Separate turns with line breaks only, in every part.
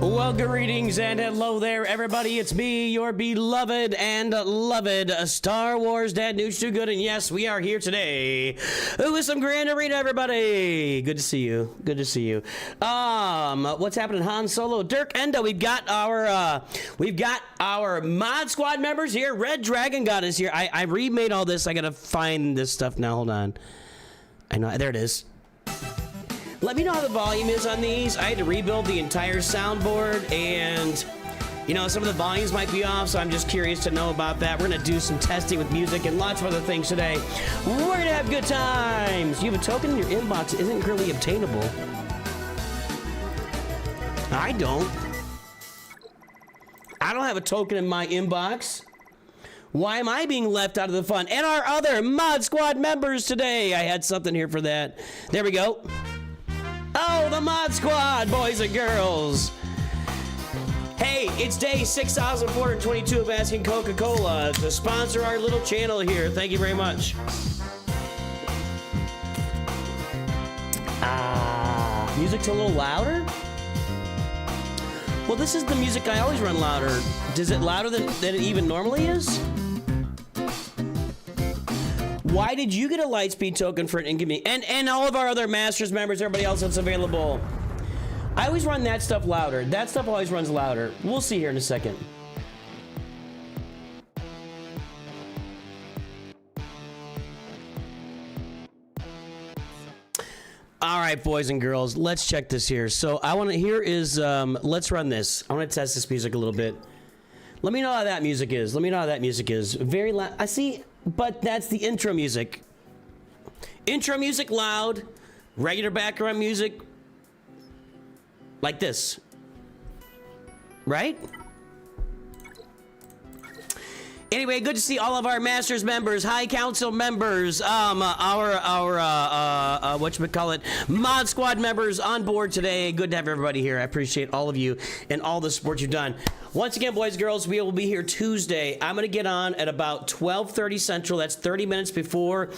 Well, greetings and hello there, everybody. It's me, your beloved and loved Star Wars dad, Nooch2Gud, and yes, we are here today with some Grand Arena, everybody. Good to see you. Good to see you. What's happening, Han Solo, Dirk Enda? We've got our mod squad members here. Red Dragon got us here. I remade all this. I gotta find this stuff now. Hold on. I know. There it is. Let me know how the volume is on these. I had to rebuild the entire soundboard, and you know, some of the volumes might be off, so I'm just curious to know about that. We're gonna do some testing with music and lots of other things today. We're gonna have good times. You have a token in your inbox isn't really obtainable. I don't have a token in my inbox. Why am I being left out of the fun? And our other mod squad members today. I had something here for that. There we go. Oh, the mod squad, boys and girls. Hey, it's day 6,422 of Asking Coca-Cola to sponsor our little channel here. Thank you very much. Music's a little louder? Well, this is the music I always run louder. Is it louder than it even normally is? Why did you get a Lightspeed token for an inconvenience? And all of our other Masters members, everybody else that's available. I always run that stuff louder. That stuff always runs louder. We'll see here in a second. All right, boys and girls, let's check this here. So I want to, here is, let's run this. I want to test this music a little bit. Let me know how that music is. Let me know how that music is. Very loud. I see. But that's the intro music. Intro music loud, regular background music like this. Right? Anyway, good to see all of our Masters members, High Council members, whatchamacallit, Mod Squad members on board today. Good to have everybody here. I appreciate all of you and all the support you've done. Once again, boys and girls, we will be here Tuesday. I'm going to get on at about 12:30 Central. That's 30 minutes before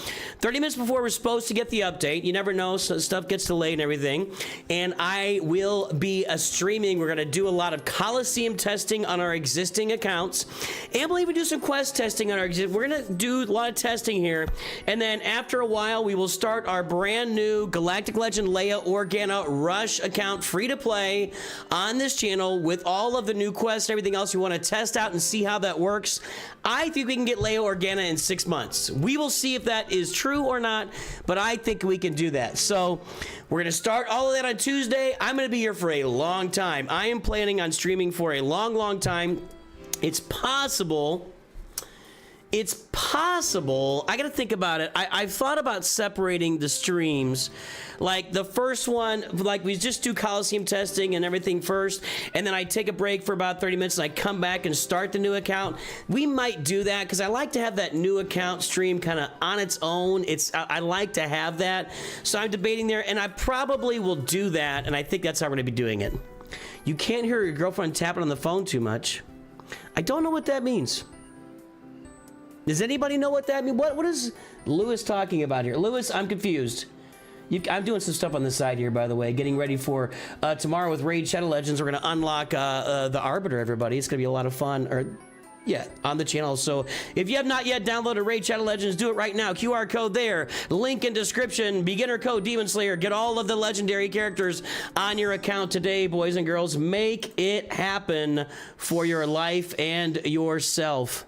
we're supposed to get the update. You never know, so stuff gets delayed and everything. And I will be streaming. We're going to do a lot of Coliseum testing on our existing accounts. And we'll even do some quest testing on our existing. We're going to do a lot of testing here. And then after a while, we will start our brand new Galactic Legend Leia Organa Rush account free to play on this channel with all of the new quests. Everything else we want to test out and see how that works. I think we can get Leia Organa in 6 months. We will see if that is true or not, but I think we can do that. So we're going to start all of that on Tuesday. I'm going to be here for a long time. I am planning on streaming for a long time. It's possible. It's possible. I gotta think about it. I've thought about separating the streams. Like the first one, like we just do Coliseum testing and everything first, and then I take a break for about 30 minutes and I come back and start the new account. We might do that because I like to have that new account stream kind of on its own. I like to have that. So I'm debating there, and I probably will do that, and I think that's how we're gonna be doing it. You can't hear your girlfriend tapping on the phone too much. I don't know what that means. Does anybody know what that means? What is Lewis talking about here? Lewis, I'm confused. I'm doing some stuff on the side here, by the way, getting ready for tomorrow with Raid Shadow Legends. We're going to unlock the Arbiter, everybody. It's going to be a lot of fun. Yeah, on the channel. So if you have not yet downloaded Raid Shadow Legends, do it right now. QR code there. Link in description. Beginner Code DEMONSLAYER. Get all of the legendary characters on your account today, boys and girls. Make it happen for your life and yourself.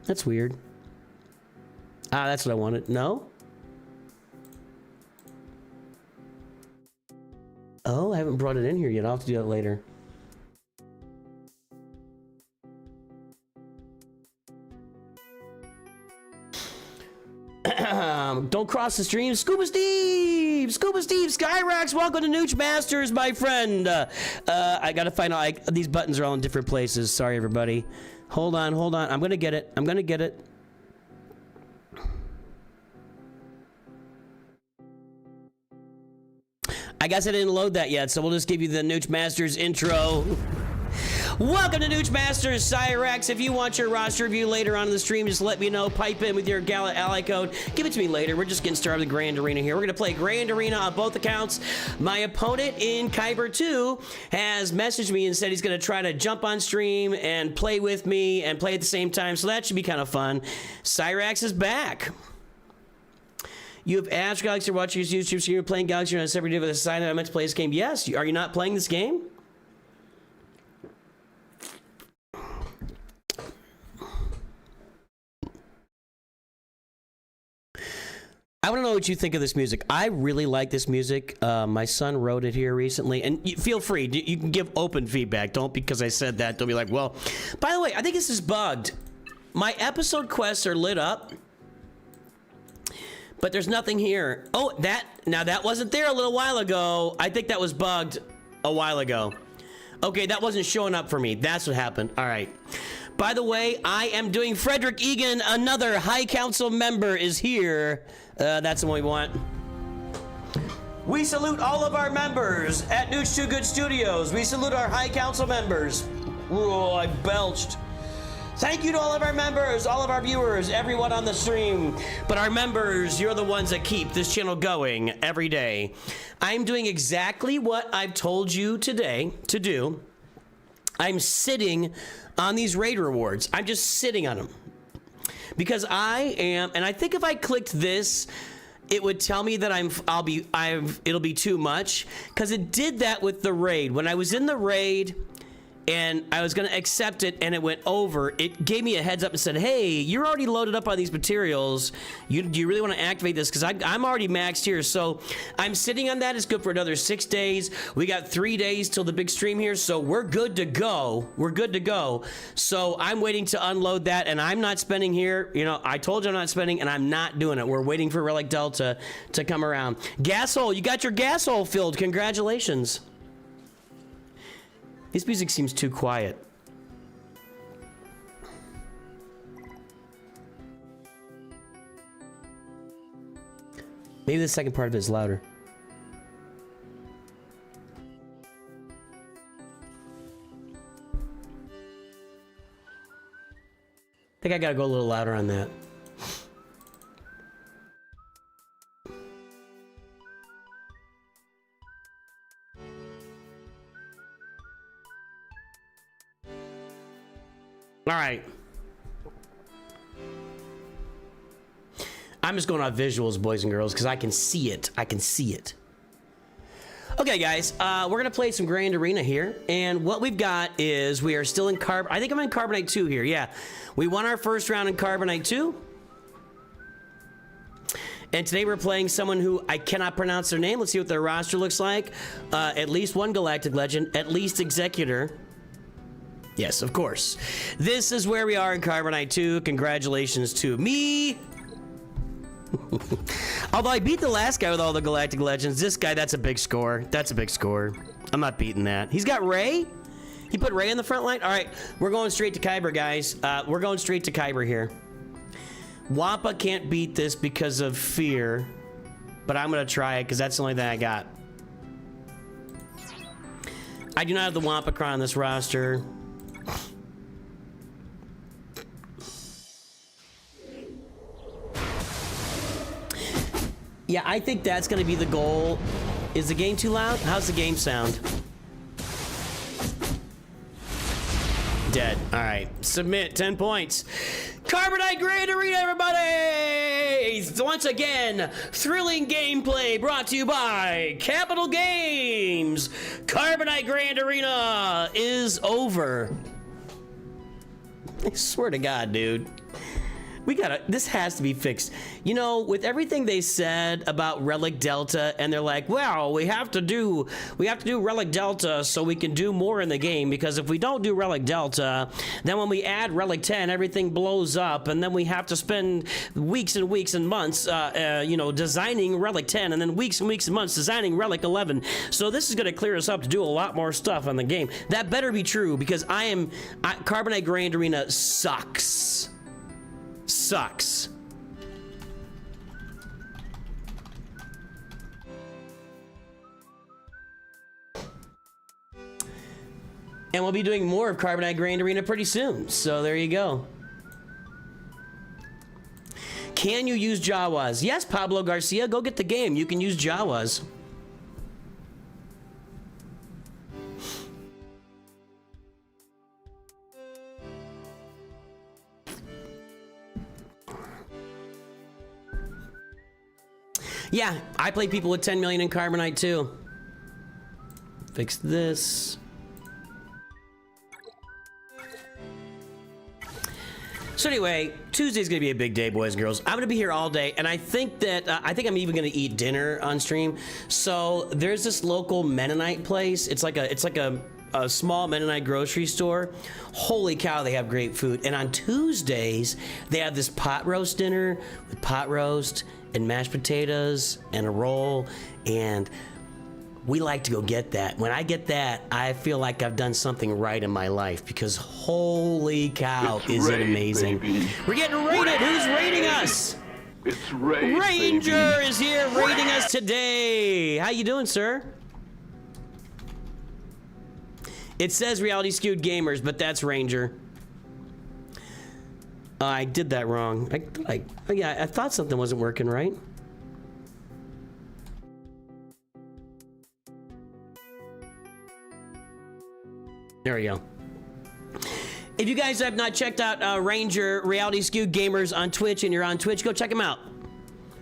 That's weird. That's what I wanted. No? Oh, I haven't brought it in here yet. I'll have to do that later. Don't cross the stream. Scuba Steve! Scuba Steve! Cyrax! Welcome to Nooch Masters, my friend! I gotta find out. These buttons are all in different places. Sorry, everybody. Hold on. I'm gonna get it. I guess I didn't load that yet, so we'll just give you the Nooch Masters intro. Welcome to Nooch Masters, Cyrax. If you want your roster review later on in the stream, just let me know. Pipe in with your ally code. Give it to me later. We're just getting started with Grand Arena here. We're going to play Grand Arena on both accounts. My opponent in Kyber 2 has messaged me and said he's going to try to jump on stream and play with me and play at the same time, so that should be kind of fun. Cyrax is back. You have asked Galaxy to watch your YouTube stream. You're playing Galaxy on a separate day with a sign that I meant to play this game. Yes. Are you not playing this game? I want to know what you think of this music. I really like this music. My son wrote it here recently, and feel free. You can give open feedback. Don't, because I said that, don't be like, well, by the way, I think this is bugged. My episode quests are lit up, but there's nothing here. Oh, now that wasn't there a little while ago. I think that was bugged a while ago. Okay, that wasn't showing up for me. That's what happened. All right. By the way, I am doing Frederick Egan. Another High Council member is here. That's the one we want. We salute all of our members at Nooch2Gud Studios. We salute our High Council members. Oh, I belched. Thank you to all of our members, all of our viewers, everyone on the stream. But our members, you're the ones that keep this channel going every day. I'm doing exactly what I've told you today to do. I'm sitting on these raid rewards. I'm just sitting on them. Because I am, and I think if I clicked this, it would tell me that it'll be too much. Because it did that with the raid. When I was in the raid, and I was gonna accept it and it went over, it gave me a heads up and said, hey, you're already loaded up on these materials. Do you really wanna activate this? Because I'm already maxed here. So I'm sitting on that. It's good for another 6 days. We got 3 days till the big stream here. So we're good to go. We're good to go. So I'm waiting to unload that, and I'm not spending here. You know, I told you I'm not spending, and I'm not doing it. We're waiting for Relic Delta to come around. Gas hole, you got your gas hole filled. Congratulations. This music seems too quiet. Maybe the second part of it is louder. I think I gotta go a little louder on that. All right. I'm just going on visuals, boys and girls, because I can see it. I can see it. Okay, guys, we're going to play some Grand Arena here. And what we've got is we are still in I think I'm in Carbonite 2 here. Yeah. We won our first round in Carbonite 2. And today we're playing someone who I cannot pronounce their name. Let's see what their roster looks like. At least one Galactic Legend, at least Executor. Yes, of course. This is where we are in Carbonite 2. Congratulations to me. Although I beat the last guy with all the Galactic Legends, this guy, that's a big score. That's a big score. I'm not beating that. He's got Ray? He put Ray in the front line? All right, we're going straight to Kyber, guys. We're going straight to Kyber here. Wampa can't beat this because of fear, but I'm going to try it because that's the only thing I got. I do not have the Wampacron on this roster. Yeah, I think that's going to be the goal. Is the game too loud? How's the game sound? Dead. All right. Submit. 10 points. Carbonite Grand Arena, everybody! Once again, thrilling gameplay brought to you by Capital Games. Carbonite Grand Arena is over. I swear to God, dude. This has to be fixed. You know, with everything they said about Relic Delta, and they're like, well, we have to do Relic Delta so we can do more in the game, because if we don't do Relic Delta, then when we add Relic 10, everything blows up, and then we have to spend weeks and weeks and months, you know, designing Relic 10, and then weeks and weeks and months designing Relic 11. So this is going to clear us up to do a lot more stuff on the game. That better be true, because Carbonite Grand Arena sucks. Sucks. And we'll be doing more of Carbonite Grand Arena pretty soon. So there you go. Can you use Jawas? Yes, Pablo Garcia, go get the game. You can use Jawas. Yeah, I play people with 10 million in Carbonite too. Fix this. So anyway, Tuesday's gonna be a big day, boys and girls. I'm gonna be here all day, and I think that I'm even gonna eat dinner on stream. So there's this local Mennonite place. It's like a small Mennonite grocery store. Holy cow, they have great food. And on Tuesdays, they have this pot roast dinner with pot roast and mashed potatoes and a roll, and we like to go get that. When I get that, I feel like I've done something right in my life, because holy cow, is it amazing. Baby. We're getting raided. Who's raiding us?
It's Raid,
Ranger
baby.
is here raiding us today. How you doing, sir? It says Reality Skewed Gamers, but that's Ranger. I did that wrong. I thought something wasn't working right. There we go. If you guys have not checked out Ranger Reality Skewed Gamers on Twitch, and you're on Twitch, go check him out.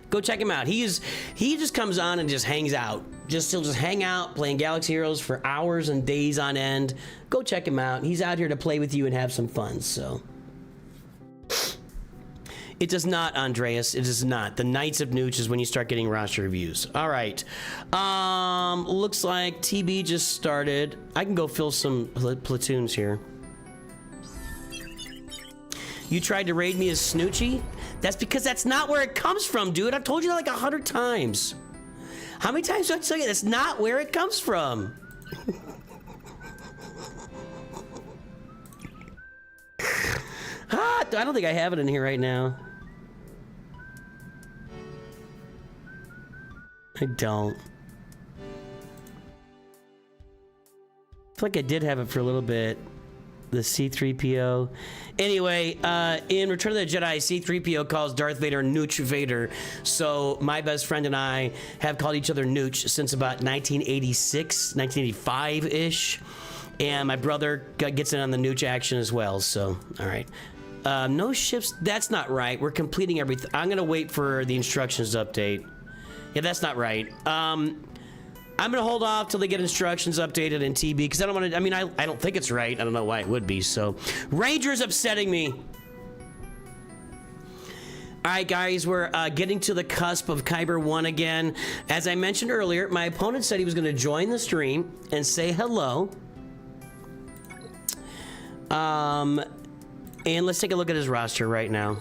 Go check him out. He just comes on and just hangs out. He'll just hang out playing Galaxy Heroes for hours and days on end. Go check him out. He's out here to play with you and have some fun. So it does not, Andreas. It does not. The Knights of Nooch is when you start getting roster reviews. All right. Looks like TB just started. I can go fill some platoons here. You tried to raid me as Snoochie? That's because that's not where it comes from, dude. I've told you that like 100 times. How many times do I tell you that's not where it comes from? I don't think I have it in here right now. I don't. I feel like I did have it for a little bit. The C-3PO. Anyway, in Return of the Jedi, C-3PO calls Darth Vader Nooch Vader. So my best friend and I have called each other Nooch since about 1986, 1985-ish. And my brother gets in on the Nooch action as well, so, all right. No ships, that's not right. We're completing everything. I'm gonna wait for the instructions update. Yeah, that's not right. I'm gonna hold off till they get instructions updated in TB, because I don't want to. I mean, I don't think it's right. I don't know why it would be. So, Ranger's upsetting me. All right, guys, we're getting to the cusp of Kyber 1 again. As I mentioned earlier, my opponent said he was going to join the stream and say hello. And let's take a look at his roster right now.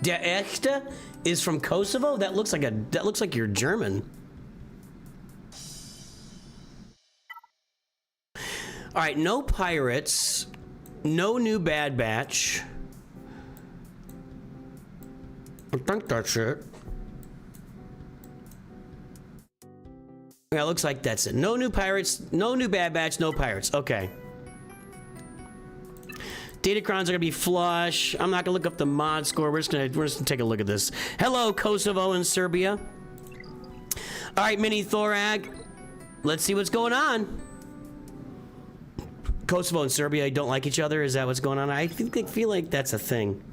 Der Echte is from Kosovo. That looks like you're German. All right, no pirates, no new Bad Batch. I think that's it. Yeah, it looks like that's it. No new pirates, no new Bad Batch, no pirates. Okay. Datacrons are gonna be flush. I'm not gonna look up the mod score. We're just gonna take a look at this. Hello, Kosovo and Serbia. All right, Mini Thorag. Let's see what's going on. Kosovo and Serbia don't like each other. Is that what's going on? I feel like that's a thing.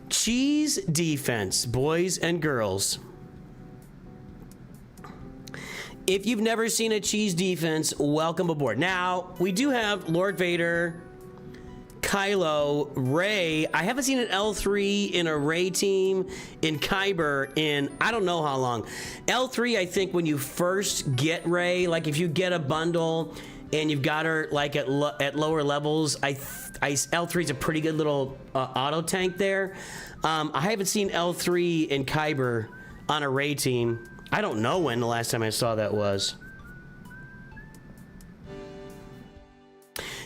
Cheese defense, boys and girls. If you've never seen a cheese defense, welcome aboard. Now, we do have Lord Vader, Kylo, Rey. I haven't seen an L3 in a Rey team in Kyber in I don't know how long. L3, I think when you first get Rey, like if you get a bundle and you've got her like at lower levels, L3 is a pretty good little auto tank there. I haven't seen L3 in Kyber on a Rey team. I don't know when the last time I saw that was.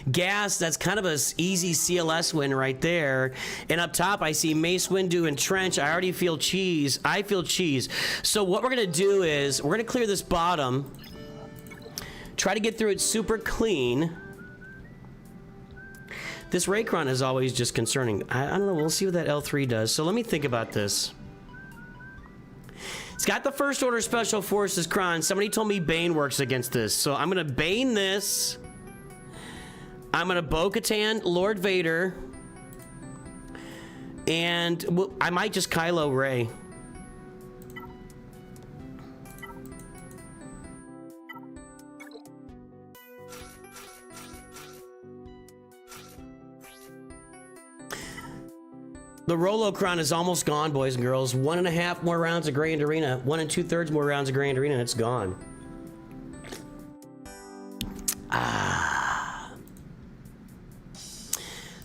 Gas, that's kind of an easy CLS win right there. And up top, I see Mace Windu and Trench. I already feel cheese. I feel cheese. So what we're going to do is we're going to clear this bottom. Try to get through it super clean. This Raycron is always just concerning. I don't know. We'll see what that L3 does. So let me think about this. It's got the First Order Special Forces Kron. Somebody told me Bane works against this. So I'm going to Bane this. I'm going to Bo-Katan Lord Vader. And I might just Kylo Ray. The Rolocron is almost gone, boys and girls. 1.5 more rounds of Grand Arena. 1 2/3 more rounds of Grand Arena, and it's gone.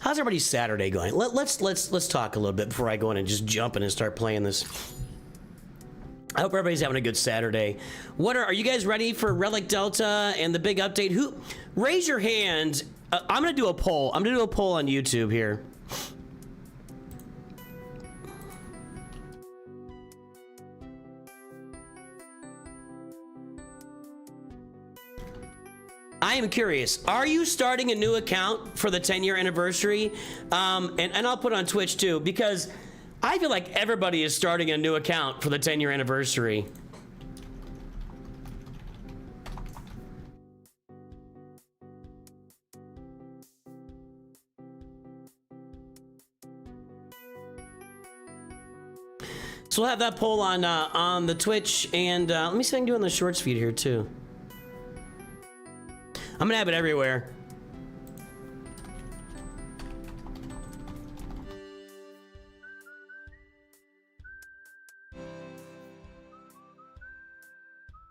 How's everybody's Saturday going? Let's talk a little bit before I go in and just jump in and start playing this. I hope everybody's having a good Saturday. Are you guys ready for Relic Delta and the big update? Who? Raise your hand. I'm gonna do a poll. I'm gonna do a poll on YouTube here. I am curious. Are you starting a new account for the 10-year anniversary? And I'll put on Twitch too, because I feel like everybody is starting a new account for the 10-year anniversary. So we'll have that poll on the Twitch, and let me see if I can do it on the shorts feed here too. I'm gonna have it everywhere.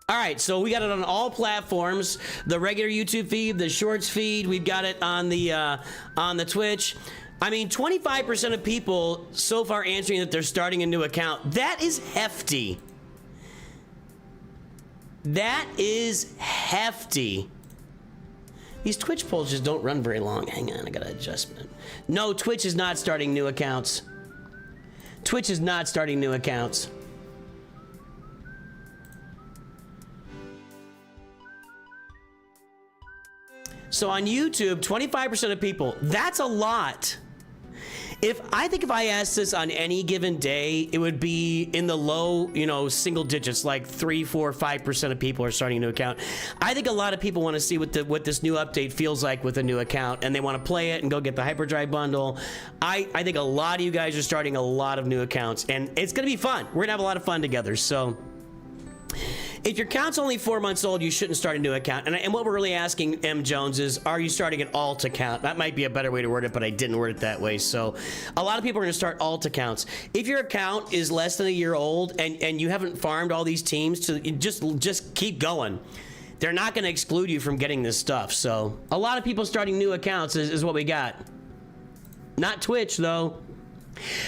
All right, so we got it on all platforms: the regular YouTube feed, the shorts feed. We've got it on the Twitch. I mean, 25% of people so far answering that they're starting a new account. That is hefty. That is hefty. These Twitch polls just don't run very long. Hang on, I got an adjustment. No, Twitch is not starting new accounts. Twitch is not starting new accounts. So on YouTube, 25% of people, that's a lot. I think if I asked this on any given day, it would be in the low, single digits, like 3, 4, 5% of people are starting a new account. I think a lot of people want to see what this new update feels like with a new account, and they want to play it and go get the Hyperdrive bundle. I think a lot of you guys are starting a lot of new accounts, and it's going to be fun. We're going to have a lot of fun together, so... If your account's only 4 months old, you shouldn't start a new account. And what we're really asking, M. Jones, is, are you starting an alt account? That might be a better way to word it, but I didn't word it that way. So a lot of people are going to start alt accounts. If your account is less than a year old and you haven't farmed all these teams, to just keep going. They're not going to exclude you from getting this stuff. So a lot of people starting new accounts is what we got. Not Twitch, though.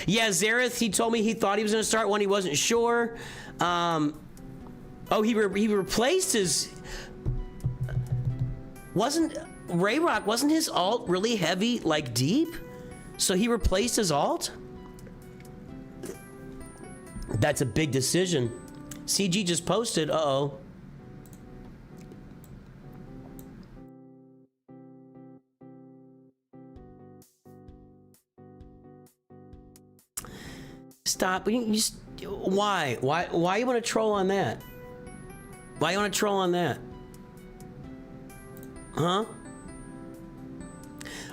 Yeah, Zareth, he told me he thought he was going to start one. He wasn't sure. Oh, he replaced his... Wasn't his alt really heavy, like deep? So he replaced his alt? That's a big decision. CG just posted, uh-oh. Stop. Why you want to troll on that? Why you want to troll on that? Huh? All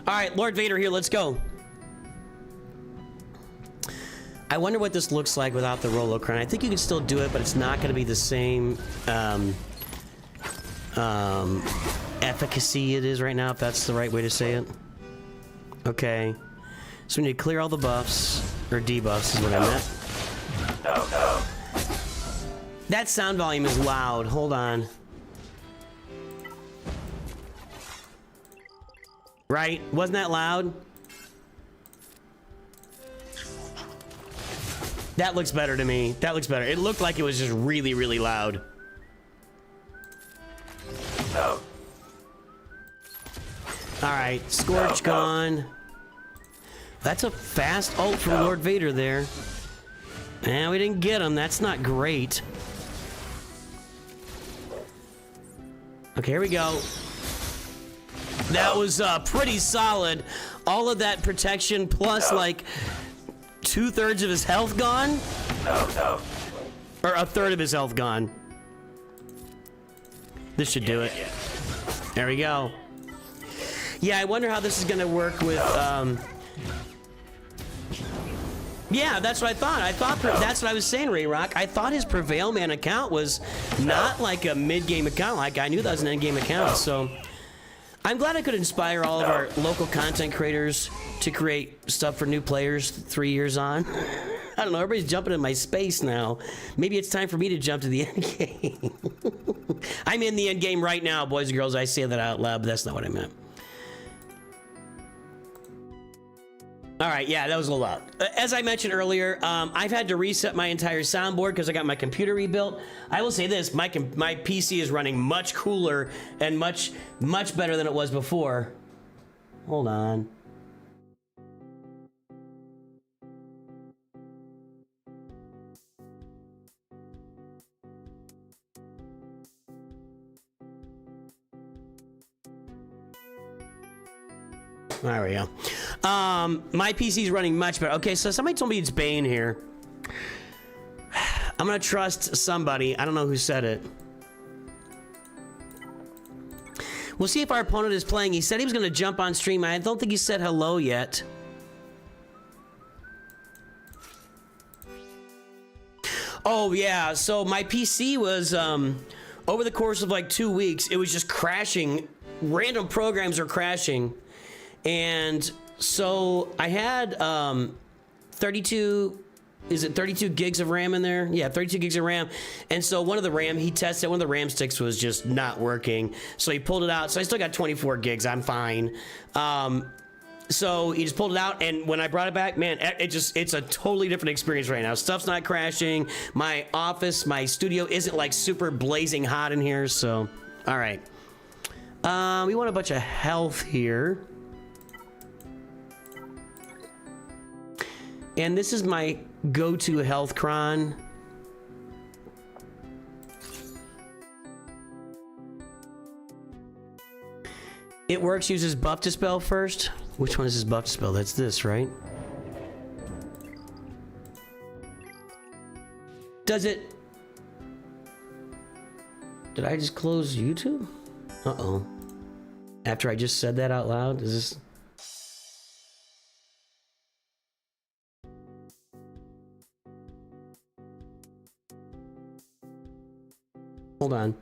right, Lord Vader here. Let's go. I wonder what this looks like without the Rolocron. I think you can still do it, but it's not going to be the same efficacy it is right now, if that's the right way to say it. Okay. So we need to clear all the buffs, or debuffs is what I meant. That sound volume is loud. Hold on. Right? Wasn't that loud? That looks better to me. That looks better. It looked like it was just really, really loud. Alright, Scorch gone. That's a fast ult from Lord Vader there. And we didn't get him. That's not great. Okay, here we go. That was pretty solid. All of that protection plus like 2/3 of his health gone.
No.
Or a third of his health gone. This should do it. There we go. Yeah, I wonder how this is gonna work with yeah, that's what I thought. That's what I was saying, Ray Rock. I thought his Prevail Man account was not like a mid-game account. Like, I knew that was an end-game account, so I'm glad I could inspire all of our local content creators to create stuff for new players 3 years on. I don't know, everybody's jumping in my space now. Maybe it's time for me to jump to the end game. I'm in the end game right now, boys and girls. I say that out loud, but that's not what I meant. All right, yeah, that was a lot. As I mentioned earlier, I've had to reset my entire soundboard because I got my computer rebuilt. I will say this, my PC is running much cooler and much better than it was before. Hold on. There we go. My PC's running much better. Okay, so somebody told me it's Bane here. I'm gonna trust somebody. I don't know who said it. We'll see if our opponent is playing. He said he was gonna jump on stream. I don't think he said hello yet. Oh yeah, so my PC was over the course of like 2 weeks, it was just crashing. Random programs are crashing. And so I had 32 gigs of RAM in there? Yeah, 32 gigs of RAM. And so one of the RAM, he tested, one of the RAM sticks was just not working. So he pulled it out. So I still got 24 gigs. I'm fine. So he just pulled it out, and when I brought it back, man, it's a totally different experience right now. Stuff's not crashing. My office, my studio isn't like super blazing hot in here. So, all right. We want a bunch of health here. And this is my go-to health cron. It works, uses buff dispel first. Which one is this buff dispel? That's this, right? Does it... Did I just close YouTube? Uh-oh. After I just said that out loud, is this... Hold on.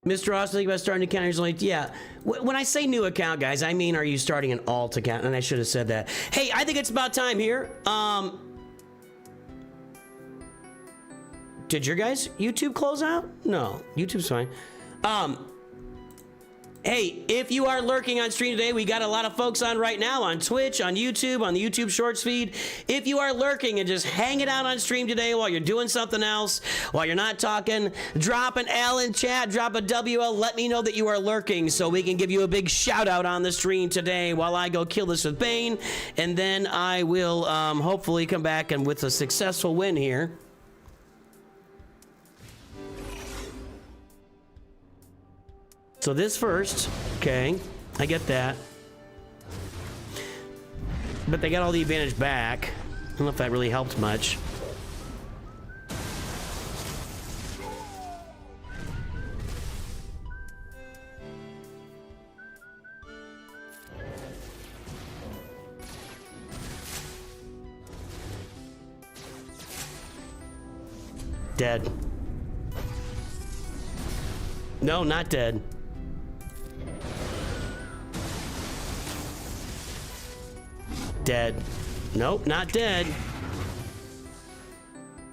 Mr. Ross, think about starting an account. He's like, yeah. When I say new account, guys, I mean, are you starting an alt account? And I should have said that. Hey, I think it's about time here. Did your guys' YouTube close out? No, YouTube's fine. Hey, if you are lurking on stream today, we got a lot of folks on right now on Twitch, on YouTube, on the YouTube Shorts feed. If you are lurking and just hanging out on stream today while you're doing something else, while you're not talking, drop an L in chat, drop a WL, let me know that you are lurking so we can give you a big shout out on the stream today while I go kill this with Bane, and then I will hopefully come back and with a successful win here. So this first, okay, I get that. But they got all the advantage back. I don't know if that really helped much. Dead. No, not dead. Dead. Nope, not dead.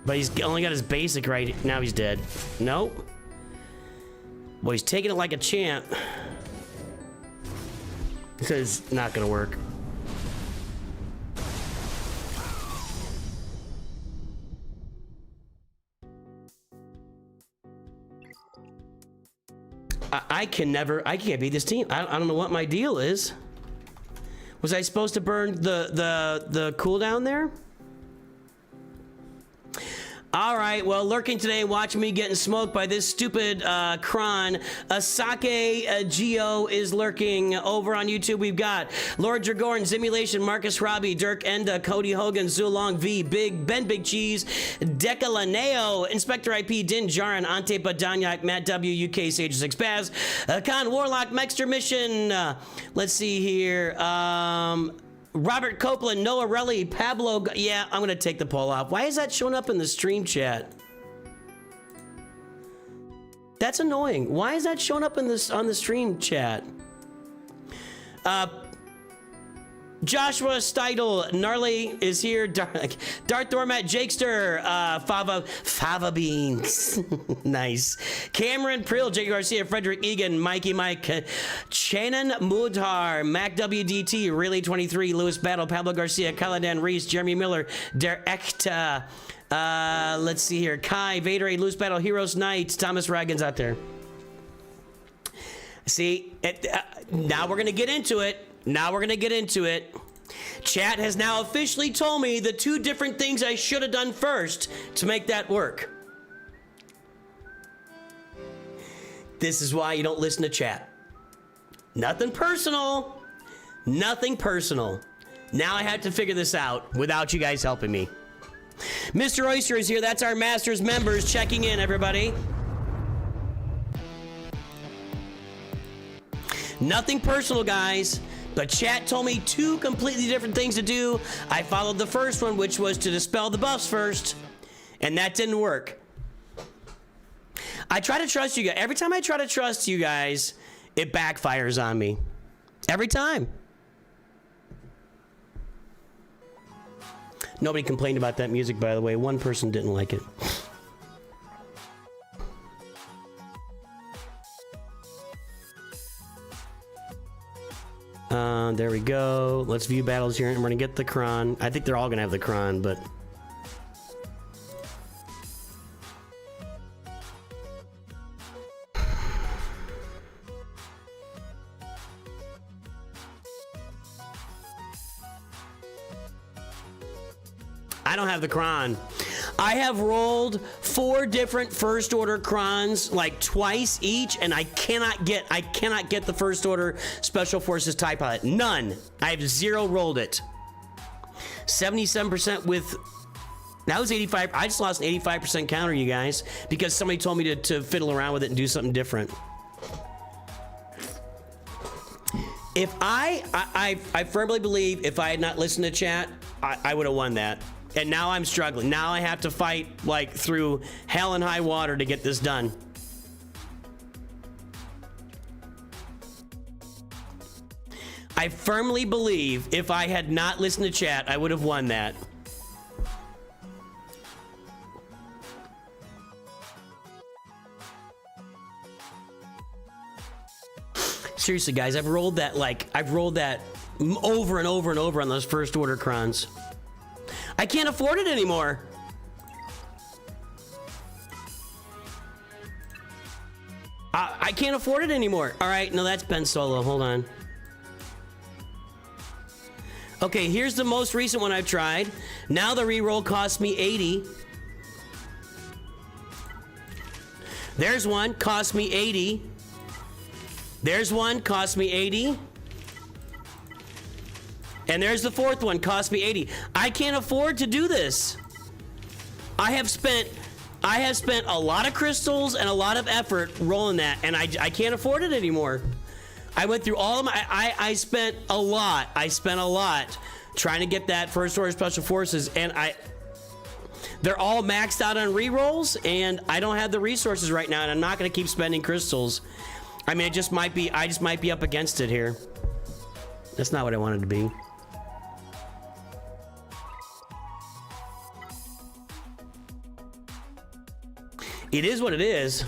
But he's only got his basic right now. He's dead. Nope. Boy, he's taking it like a champ. This is not gonna work. I can't beat this team. I don't know what my deal is. Was I supposed to burn the cooldown there? All right, well, lurking today, watching me getting smoked by this stupid Kron. Asake Geo is lurking. Over on YouTube, we've got Lord Dragorn, Simulation, Marcus Robbie, Dirk Enda, Cody Hogan, Zulong V, Big Cheese, Decalaneo, Inspector IP, Din Jaran, Ante Badanyak, Matt W, UK, Sage 6 Baz, Khan Warlock, Mexter Mission. Let's see here. Robert Copeland, Noah Relly, Pablo. Yeah, I'm gonna take the poll off. Why is that showing up in the stream chat? That's annoying. Why is that showing up in this on the stream chat? Joshua Steidel, Gnarly is here. Darth Dormat, Jakester, Fava Beans. Nice. Cameron Prill, Jake Garcia, Frederick Egan, Mikey Mike, Shannon Mudhar, Mac WDT, Really 23, Lewis Battle, Pablo Garcia, Kaladan Reese, Jeremy Miller, Der Ekta. Let's see here. Kai, Vader, Loose Battle, Heroes Knight, Thomas Raggins out there. See, now we're gonna get into it. Now we're gonna get into it. Chat has now officially told me the two different things I should have done first to make that work. This is why you don't listen to chat. Nothing personal. Nothing personal. Now I have to figure this out without you guys helping me. Mr. Oyster is here. That's our Masters members checking in, everybody. Nothing personal, guys. But chat told me two completely different things to do. I followed the first one, which was to dispel the buffs first, and that didn't work. I try to trust you guys. Every time I try to trust you guys, it backfires on me. Every time. Nobody complained about that music, by the way. One person didn't like it. There we go. Let's view battles here, and we're gonna get the Kron. I think they're all gonna have the Kron, but I don't have the Kron. I have rolled 4 different first order Krons like twice each, and I cannot get the first order Special Forces TIE Pilot. None. I have 0 rolled it. 77% with, that was 85. I just lost an 85% counter, you guys, because somebody told me to fiddle around with it and do something different. If I firmly believe if I had not listened to chat, I would have won that. And now I'm struggling. Now I have to fight like through hell and high water to get this done. I firmly believe if I had not listened to chat, I would have won that. Seriously, guys, I've rolled that over and over and over on those first order Krons. I can't afford it anymore. I can't afford it anymore. All right, no, that's Ben Solo. Hold on. Okay, here's the most recent one I've tried. Now the reroll cost me 80. There's one, cost me 80. There's one, cost me 80. And there's the fourth one, cost me 80. I can't afford to do this. I have spent a lot of crystals and a lot of effort rolling that, and I can't afford it anymore. I went through all of my, I spent a lot trying to get that first order Special Forces, and they're all maxed out on rerolls, and I don't have the resources right now, and I'm not gonna keep spending crystals. I mean, I just might be up against it here. That's not what I wanted to be. It is what it is.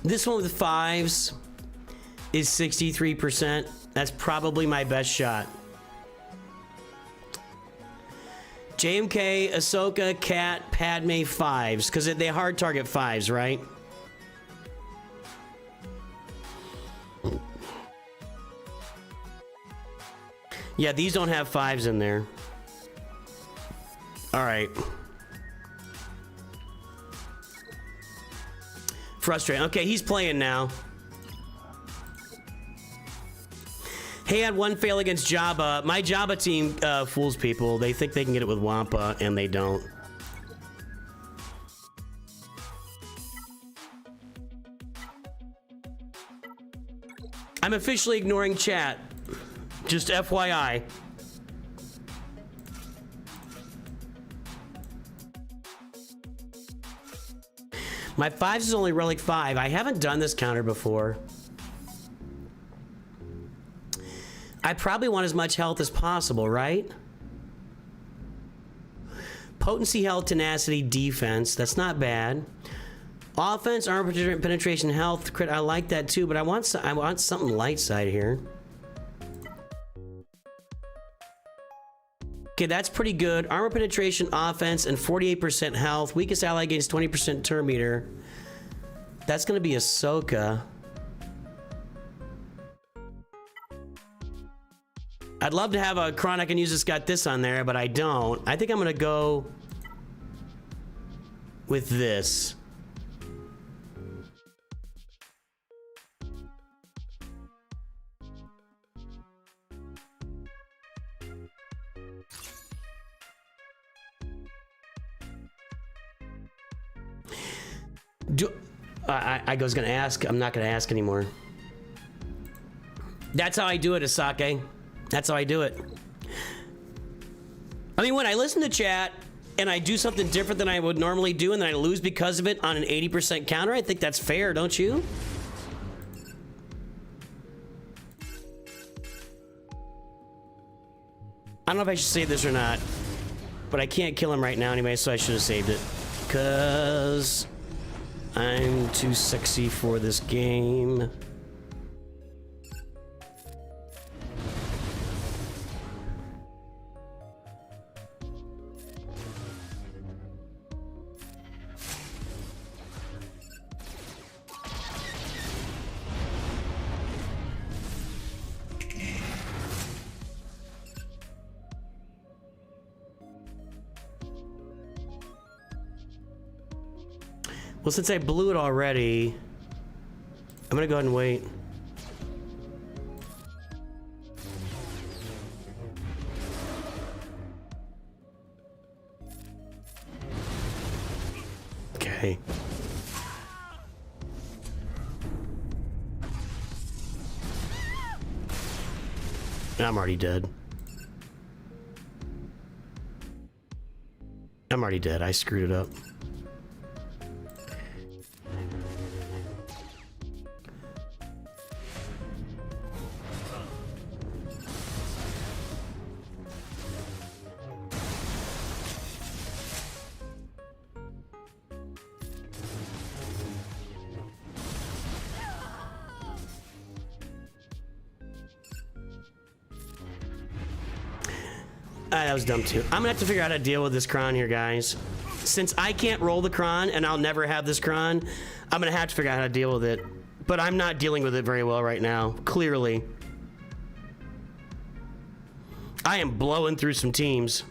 This one with 5s is 63%. That's probably my best shot. JMK, Ahsoka, Cat, Padme, 5s, because they hard target 5s, right? Yeah, these don't have 5s in there. All right. Frustrating. Okay, he's playing now. Hey, I had one fail against Jabba. My Jabba team fools people. They think they can get it with Wampa, and they don't. I'm officially ignoring chat. Just FYI. My 5s is only Relic 5. I haven't done this counter before. I probably want as much health as possible, right? Potency, health, tenacity, defense. That's not bad. Offense, armor penetration, health, crit. I like that too, but I want something light side here. Okay, that's pretty good. Armor penetration, offense, and 48% health. Weakest ally gains 20% turn meter. That's gonna be Ahsoka. I'd love to have a Cron I can use that's got this on there, but I don't. I think I'm gonna go with this. I was gonna ask. I'm not gonna ask anymore. That's how I do it, Asake. That's how I do it. I mean, when I listen to chat and I do something different than I would normally do and then I lose because of it on an 80% counter, I think that's fair, don't you? I don't know if I should save this or not, but I can't kill him right now anyway, so I should have saved it. Because I'm too sexy for this game. Well, since I blew it already, I'm gonna go ahead and wait. Okay. I'm already dead. I'm already dead. I screwed it up. That was dumb too. I'm gonna have to figure out how to deal with this Cron here, guys. Since I can't roll the Cron and I'll never have this Cron, I'm gonna have to figure out how to deal with it. But I'm not dealing with it very well right now, clearly. I am blowing through some teams.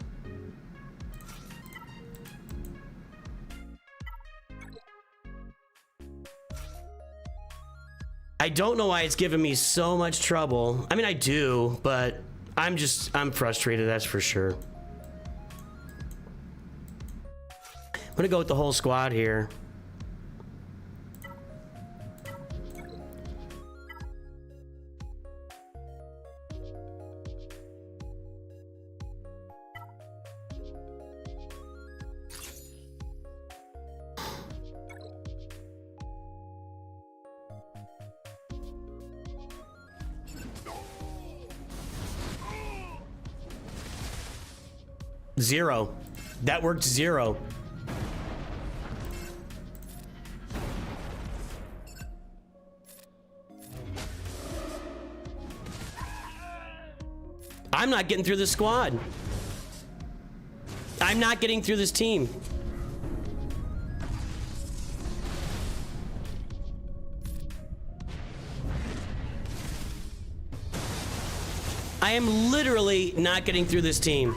I don't know why it's giving me so much trouble. I mean, I do, but I'm frustrated, that's for sure. I'm gonna go with the whole squad here. Zero. That worked 0. I'm not getting through this squad. I'm not getting through this team. I am literally not getting through this team.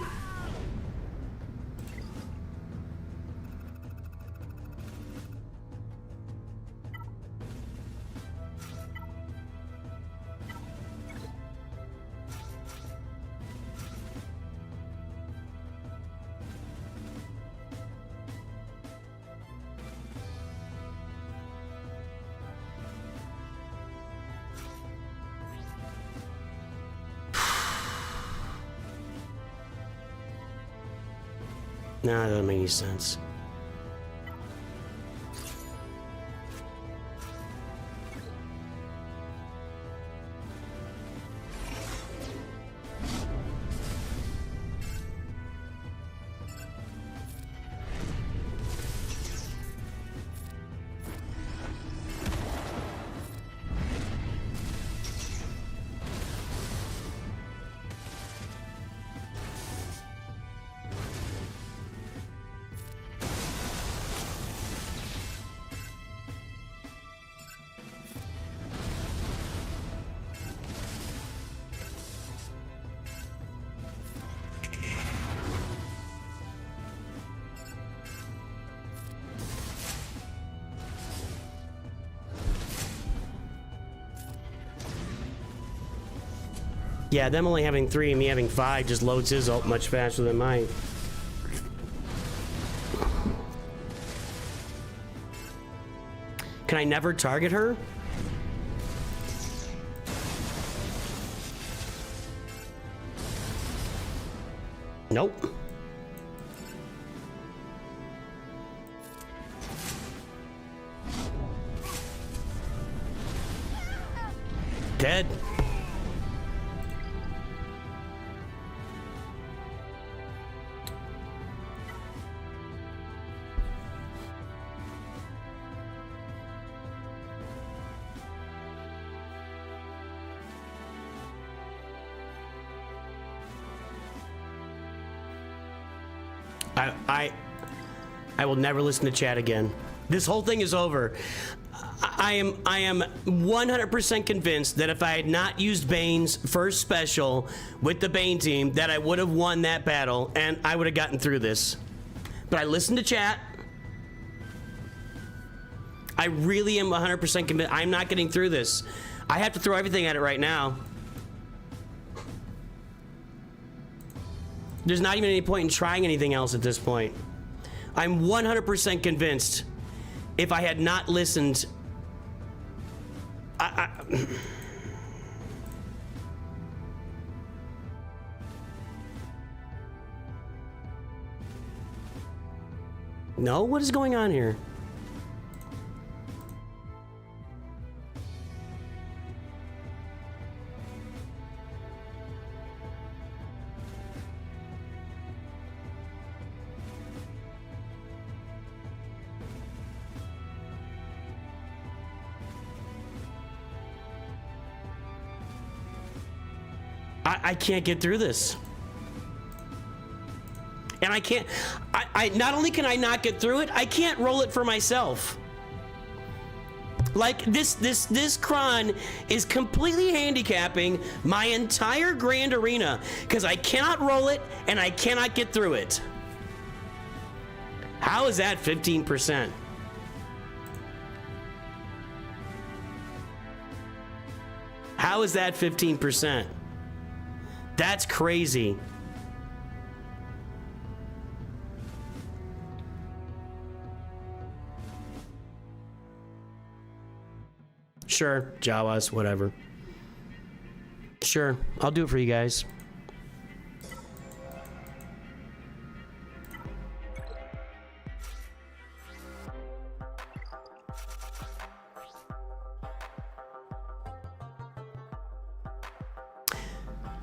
Nah, that doesn't make any sense. Yeah, them only having 3 and me having 5 just loads his ult much faster than mine. Can I never target her? Nope. Dead. I will never listen to chat again. This whole thing is over. I am 100% convinced that if I had not used Bane's first special with the Bane team, that I would have won that battle and I would have gotten through this. But I listened to chat. I really am 100% convinced I'm not getting through this. I have to throw everything at it right now. There's not even any point in trying anything else at this point. I'm 100% convinced if I had not listened, No, what is going on here? I can't get through this. And I can't, I not only can I not get through it, I can't roll it for myself. Like this cron is completely handicapping my entire grand arena because I cannot roll it and I cannot get through it. How is that 15%? How is that 15%? That's crazy. Sure, Jawas, whatever. Sure, I'll do it for you guys.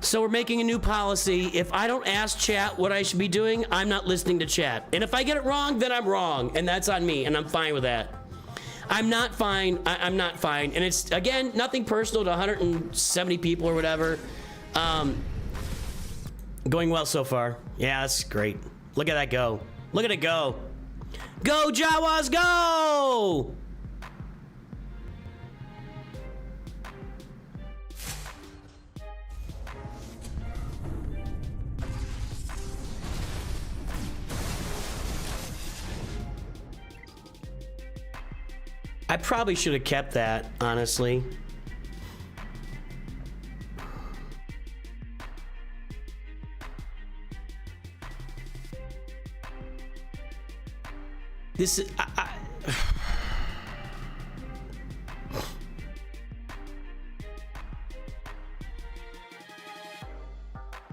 So we're making a new policy. If I don't ask chat what I should be doing, I'm not listening to chat. And if I get it wrong, then I'm wrong. And that's on me, and I'm fine with that. I'm not fine. I'm not fine. And it's, again, nothing personal to 170 people or whatever. Going well so far. Yeah, that's great. Look at that go. Look at it go. Go, Jawas, go! I probably should have kept that, honestly. This is...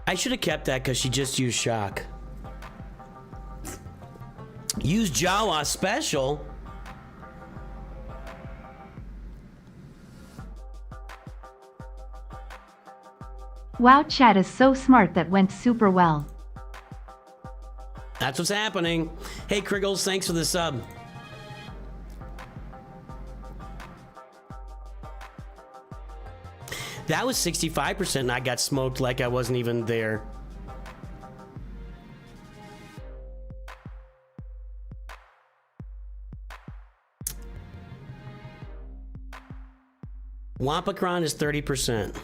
I should have kept that because she just used shock. Use Jawa special.
Wow, chat is so smart. That went super well.
That's what's happening. Hey, Kriggles, thanks for the sub. That was 65% and I got smoked like I wasn't even there. Wampacron is 30%.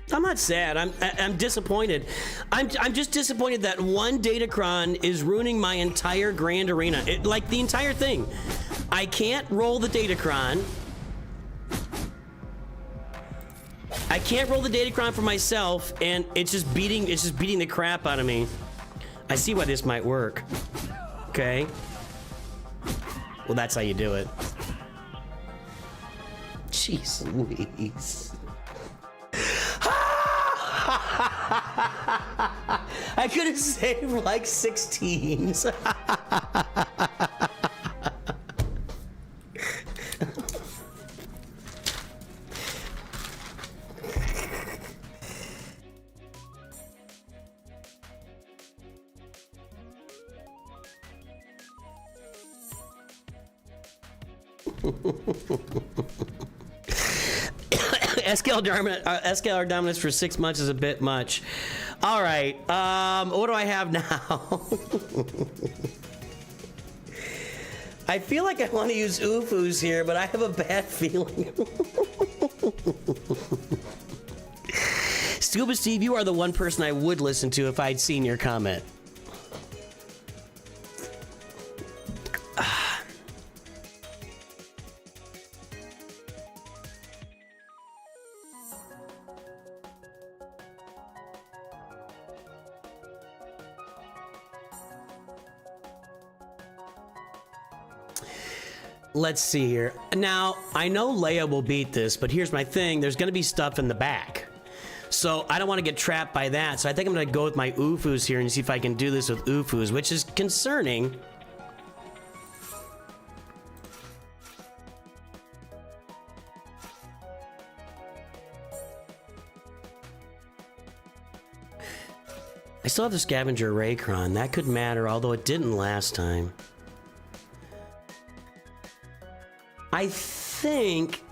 I'm not sad. I'm disappointed. I'm just disappointed that one Datacron is ruining my entire Grand Arena. Like the entire thing. I can't roll the Datacron. I can't roll the Datacron for myself, and it's just beating the crap out of me. I see why this might work. Okay. Well, that's how you do it. Jeez Louise. I could have saved like 6 teams. SKR Dominus for 6 months is a bit much. All right, what do I have now? I feel like I want to use Ufus here, but I have a bad feeling. Scuba Steve, you are the one person I would listen to if I'd seen your comment. Let's see here. Now, I know Leia will beat this, but here's my thing. There's going to be stuff in the back. So I don't want to get trapped by that. So I think I'm going to go with my Ufus here and see if I can do this with Ufus, which is concerning. I still have the Scavenger Raycron. That could matter, although it didn't last time. I think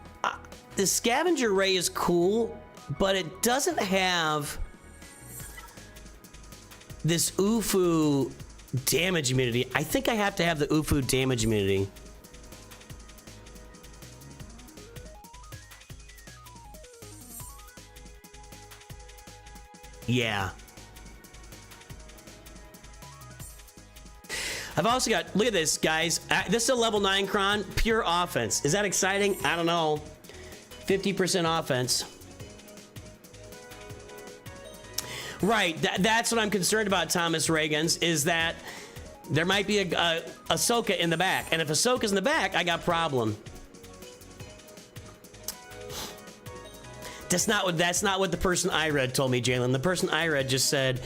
the Scavenger Ray is cool, but it doesn't have this Ufu damage immunity. I think I have to have the Ufu damage immunity. Yeah. I've also got, look at this, guys. This is a level 9 Cron, pure offense. Is that exciting? I don't know. 50% offense. Right, that's what I'm concerned about, Thomas Reagans, is that there might be a Ahsoka in the back. And if Ahsoka's in the back, I got problem. That's not what the person I read told me, Jalen. The person I read just said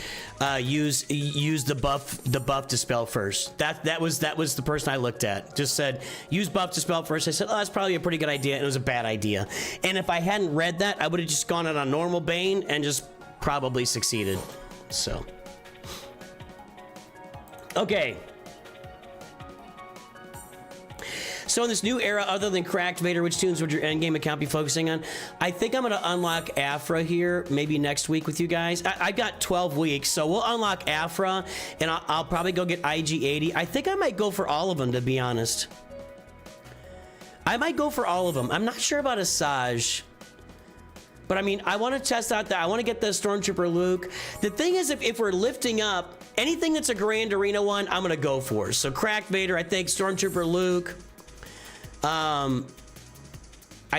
use the buff dispel first. That was the person I looked at. Just said use buff dispel first. I said, oh, that's probably a pretty good idea, and it was a bad idea. And if I hadn't read that, I would have just gone out on normal Bane and just probably succeeded. So okay. So in this new era, other than Cracked Vader, which tunes would your endgame account be focusing on? I think I'm going to unlock Afra here, maybe next week with you guys. I've got 12 weeks, so we'll unlock Afra, and I'll probably go get IG-80. I think I might go for all of them, to be honest. I might go for all of them. I'm not sure about Asajj. But I mean, I want to test out that. I want to get the Stormtrooper Luke. The thing is, if we're lifting up anything that's a Grand Arena one, I'm going to go for. So Cracked Vader, I think Stormtrooper Luke. I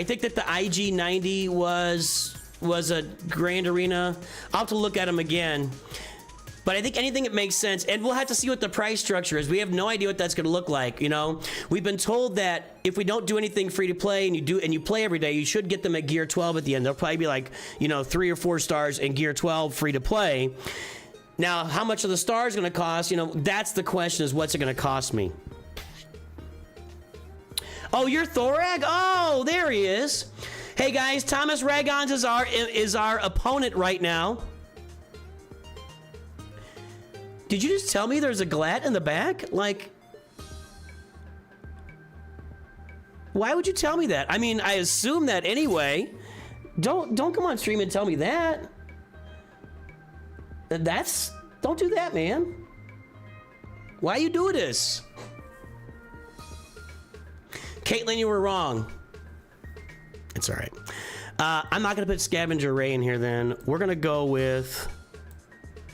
think that the IG-90 was a Grand Arena. I'll have to look at them again. But I think anything that makes sense, and we'll have to see what the price structure is. We have no idea what that's going to look like, you know? We've been told that if we don't do anything free to play and you play every day, you should get them at Gear 12 at the end. They'll probably be like, you know, 3 or 4 stars in Gear 12 free to play. Now, how much are the stars going to cost? You know, that's the question, is what's it going to cost me? Oh, you're Thorag? Oh, there he is. Hey guys, Thomas Ragons is our opponent right now. Did you just tell me there's a Glat in the back? Like, why would you tell me that? I mean, I assume that anyway. Don't come on stream and tell me that. Don't do that, man. Why you do this? Caitlin, you were wrong. It's all right. I'm not going to put Scavenger Ray in here then. We're going to go with...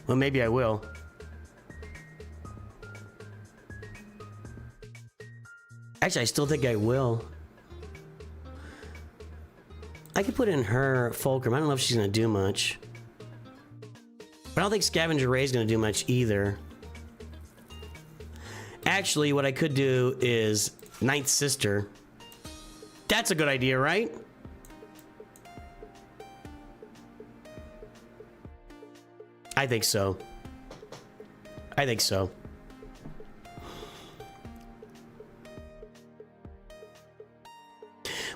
Well, maybe I will. Actually, I still think I will. I could put in her Fulcrum. I don't know if she's going to do much. But I don't think Scavenger Ray is going to do much either. Actually, what I could do is... Ninth Sister. That's a good idea, right? I think so. I think so.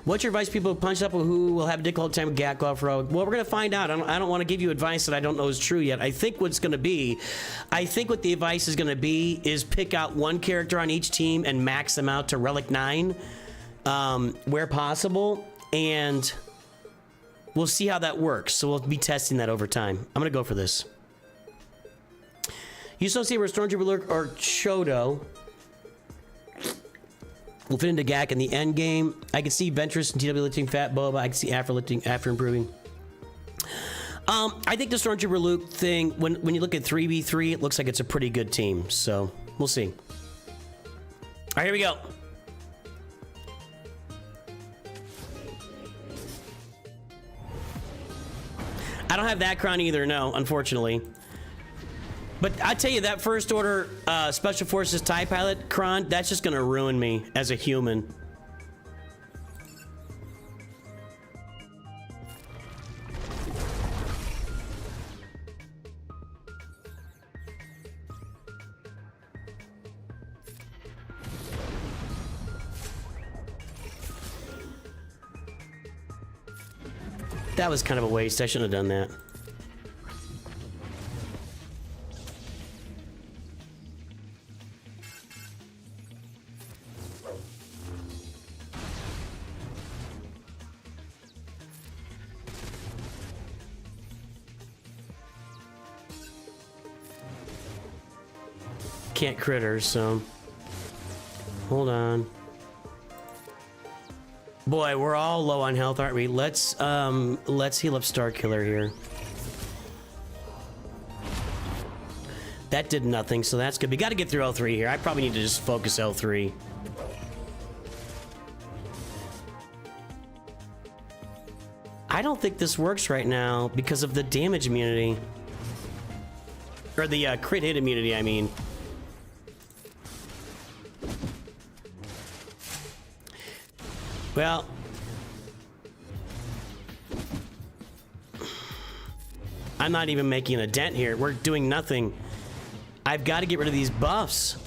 What's your advice, people who punch up who will have a difficult time with Gat off road? Well, we're going to find out. I don't want to give you advice that I don't know is true yet. I think what the advice is going to be is pick out one character on each team and max them out to Relic 9 where possible. And we'll see how that works. So we'll be testing that over time. I'm going to go for this. You still see where Stormtrooper Lurk or Chodo will fit into GAC in the end game. I can see Ventress and TW lifting Fat Boba. I can see After lifting, After improving. I think the Stormtrooper Luke thing, when you look at 3v3, it looks like it's a pretty good team. So we'll see. All right, here we go. I don't have that crown either, no, unfortunately. But I tell you, that First Order Special Forces TIE Pilot Kron, that's just gonna ruin me as a human. That was kind of a waste. I shouldn't have done that. Can't critters, so hold on. Boy, we're all low on health, aren't we? Let's heal up Starkiller here. That did nothing, so that's good. We got to get through L3 here. I probably need to just focus L3. I don't think this works right now because of the damage immunity. Or the crit hit immunity, I mean. Well, I'm not even making a dent here. We're doing nothing. I've got to get rid of these buffs.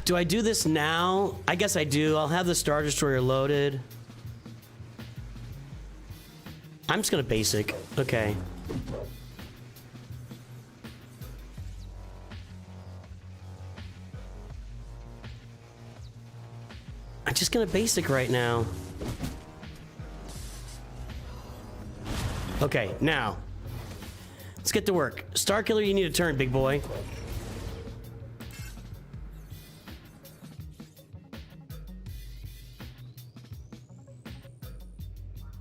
Do I do this now? I guess I do. I'll have the Star Destroyer loaded. I'm just gonna basic. Okay. I'm just gonna basic right now. Okay, now. Let's get to work. Star Killer, you need a turn, big boy.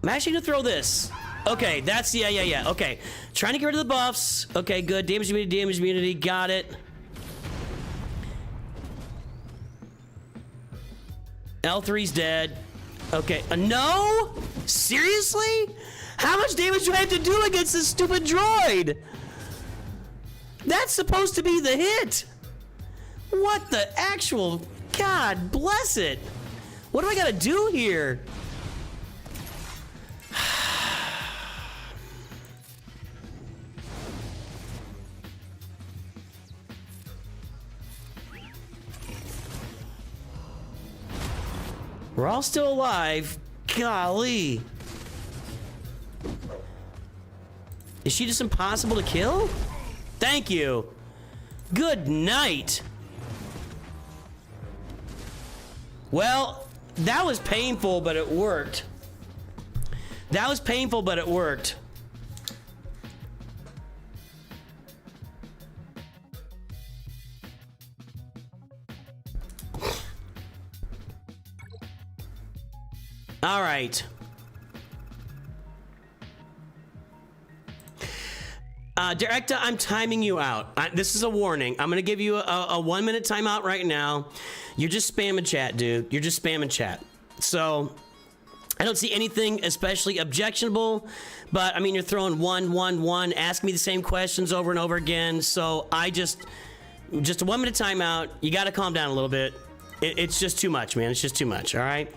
I'm actually gonna throw this. Okay, that's, yeah. Okay, trying to get rid of the buffs. Okay, good. Damage immunity, got it. L3's dead. Okay, no? Seriously? How much damage do I have to do against this stupid droid? That's supposed to be the hit. What the actual, God bless it. What do I gotta do here? We're all still alive. Golly. Is she just impossible to kill? Thank you. Good night. Well, that was painful, but it worked. That was painful, but it worked. All right. Dirk Enda, I'm timing you out. This is a warning. I'm gonna give you a 1 minute timeout right now. You're just spamming chat, dude. You're just spamming chat. So I don't see anything especially objectionable, but I mean, you're throwing one, asking me the same questions over and over again. So I just a 1 minute timeout. You got to calm down a little bit. It's just too much, man. It's just too much. All right.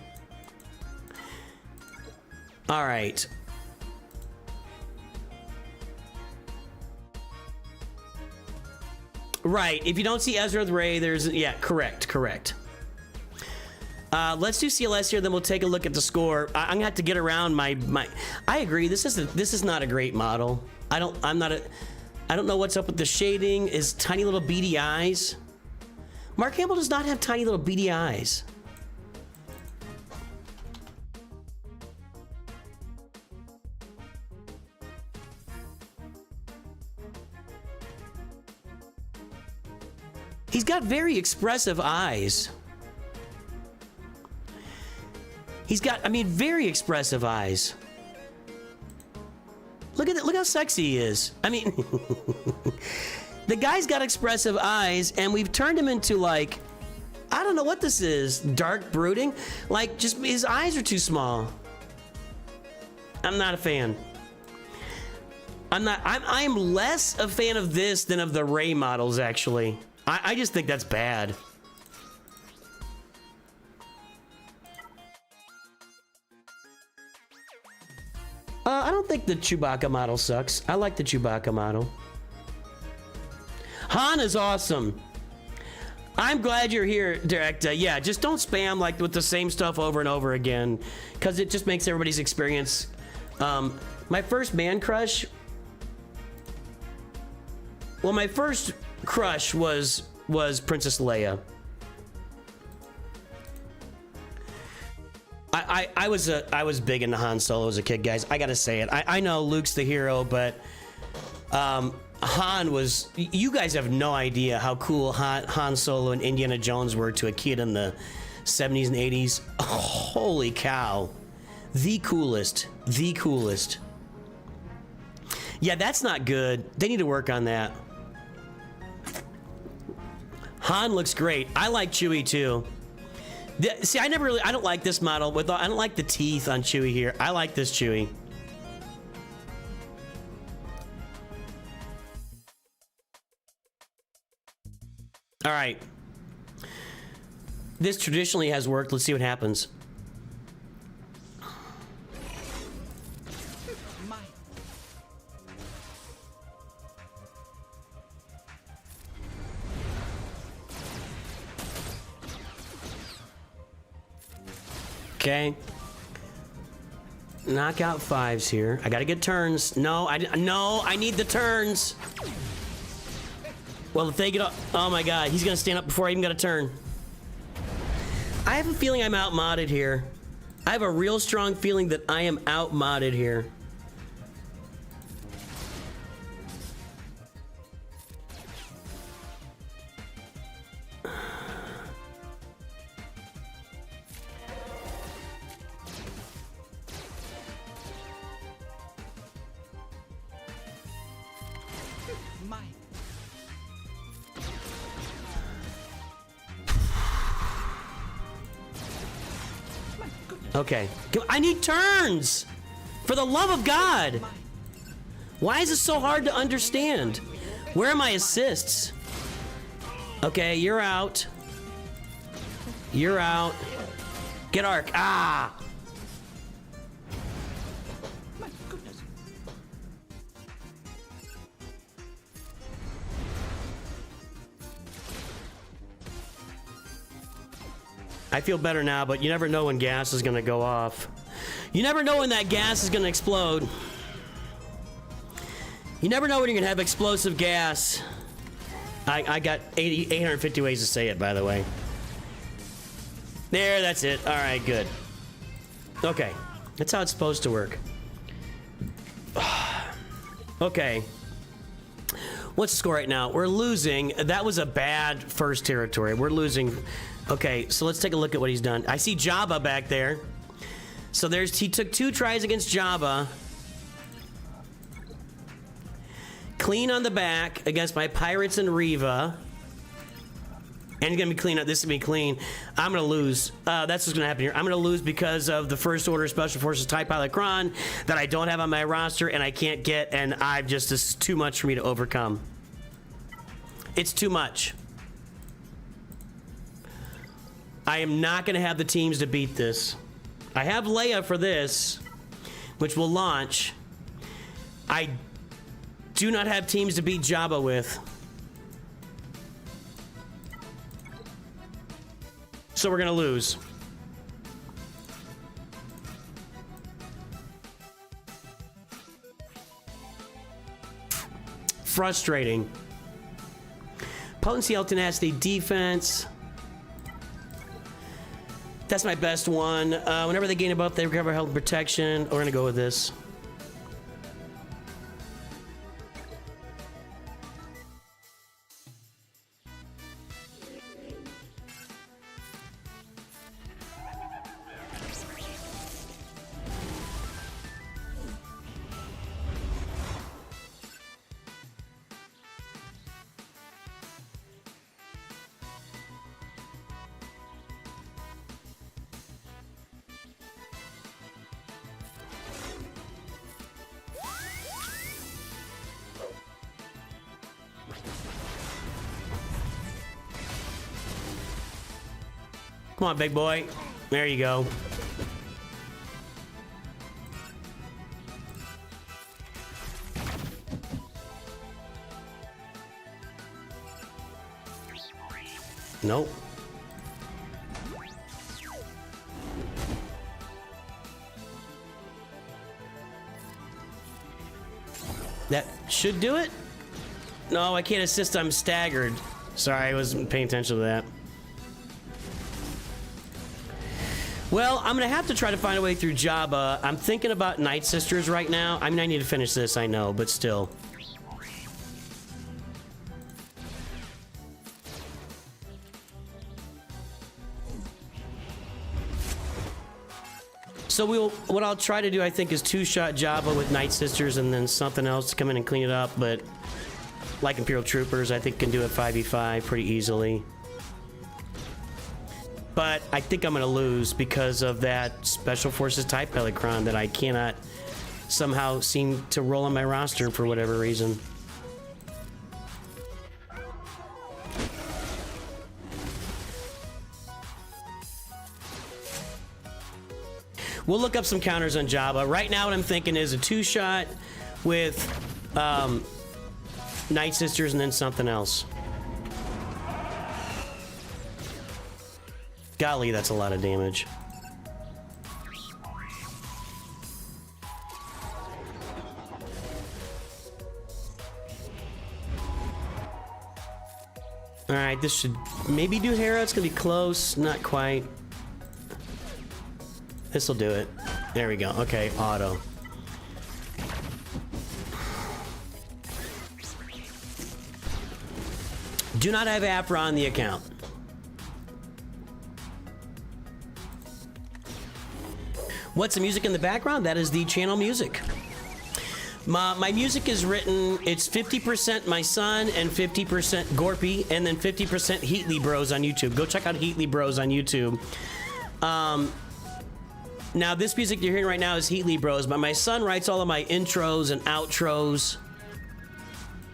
All right. Right. If you don't see Ezra with Ray, there's, yeah, correct. Let's do CLS here, then we'll take a look at the score. I'm gonna have to get around my. I agree. This is not a great model. I don't know what's up with the shading. His tiny little beady eyes. Mark Hamill does not have tiny little beady eyes. He's got very expressive eyes. He's got, I mean, very expressive eyes. Look at that, look how sexy he is. I mean, the guy's got expressive eyes, and we've turned him into, like, I don't know what this is, dark brooding? Like, just, his eyes are too small. I'm not a fan. I'm less a fan of this than of the Ray models, actually. I just think that's bad. I don't think the Chewbacca model sucks. I like the Chewbacca model. Han is awesome. I'm glad you're here, Dirk Enda. Yeah, just don't spam like with the same stuff over and over again, because it just makes everybody's experience. My first man crush. Well, my first crush was Princess Leia. I was big into Han Solo as a kid, guys. I gotta say it. I know Luke's the hero, but Han was. You guys have no idea how cool Han Solo and Indiana Jones were to a kid in the 70s and 80s. Oh, holy cow, the coolest, the coolest. Yeah, that's not good. They need to work on that. Han looks great. I like Chewie too. See, I don't like this model. I don't like the teeth on Chewie here. I like this Chewie. All right. This traditionally has worked. Let's see what happens. Okay. Knockout 5s here. I gotta get turns. No, I need the turns. Well, if they get up, oh my god, he's gonna stand up before I even got a turn. I have a feeling I'm out-modded here. I have a real strong feeling that I am out-modded here. Okay. I need turns! For the love of God! Why is it so hard to understand? Where are my assists? Okay, you're out. You're out. Get arc. Ah! My goodness. I feel better now, but you never know when gas is gonna go off. You never know when that gas is gonna explode. You never know when you're gonna have explosive gas. I got 850 ways to say it, by the way. There, that's it. All right, good. Okay, that's how it's supposed to work. Okay. What's the score right now? We're losing. That was a bad first territory. We're losing. Okay, so let's take a look at what he's done. I see Jabba back there. So he took 2 tries against Jabba. Clean on the back against my Pirates and Reva. And he's gonna be clean up. This is gonna be clean. I'm gonna lose. That's what's gonna happen here. I'm gonna lose because of the First Order Special Forces TIE Pilot Kron that I don't have on my roster and I can't get, and this is too much for me to overcome. It's too much. I am not gonna have the teams to beat this. I have Leia for this, which will launch. I do not have teams to beat Jabba with. So we're gonna lose. Frustrating. Potency, tenacity, defense. That's my best one. Whenever they gain a buff, they recover health and protection. We're gonna go with this. Come on, big boy. There you go. Nope. That should do it? No, I can't assist. I'm staggered. Sorry, I wasn't paying attention to that. Well, I'm gonna have to try to find a way through Jabba. I'm thinking about Night Sisters right now. I mean, I need to finish this, I know, but still. So what I'll try to do, I think, is 2-shot Jabba with Night Sisters and then something else to come in and clean it up, but like Imperial Troopers, I think can do it 5v5 pretty easily. But I think I'm going to lose because of that Special Forces type Datacron that I cannot somehow seem to roll on my roster for whatever reason. We'll look up some counters on Jabba. Right now what I'm thinking is a 2-shot with Night Sisters and then something else. Golly, that's a lot of damage. Alright, this should maybe do Hera. It's gonna be close, not quite. This'll do it. There we go. Okay, auto. Do not have Afra on the account. What's the music in the background? That is the channel music. My music is written, it's 50% My Son and 50% Gorpy and then 50% Heatley Bros on YouTube. Go check out Heatley Bros on YouTube. Now this music you're hearing right now is Heatley Bros, but my son writes all of my intros and outros.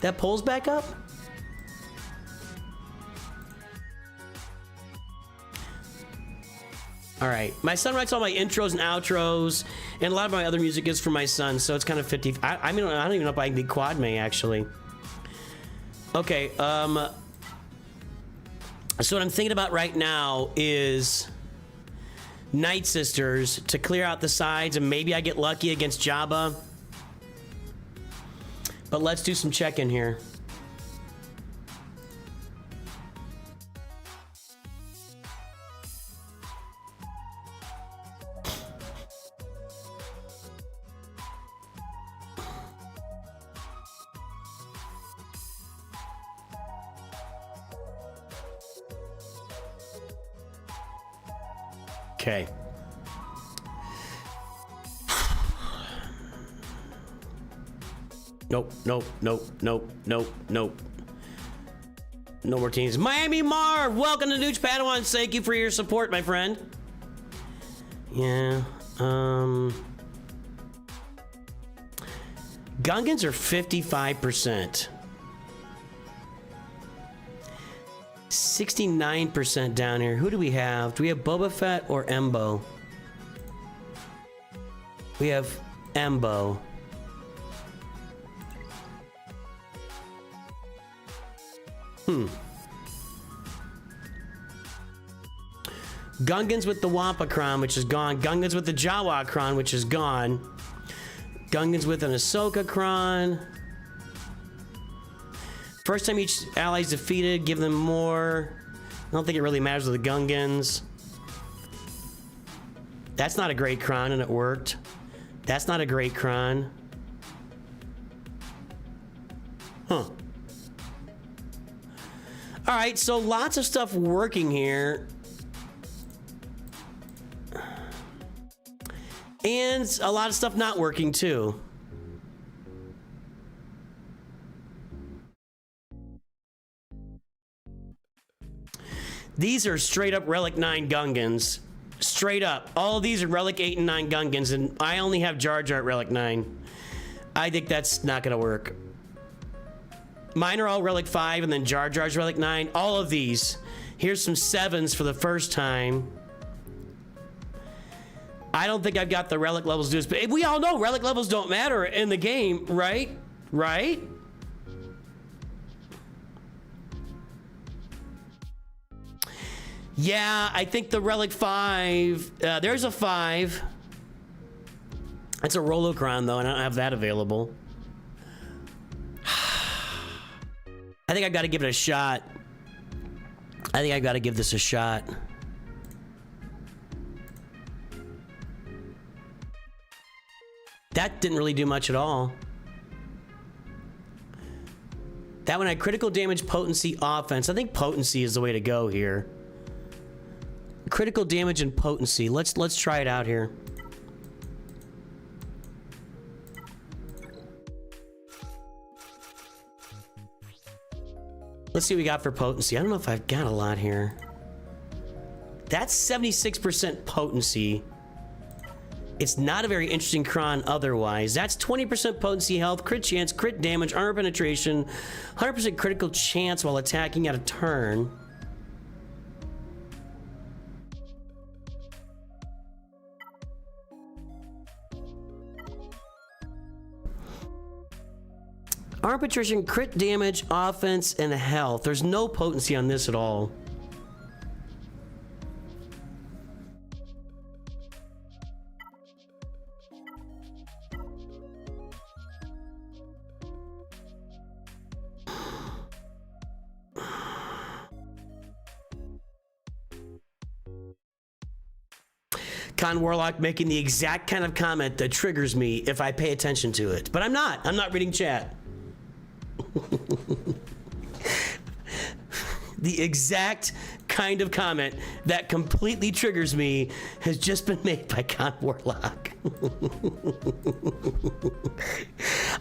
That pulls back up? All right, my son writes all my intros and outros, and a lot of my other music is for my son, so it's kind of 50. I mean, I don't even know if I can be Quad May, actually. Okay, so what I'm thinking about right now is Night Sisters to clear out the sides, and maybe I get lucky against Jabba. But let's do some check-in here. Okay. Nope, nope, nope, nope, nope, nope. No more teams. Miami Marv, welcome to Nooch Padawans. Thank you for your support, my friend. Yeah, Gungans are 55%. 69% down here. Who do we have? Do we have Boba Fett or Embo? We have Embo. Gungans with the Wampakron, which is gone. Gungans with the Jawa-Kron, which is gone. Gungans with an Ahsoka-Kron. First time each ally is defeated, give them more. I don't think it really matters with the Gungans. That's not a great Kron, and it worked. That's not a great Kron. Huh. All right, so lots of stuff working here. And a lot of stuff not working, too. These are straight up Relic 9 Gungans. Straight up. All of these are Relic 8 and 9 Gungans, and I only have Jar Jar at Relic 9. I think that's not gonna work. Mine are all Relic 5 and then Jar Jar's Relic 9. All of these. Here's some 7s for the first time. I don't think I've got the Relic levels to do this, but we all know Relic levels don't matter in the game, right? Right? Yeah, I think the Relic 5, there's a 5. It's a Rolocron, though, and I don't have that available. I think I've got to give it a shot. I think I've got to give this a shot. That didn't really do much at all. That one had critical damage, potency, offense. I think potency is the way to go here. Critical damage and potency. Let's try it out here. Let's see what we got for potency. I don't know if I've got a lot here. That's 76% potency. It's not a very interesting cron otherwise. That's 20% potency, health, crit chance, crit damage, armor penetration, 100% critical chance while attacking at a turn. Armor penetration, crit damage, offense, and health. There's no potency on this at all. Con Warlock making the exact kind of comment that triggers me if I pay attention to it. But I'm not. I'm not reading chat. The exact kind of comment that completely triggers me has just been made by Con Warlock.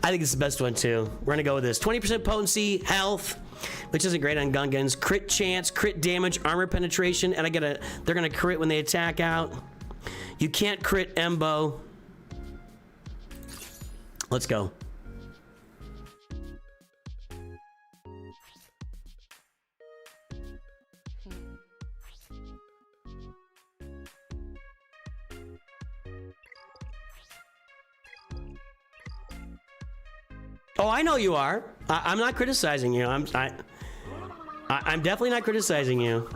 I think it's the best one too. We're gonna go with this. 20% potency, health, which isn't great on Gungans, crit chance, crit damage, armor penetration, and they're gonna crit when they attack out. You can't crit Embo. Let's go. Oh, I know you are. I'm not criticizing you. I'm definitely not criticizing you.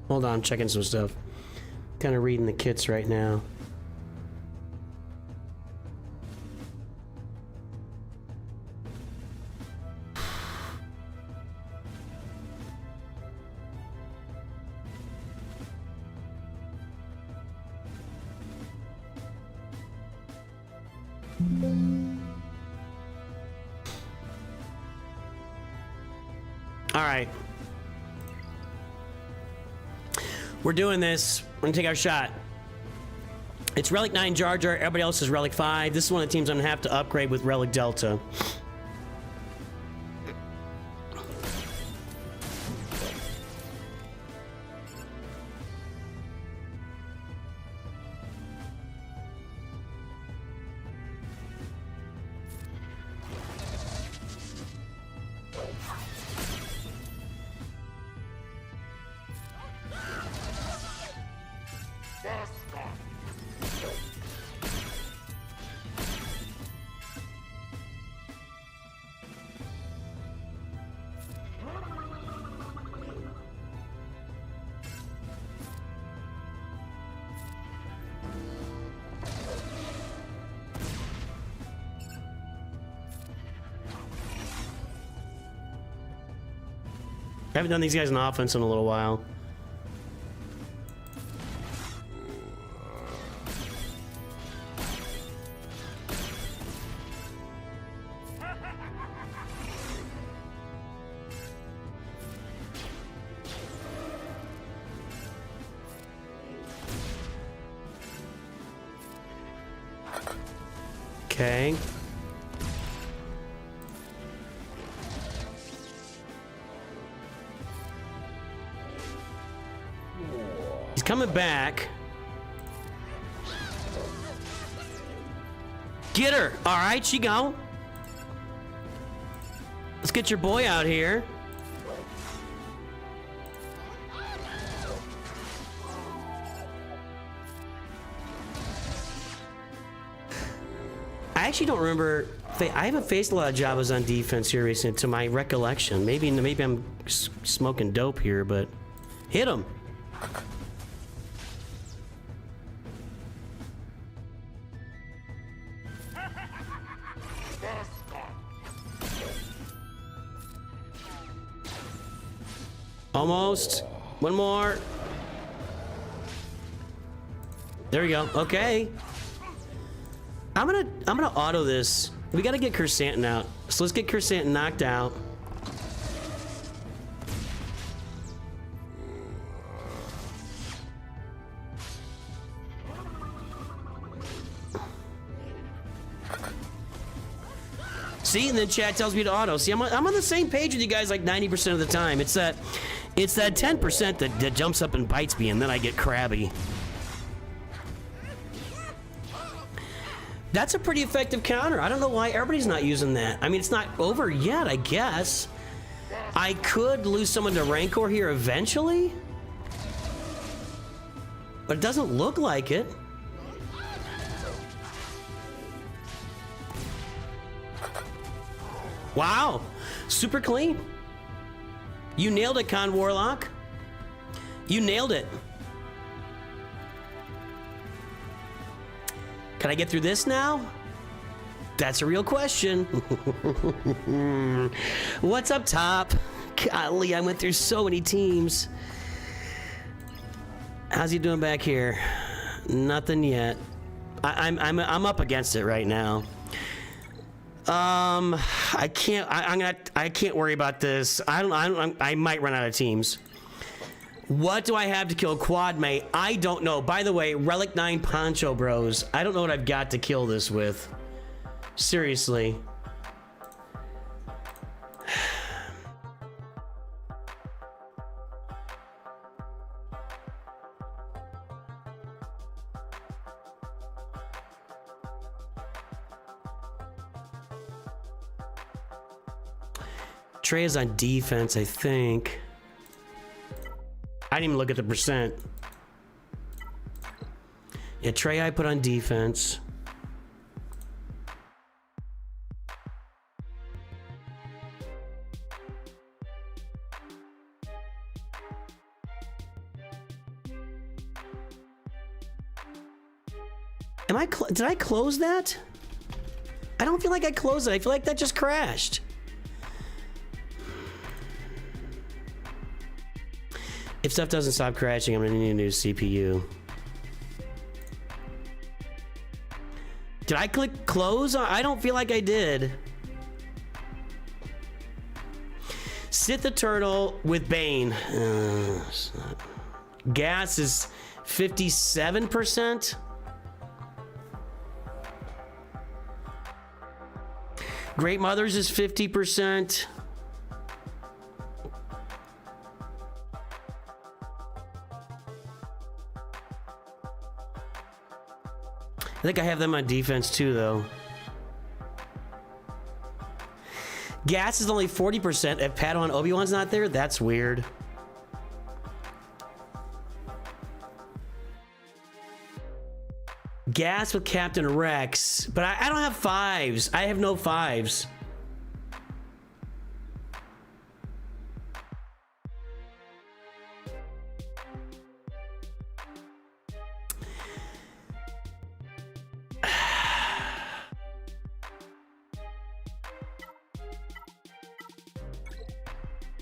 Hold on, I'm checking some stuff. Kind of reading the kits right now. All right. We're doing this. We're gonna take our shot. It's Relic 9 Jar Jar. Everybody else is Relic 5. This is one of the teams I'm gonna have to upgrade with Relic Delta. I haven't done these guys in offense in a little while. Okay. He's coming back. Get her. All right, she go. Let's get your boy out here. I actually don't remember. I haven't faced a lot of Jawas on defense here recently, to my recollection. Maybe I'm smoking dope here, but hit him. Almost. One more. There we go. Okay. I'm gonna auto this. We gotta get Kersantin out. So let's get Kersantin knocked out. See, and then chat tells me to auto. See, I'm on the same page with you guys like 90% of the time. It's that 10% that jumps up and bites me, and then I get crabby. That's a pretty effective counter. I don't know why everybody's not using that. I mean, it's not over yet, I guess. I could lose someone to Rancor here eventually, but it doesn't look like it. Wow, super clean. You nailed it, Con Warlock. You nailed it. Can I get through this now? That's a real question. What's up top? Golly, I went through so many teams. How's he doing back here? Nothing yet. I'm up against it right now. I can't worry about this. I might run out of teams. What do I have to kill Quadmate? I don't know. By the way, Relic 9 Poncho Bros. I don't know what I've got to kill this with. Seriously. Trey is on defense, I think. I didn't even look at the percent. Yeah, Trey I put on defense. Did I close that? I don't feel like I closed it. I feel like that just crashed. If stuff doesn't stop crashing, I'm gonna need a new CPU. Did I click close? I don't feel like I did. Sith the Turtle with Bane. Gas is 57%. Great Mothers is 50%. I think I have them on defense too, though. Gas is only 40%. If Padawan Obi-Wan's not there, that's weird. Gas with Captain Rex, but I don't have fives. I have no fives.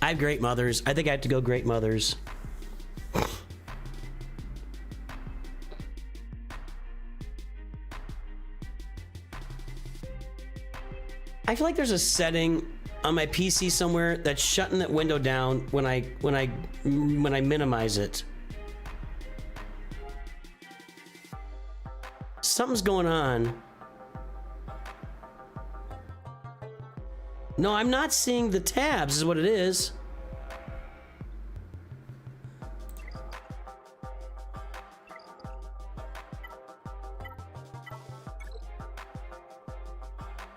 I have Great Mothers. I think I have to go Great Mothers. I feel like there's a setting on my PC somewhere that's shutting that window down when I minimize it. Something's going on. No, I'm not seeing the tabs is what it is.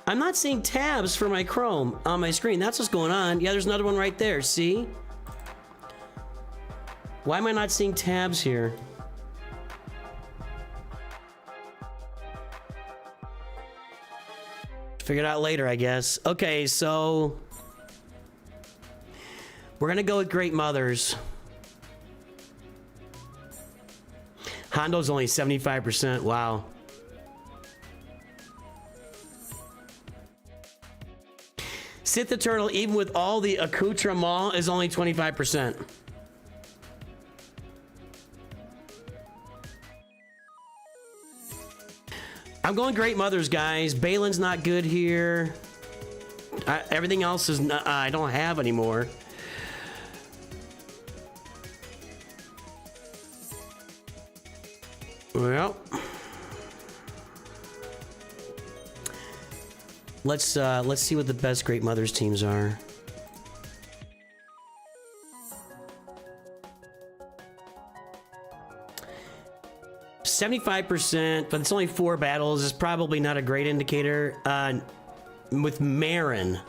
I'm not seeing tabs for my Chrome on my screen. That's what's going on. Yeah, there's another one right there. See? Why am I not seeing tabs here? Figure it out later, I guess. Okay, so we're gonna go with Great Mothers. Hondo's only 75%. Wow. Sith the Turtle, even with all the accoutrement, is only 25%. I'm going Great Mothers, guys. Balin's not good here. Everything else is not, I don't have anymore. Well, let's see what the best Great Mothers teams are. %, but it's only 4 battles. Is probably not a great indicator. With Marin.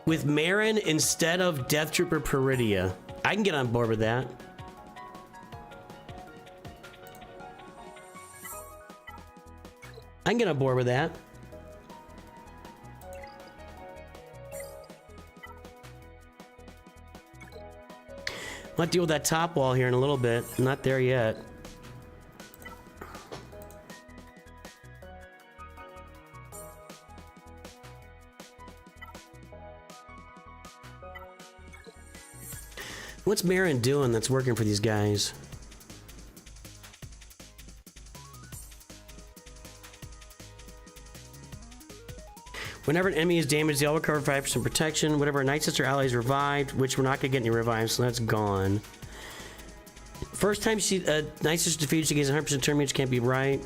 With Marin instead of Death Trooper Peridia. I can get on board with that. I can get on board with that. I'll deal with that top wall here in a little bit. I'm not there yet. What's Marin doing that's working for these guys? Whenever an enemy is damaged, they'll recover 5% protection. Whenever a Night Sister ally is revived, which we're not going to get any revives, so that's gone. First time she Night Sister defeated, she gains 100% turn, which can't be right.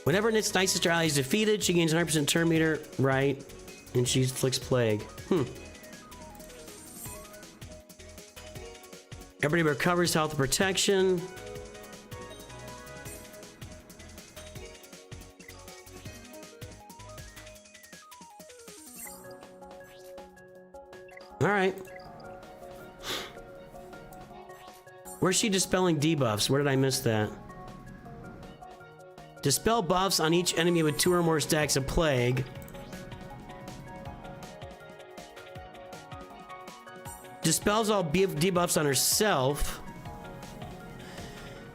Whenever its Night Sister ally is defeated, she gains 100% turn meter, right? And she inflicts plague. Everybody recovers health and protection. All right. Where's she dispelling debuffs? Where did I miss that? Dispel buffs on each enemy with 2 or more stacks of plague. Dispels all debuffs on herself.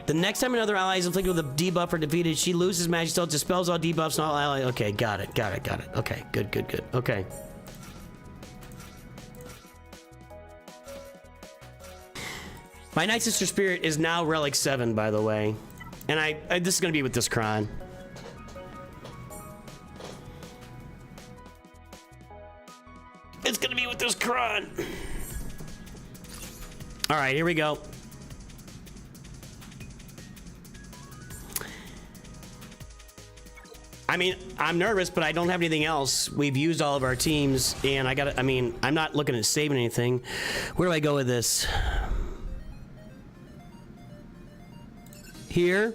The next time another ally is inflicted with a debuff or defeated, she loses magic still. Dispels all debuffs on all allies. Okay, got it. Okay, good. Okay. My Night Sister Spirit is now Relic 7, by the way. And this is gonna be with this Kron. It's gonna be with this Kron. All right, here we go. I mean, I'm nervous, but I don't have anything else. We've used all of our teams, and I'm not looking at saving anything. Where do I go with this? Here.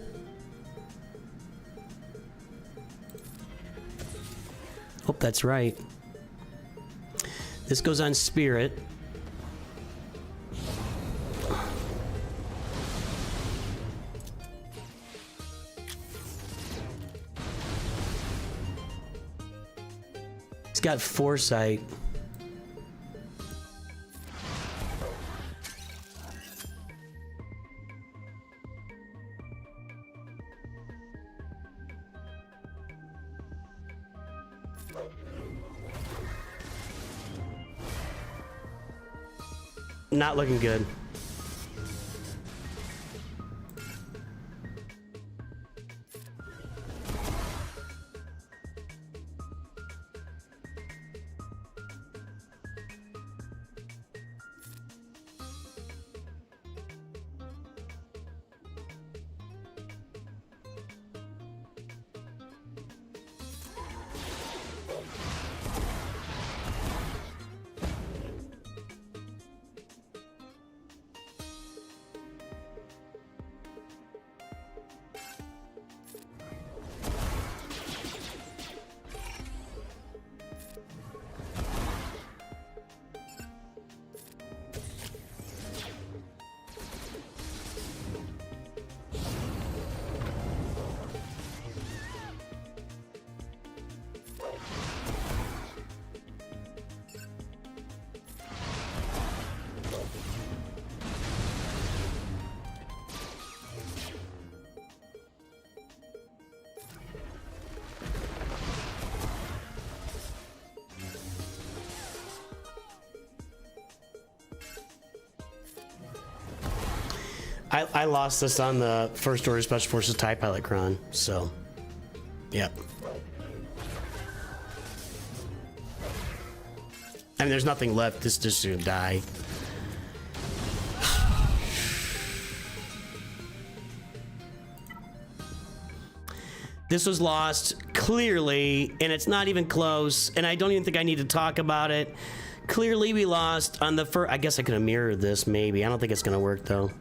Hope that's right. This goes on Spirit. It's got Foresight. Not looking good. I lost this on the First Order Special Forces TIE Pilot Cron, so, yep. I mean, there's nothing left. This is just gonna die. This was lost clearly, and it's not even close, and I don't even think I need to talk about it. Clearly we lost on the first. I guess I could have mirrored this, maybe. I don't think it's gonna work though.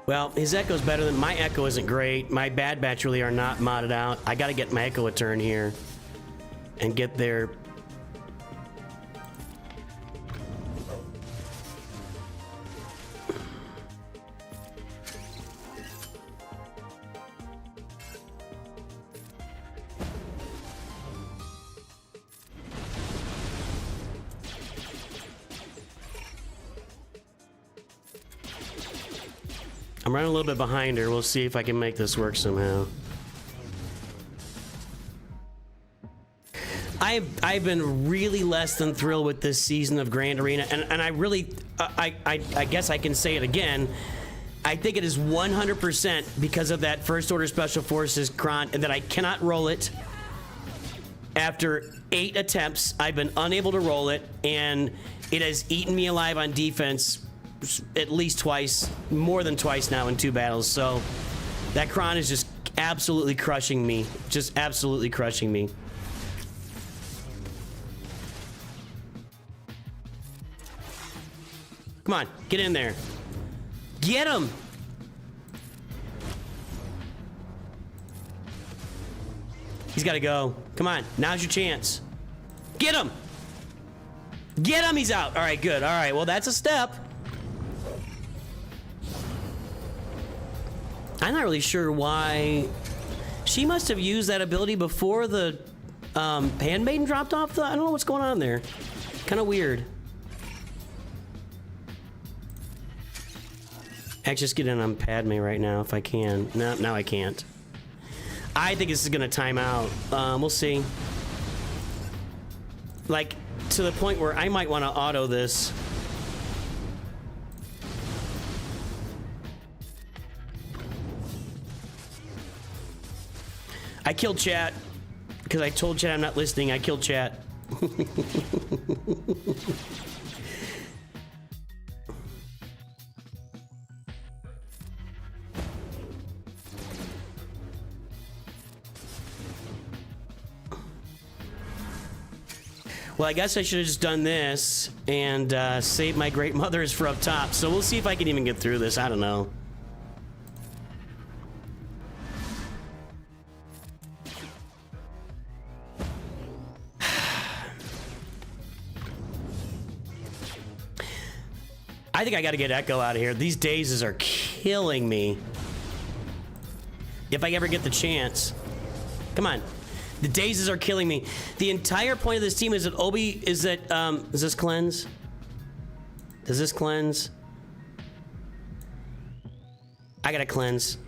Well, his echo's better than my echo. Isn't great. My Bad Batch really are not modded out. I gotta get my echo a turn here and get there. I'm running a little bit behind her. We'll see if I can make this work somehow. I've been really less than thrilled with this season of Grand Arena, and I really, I guess I can say it again. I think it is 100% because of that First Order Special Forces Cron, and that I cannot roll it. After 8 attempts, I've been unable to roll it, and it has eaten me alive on defense at least twice, more than twice now in 2 battles. So that Cron is just absolutely crushing me. Just absolutely crushing me. Come on, get in there. Get him! He's got to go. Come on, now's your chance. Get him! Get him, he's out. All right, good. All right, well, that's a step. I'm not really sure why. She must have used that ability before the handmaiden dropped off. I don't know what's going on there. Kind of weird. Actually, just get in on Padme right now if I can. No, now I can't. I think this is gonna time out. We'll see. Like, to the point where I might want to auto this. I killed chat because I told chat I'm not listening. I killed chat. Well, I guess I should have just done this and saved my great mothers for up top. So we'll see if I can even get through this. I don't know. I think I got to get Echo out of here. These dazes are killing me. If I ever get the chance. Come on. The dazes are killing me. The entire point of this team is that Obi is that does this cleanse? Does this cleanse? I gotta cleanse.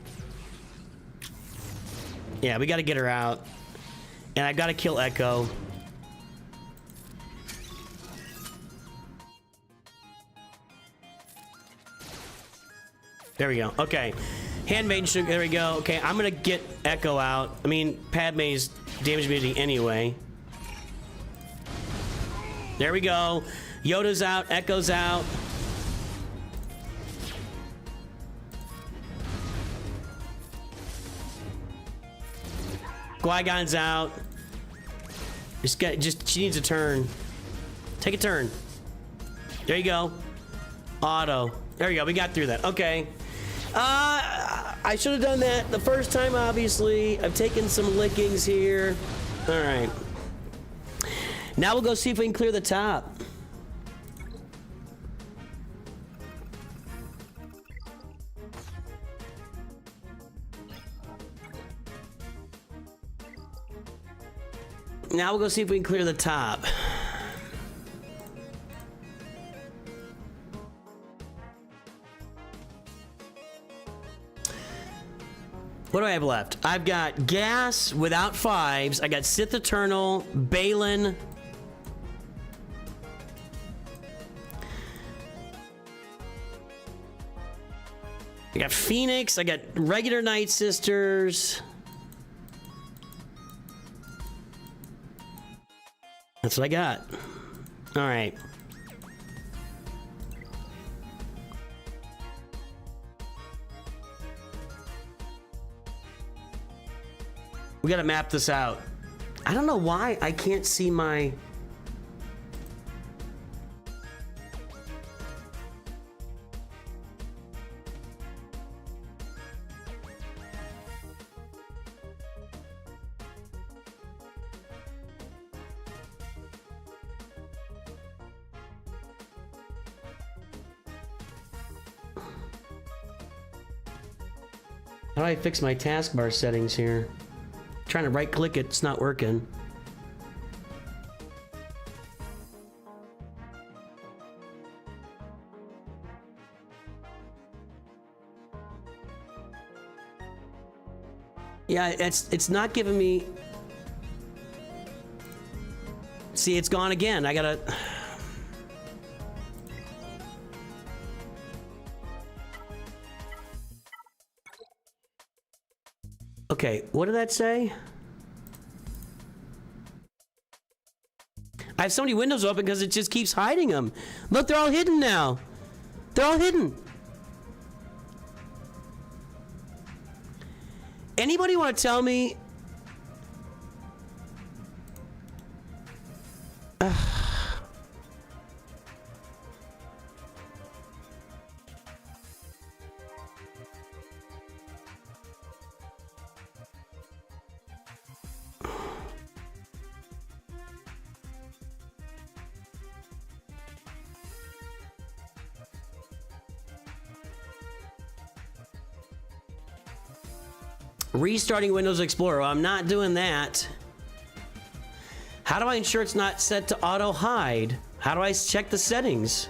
Yeah, we gotta get her out. And I've gotta kill Echo. There we go. Okay. Handmaiden should, there we go. Okay, I'm gonna get Echo out. I mean, Padme's damage immunity anyway. There we go. Yoda's out, Echo's out. Qui-Gon's out. She needs a turn. Take a turn. There you go. Auto. There you go. We got through that. Okay. I should have done that the first time, obviously. I've taken some lickings here. All right. Now we'll go see if we can clear the top. Now we'll go see if we can clear the top. What do I have left? I've got Gas without 5s. I got Sith Eternal, Balin. I got Phoenix. I got regular Night Sisters. That's what I got. All right. We gotta map this out. I don't know why I can't see my... How do I fix my taskbar settings here? Trying to right click it, it's not working. Yeah, it's not giving me... See, it's gone again. I gotta... Okay, what did that say? I have so many windows open because it just keeps hiding them. Look, they're all hidden now. They're all hidden. Anybody want to tell me? Restarting Windows Explorer. Well, I'm not doing that. How do I ensure it's not set to auto hide? How do I check the settings?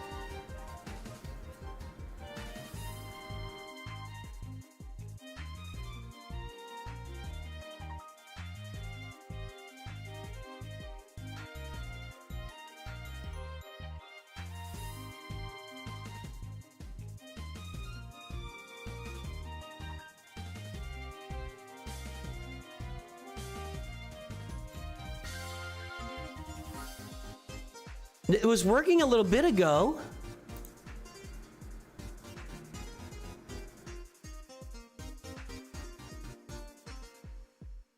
It was working a little bit ago.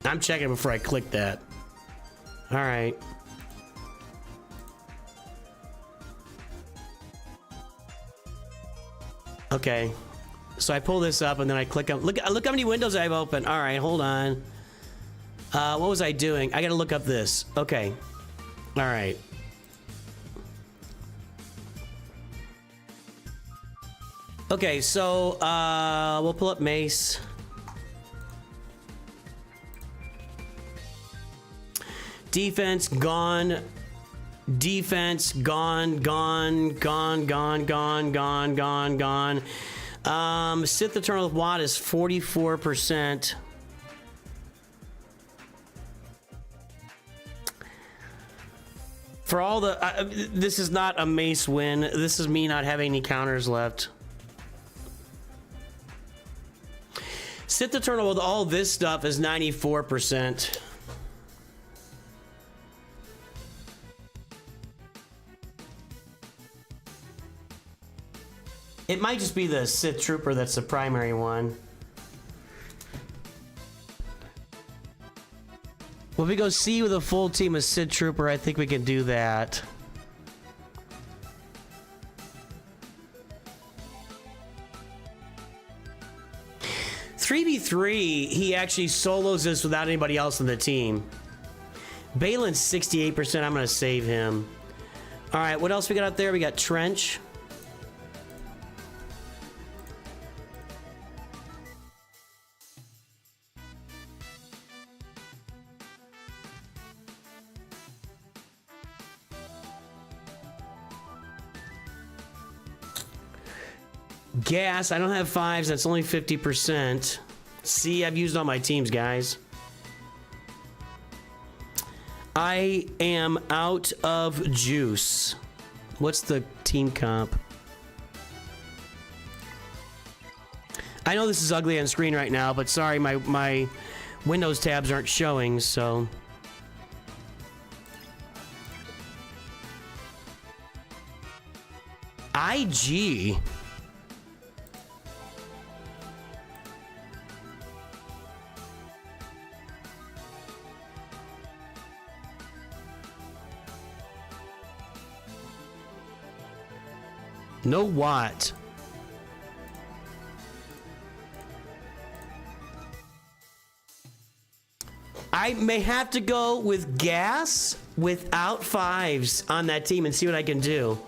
I'm checking before I click that. All right. Okay. So I pull this up and then I click on... Look how many windows I have open. All right, hold on. What was I doing? I got to look up this. Okay. All right. Okay, so we'll pull up Mace. Defense gone. Defense gone, gone, gone, gone, gone, gone, gone, gone. Sith Eternal Watt is 44%. For all the this is not a Mace win. This is me not having any counters left. Sith Eternal with all this stuff is 94%. It might just be the Sith Trooper that's the primary one. Well, if we go C with a full team of Sith Trooper, I think we can do that. 3v3, he actually solos this without anybody else on the team. Balin's 68%. I'm going to save him. All right, what else we got out there? We got Trench. Gas, I don't have 5s. That's only 50%. See, I've used all my teams, guys. I am out of juice. What's the team comp? I know this is ugly on screen right now, but sorry, my Windows tabs aren't showing, so... IG... No what? I may have to go with gas without 5s on that team and see what I can do.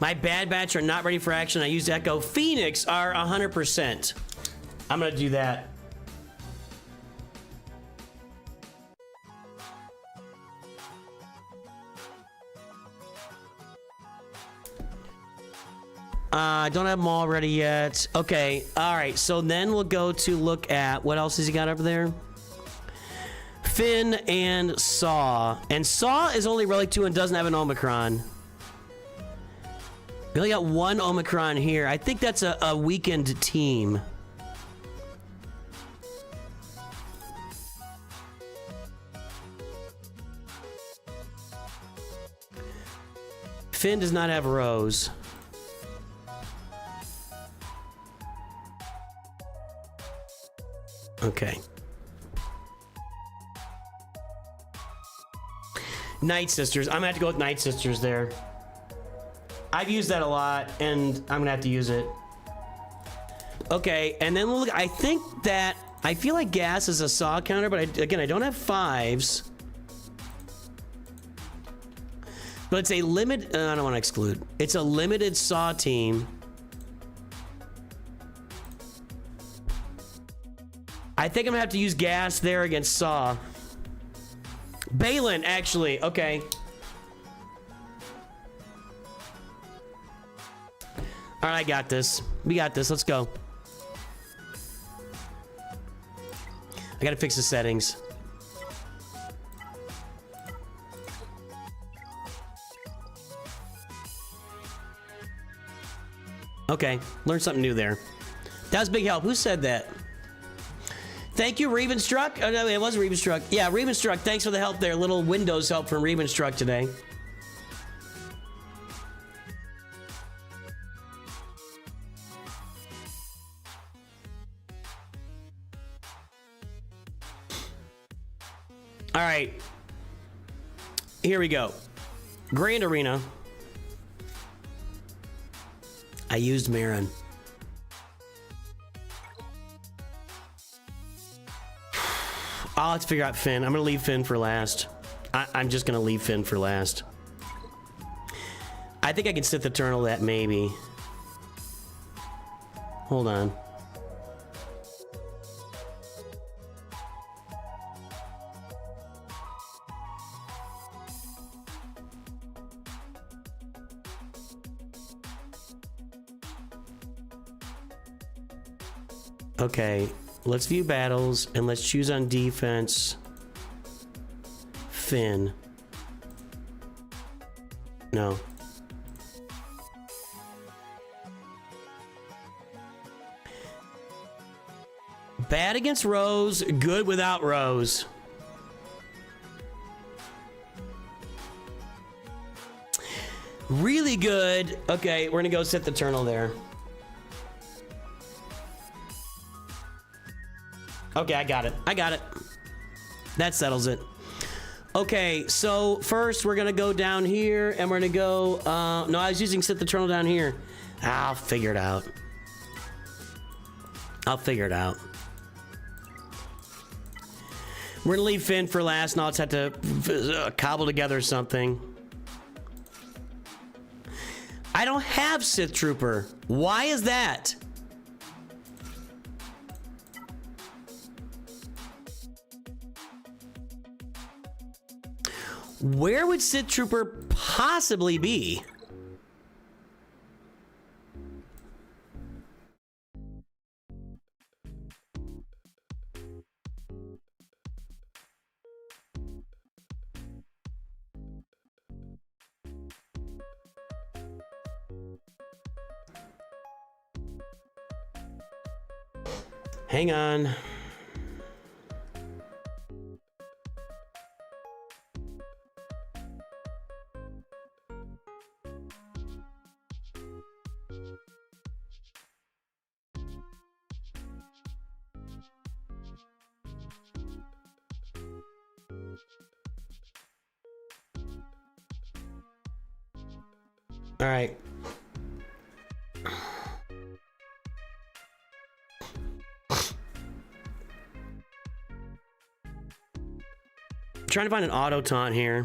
My Bad Batch are not ready for action. I used Echo. Phoenix are 100%. I'm gonna do that. I don't have them all ready yet. Okay, all right. So then we'll go to look at what else has he got over there? Finn and Saw. And Saw is only Relic 2 and doesn't have an Omicron. We only got one Omicron here. I think that's a weakened team. Finn does not have Rose. Okay. Night Sisters. I'm gonna have to go with Night Sisters there. I've used that a lot, and I'm gonna have to use it. Okay, and then we'll look. I think that I feel like gas is a Saw counter, but again, I don't have 5s. But it's a limit. I don't want to exclude. It's a limited Saw team. I think I'm gonna have to use gas there against Saw. Balin, actually. Okay. All right, I got this. We got this. Let's go. I gotta fix the settings. Okay, learned something new there. That was big help. Who said that? Thank you, Rebenstruck. Oh, no, it wasn't Rebenstruck. Yeah, Rebenstruck, thanks for the help there. Little Windows help from Rebenstruck today. All right. Here we go. Grand Arena. I used Marin. I'll have to figure out Finn. I'm gonna leave Finn for last. I'm just gonna leave Finn for last. I think I can Sith Eternal that maybe. Hold on. Okay, let's view battles and let's choose on defense. Finn. No. Bad against Rose, good without Rose. Really good. Okay, we're gonna go Sith Eternal there. Okay, I got it. I got it. That settles it. Okay, so first we're gonna go down here and we're gonna go, no, I was using Sith Eternal down here. I'll figure it out. I'll figure it out. We're gonna leave Finn for last, and I'll just have to cobble together something. I don't have Sith Trooper. Why is that? Where would Sith Trooper possibly be? Hang on. All right. Trying to find an auto taunt here.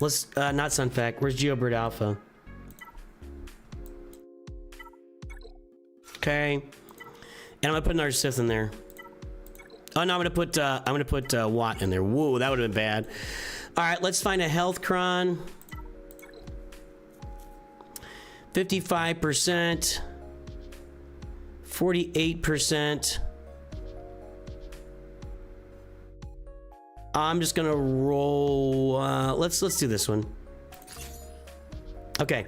Let's not Sunfac. Where's Geobird Alpha? Okay, and I'm gonna put another Sith in there. Oh no, I'm gonna put Watt in there. Whoa, that would have been bad. All right, let's find a health cron. 55%, 48%. I'm just gonna roll. Let's do this one. Okay.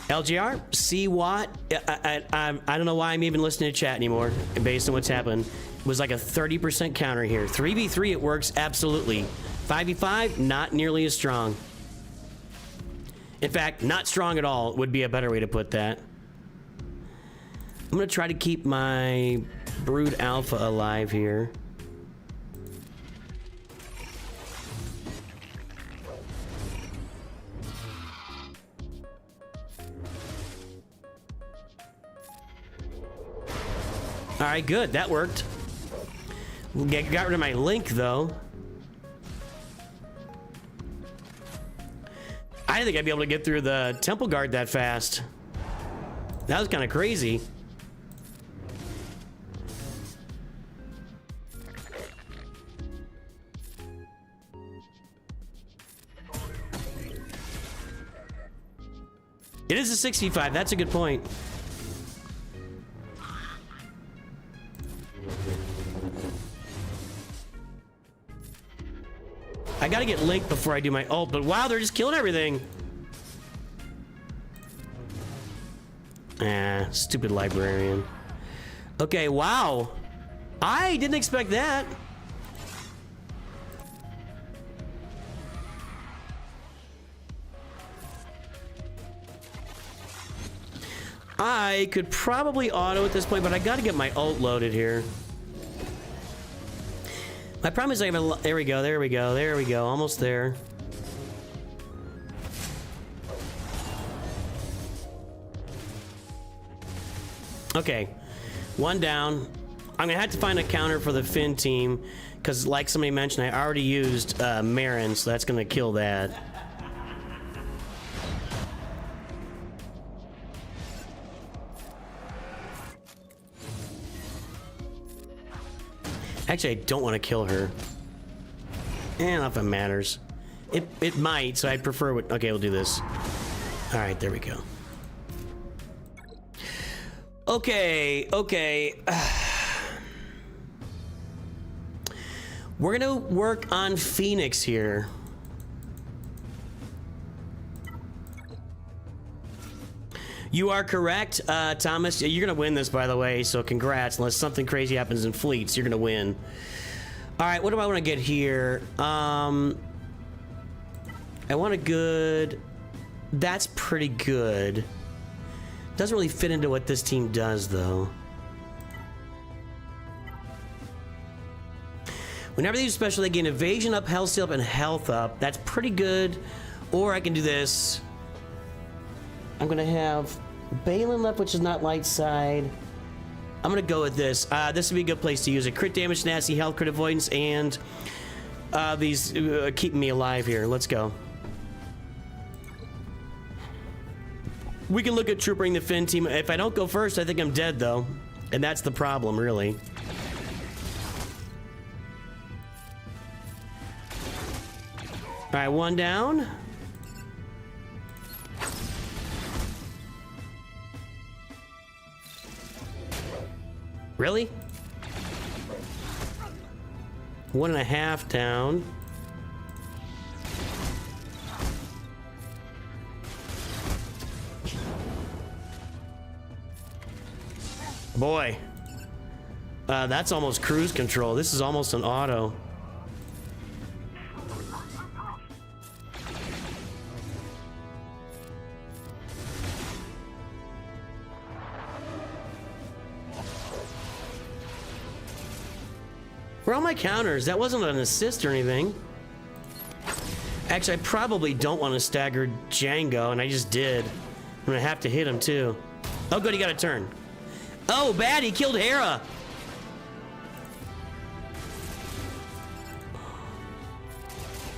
LGR, C Watt. I don't know why I'm even listening to chat anymore based on what's happened. It was like a 30% counter here. 3v3 it works absolutely. 5v5 not nearly as strong. In fact, not strong at all would be a better way to put that. I'm gonna try to keep my Brood Alpha alive here. All right, good. That worked. Got rid of my Link, though. I didn't think I'd be able to get through the Temple Guard that fast. That was kind of crazy. It is a 65. That's a good point. I gotta get Link before I do my ult, but wow, they're just killing everything. Ah, stupid librarian. Okay, wow. I didn't expect that. I could probably auto at this point, but I gotta get my ult loaded here. My problem is I have a... There we go, there we go, there we go. Almost there. Okay. One down. I'm gonna have to find a counter for the Finn team, because like somebody mentioned, I already used Marin, so that's gonna kill that. Actually, I don't want to kill her. I don't know if it matters. It might, so I'd prefer... Okay, we'll do this. All right, there we go. Okay, okay. We're gonna work on Phoenix here. You are correct, Thomas. You're gonna win this, by the way, so congrats. Unless something crazy happens in fleets, you're gonna win. All right, what do I want to get here? I want a good... That's pretty good. Doesn't really fit into what this team does, though. Whenever they use special, they gain evasion up, health steal up, and health up. That's pretty good. Or I can do this. I'm gonna have Balin left, which is not light side. I'm gonna go with this. This would be a good place to use it. Crit damage, nasty health, crit avoidance, and these keeping me alive here. Let's go. We can look at troopering the Finn team. If I don't go first, I think I'm dead, though. And that's the problem, really. All right, one down. Really? 1.5 down. Boy. That's almost cruise control. This is almost an auto. Where are all my counters? That wasn't an assist or anything. Actually, I probably don't want to stagger Django, and I just did. I'm gonna have to hit him too. Oh, good, he got a turn. Oh, bad, he killed Hera.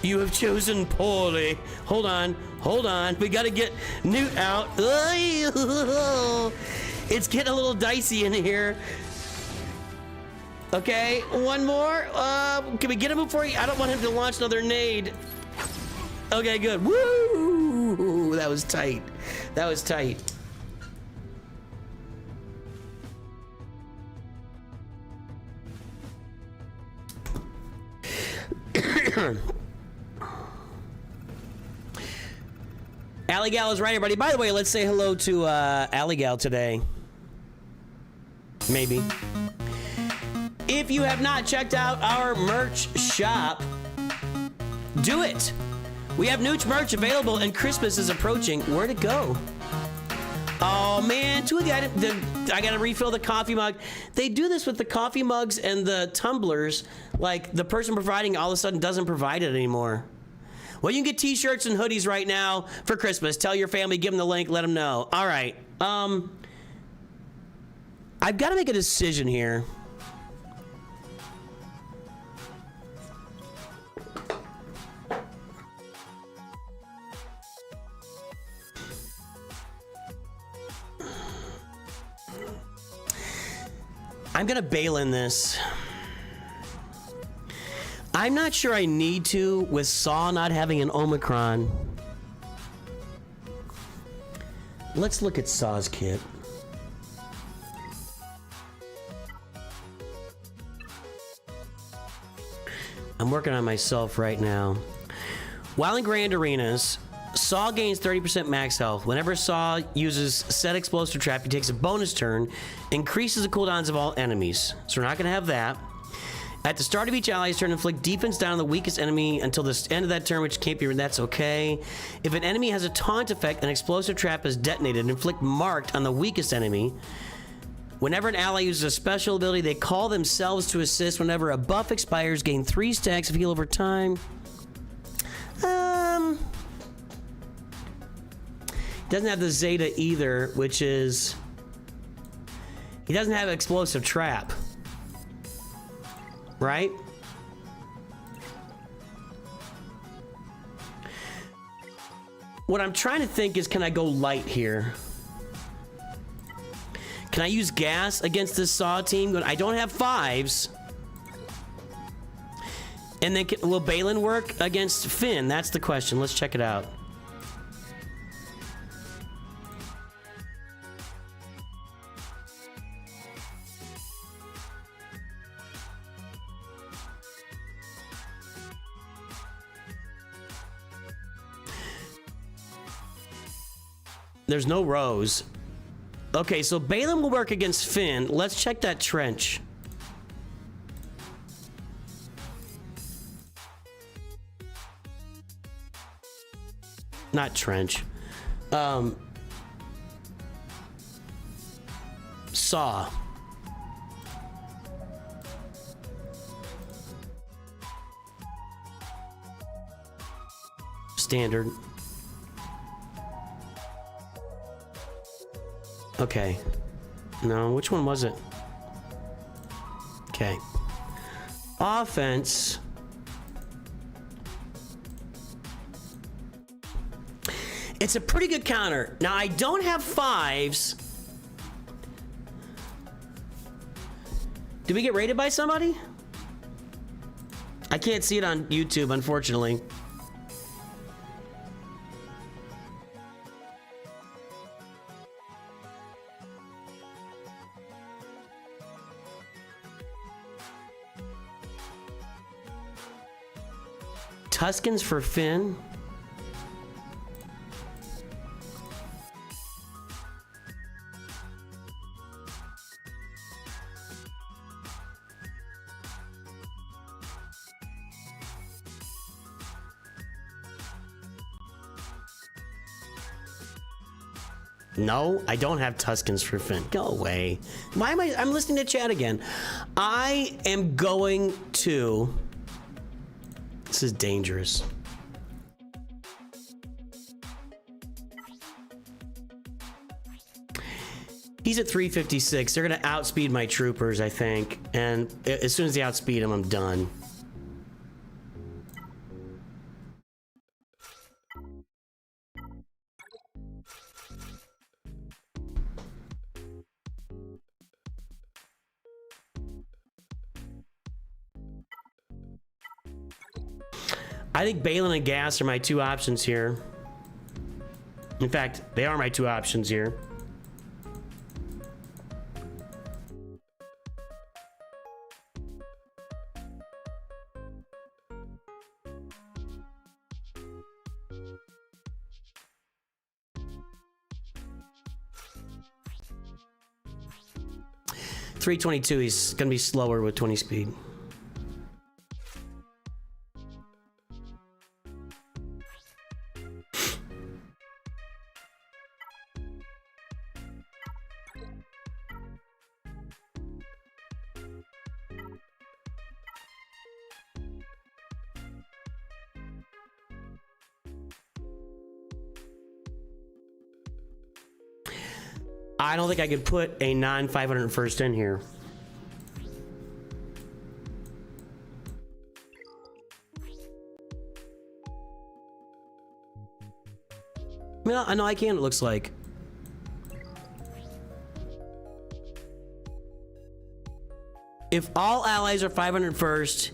You have chosen poorly. Hold on, hold on. We gotta get Newt out. It's getting a little dicey in here. Okay, one more. Can we get him before he... I don't want him to launch another nade. Okay, good. Woo! That was tight. That was tight. Alligal is right, everybody. By the way, let's say hello to Alligal today. Maybe. If you have not checked out our merch shop, do it. We have Nooch merch available and Christmas is approaching. Where'd it go? Oh man, two of the items. I gotta refill the coffee mug. They do this with the coffee mugs and the tumblers. Like the person providing all of a sudden doesn't provide it anymore. Well, you can get t-shirts and hoodies right now for Christmas. Tell your family, give them the link, let them know. All right. I've got to make a decision here. I'm gonna bail in this. I'm not sure I need to with Saw not having an Omicron. Let's look at Saw's kit. I'm working on myself right now. While in Grand Arenas, Saw gains 30% max health. Whenever Saw uses set explosive trap, he takes a bonus turn, increases the cooldowns of all enemies. So we're not gonna have that. At the start of each ally's turn, inflict defense down on the weakest enemy until the end of that turn, which can't be, that's okay. If an enemy has a taunt effect, an explosive trap is detonated, inflict marked on the weakest enemy. Whenever an ally uses a special ability, they call themselves to assist. Whenever a buff expires, gain 3 stacks of heal over time. Doesn't have the Zeta either, which is... He doesn't have explosive trap. Right? What I'm trying to think is, can I go light here? Can I use gas against this Saw team? I don't have 5s. And then will Balin work against Finn? That's the question. Let's check it out. There's no rows. Okay, so Balin will work against Finn. Let's check that trench. Not trench. Saw. Standard. Okay. No, which one was it? Okay. Offense. It's a pretty good counter. Now, I don't have 5s. Did we get rated by somebody? I can't see it on YouTube, unfortunately. Tuscans for Finn. No, I don't have Tuscans for Finn. Go away. Why am I'm listening to chat again. I am going to... This is dangerous. He's at 356. They're going to outspeed my troopers, I think. And as soon as they outspeed him, I'm done. I think Balin and Gas are my 2 options here. In fact, they are my 2 options here. .322, he's gonna be slower with 20 speed. I don't think I could put a non-501st in here. Well, I know I can, it looks like. If all allies are 501st,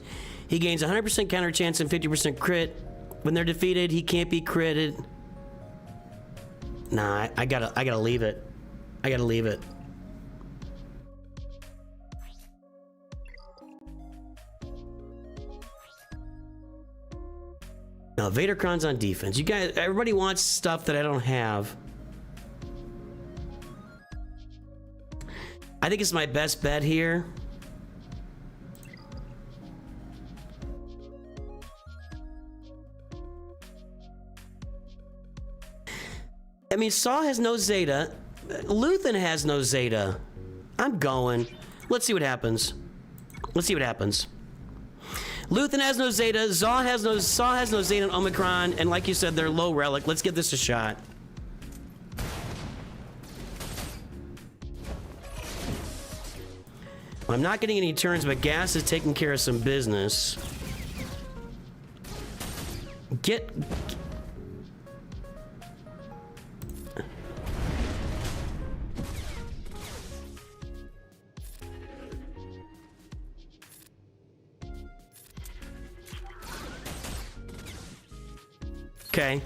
he gains 100% counter chance and 50% crit. When they're defeated, he can't be critted. Nah, I gotta leave it. I gotta leave it. Now, Datacron's on defense. You guys, everybody wants stuff that I don't have. I think it's my best bet here. I mean, Saw has no Zeta. Luthen has no Zeta. I'm going. Let's see what happens. Let's see what happens. Luthen has no Zeta. Saw has no Zeta and Omicron. And like you said, they're low Relic. Let's give this a shot. Well, I'm not getting any turns, but Gas is taking care of some business. Okay.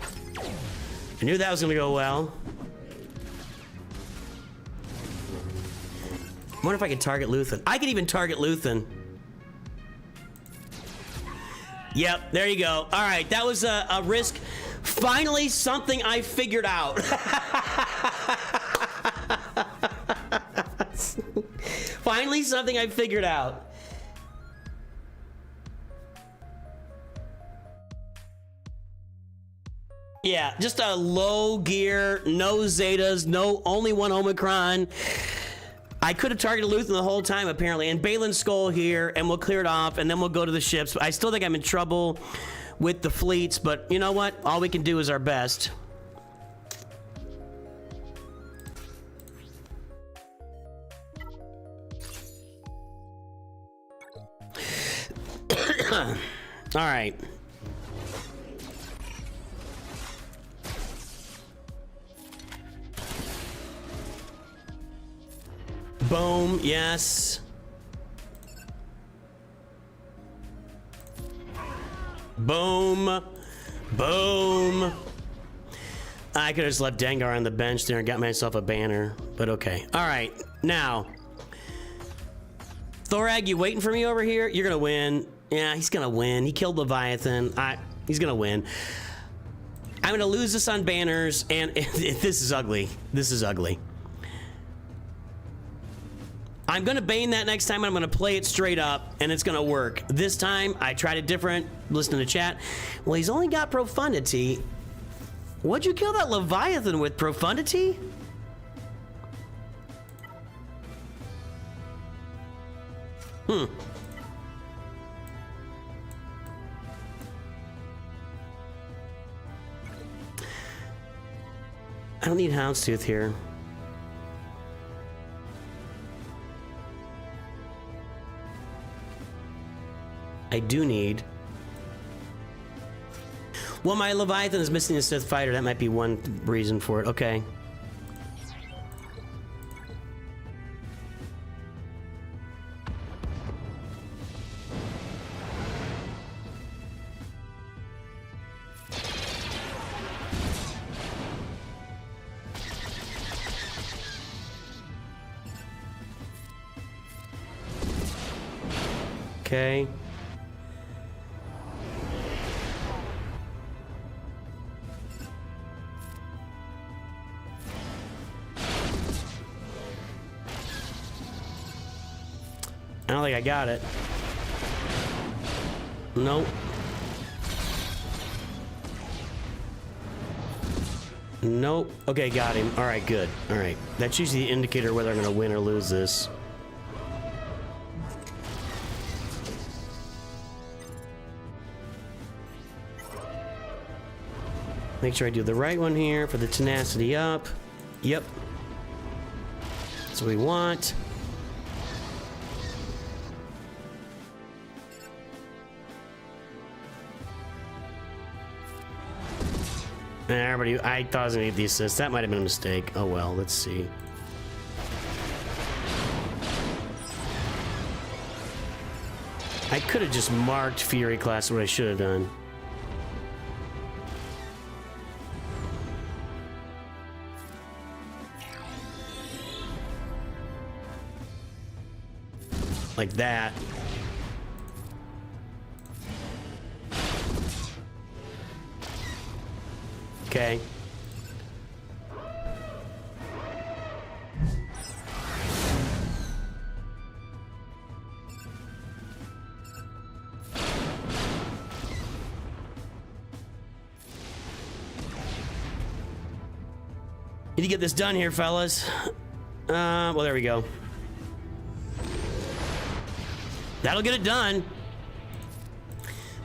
I knew that was gonna go well. I wonder if I could target Luthen. I could even target Luthen. Yep, there you go. All right, that was a risk. Finally, something I figured out. Finally, something I figured out. Yeah, just a low gear, no Zetas, no only one Omicron. I could have targeted Luthen the whole time, apparently. And Balin's Skull here, and we'll clear it off, and then we'll go to the ships. I still think I'm in trouble with the fleets, but you know what? All we can do is our best. All right. Boom, yes. Boom. Boom. I could have just left Dengar on the bench there and got myself a banner, but okay. All right, now. Thorag, you waiting for me over here? You're gonna win. Yeah, he's gonna win. He killed Leviathan. He's gonna win. I'm gonna lose this on banners, and this is ugly. This is ugly. I'm gonna bane that next time, and I'm gonna play it straight up, and it's gonna work. This time, I tried it different, listening to chat. Well, he's only got Profundity. What'd you kill that Leviathan with, Profundity? I don't need Houndstooth here. I do need... Well, my Leviathan is missing a Sith fighter. That might be one reason for it. Okay. Okay. I don't think I got it. Nope. Nope. Okay, got him. All right, good. All right. That's usually the indicator whether I'm going to win or lose this. Make sure I do the right one here for the tenacity up. Yep. That's what we want. Everybody, I thought I was gonna get the assist. That might have been a mistake. Oh well, let's see. I could have just marked Fury class, what I should have done. Like that. Okay. Need to get this done here, fellas. Well, there we go. That'll get it done.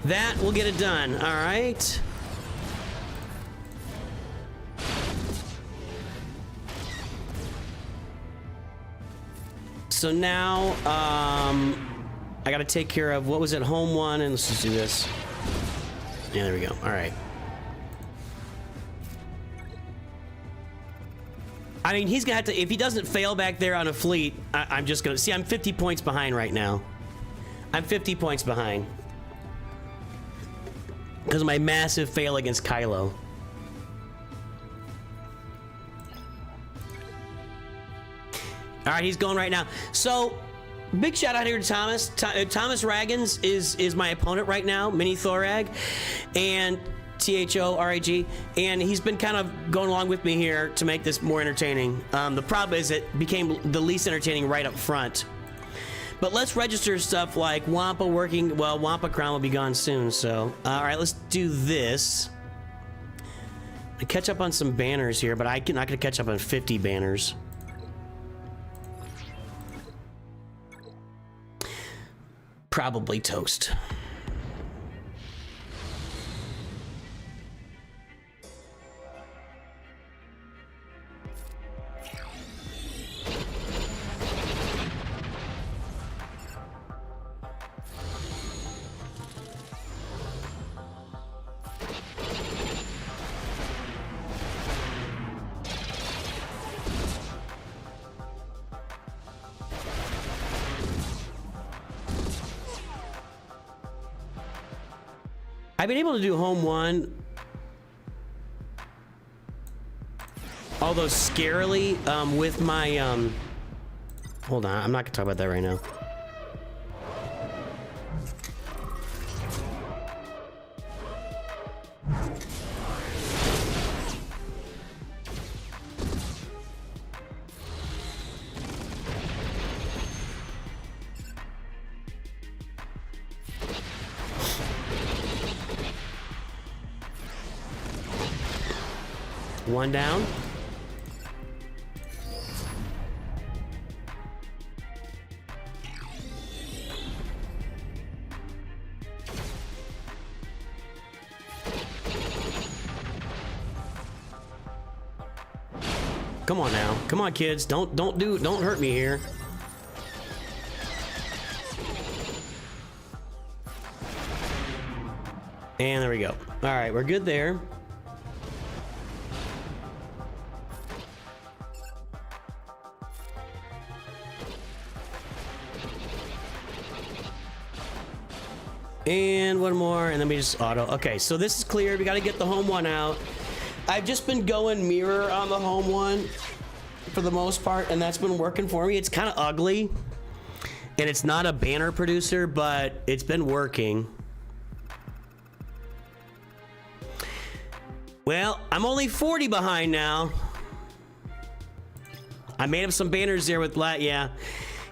That will get it done. All right. So now, I gotta take care of, what was it, home one, and let's just do this. Yeah, there we go. All right. I mean, he's gonna have to, if he doesn't fail back there on a fleet, I'm just gonna, see, I'm 50 points behind right now. I'm 50 points behind. Because of my massive fail against Kylo. All right, he's going right now. So, big shout out here to Thomas. Thomas Raggins is my opponent right now, Mini Thorag, and THORAG, and he's been kind of going along with me here to make this more entertaining. The problem is it became the least entertaining right up front. But let's register stuff like Wampa working. Well, Wampa Crown will be gone soon, so all right, let's do this. I catch up on some banners here, but I'm not gonna catch up on 50 banners. Probably toast. I've been able to do home one, although scarily, with my, hold on, I'm not gonna talk about that right now. One down. Come on now. Come on, kids. Don't hurt me here. And there we go. All right, we're good there. And one more, and then we just auto. Okay, so this is clear. We got to get the home one out. I've just been going mirror on the home one for the most part, and that's been working for me. It's kind of ugly, and it's not a banner producer, but it's been working. Well, I'm only 40 behind now. I made up some banners there with Black. Yeah,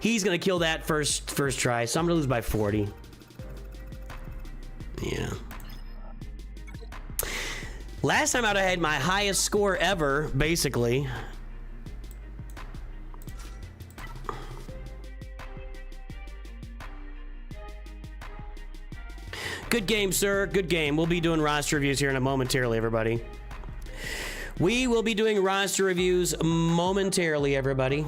he's gonna kill that first try, so I'm gonna lose by 40. Yeah. Last time out I had my highest score ever, basically. Good game, sir. Good game. We'll be doing roster reviews here in a momentarily, everybody. We will be doing roster reviews momentarily, everybody.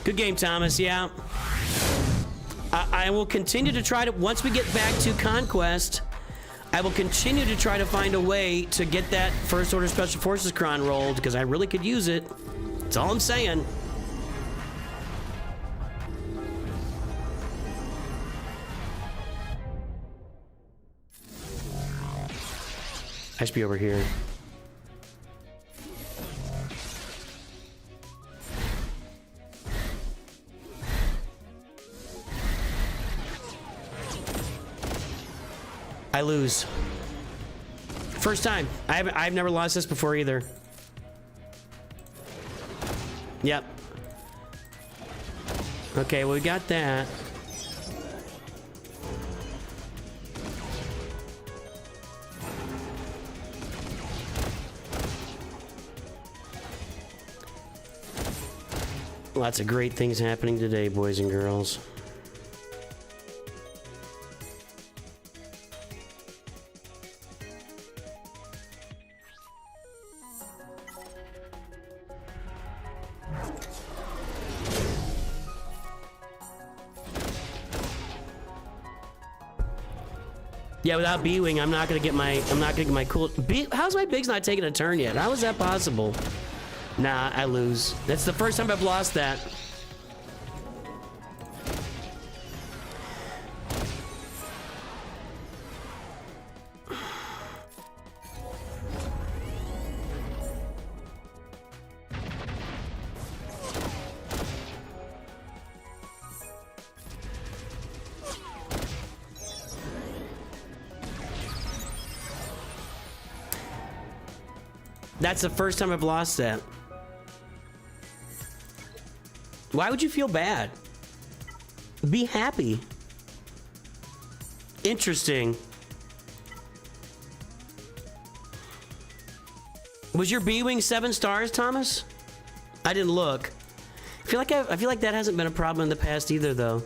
Good game, Thomas. Yeah. I will continue to try to, once we get back to Conquest, I will continue to try to find a way to get that First Order Special Forces cron rolled, because I really could use it. That's all I'm saying. I should be over here. I lose. First time. I've never lost this before either. Yep. Okay, well, we got that. Lots of great things happening today, boys and girls. Yeah, without B-Wing, I'm not gonna get my cool. How's my Big's not taking a turn yet? How is that possible? Nah, I lose. That's the first time I've lost that. That's the first time I've lost that. Why would you feel bad? Be happy. Interesting. Was your B-Wing 7 stars, Thomas? I didn't look. I feel like that hasn't been a problem in the past either, though.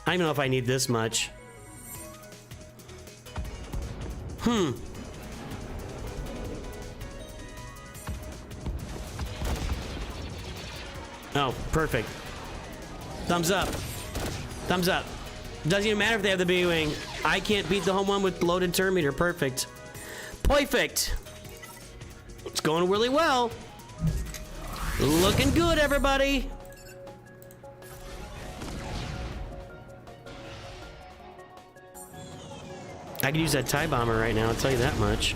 I don't even know if I need this much. Oh, perfect. Thumbs up. Thumbs up. Doesn't even matter if they have the B-Wing. I can't beat the home one with loaded turn meter. Perfect. Perfect. It's going really well. Looking good, everybody. I could use that TIE bomber right now, I'll tell you that much.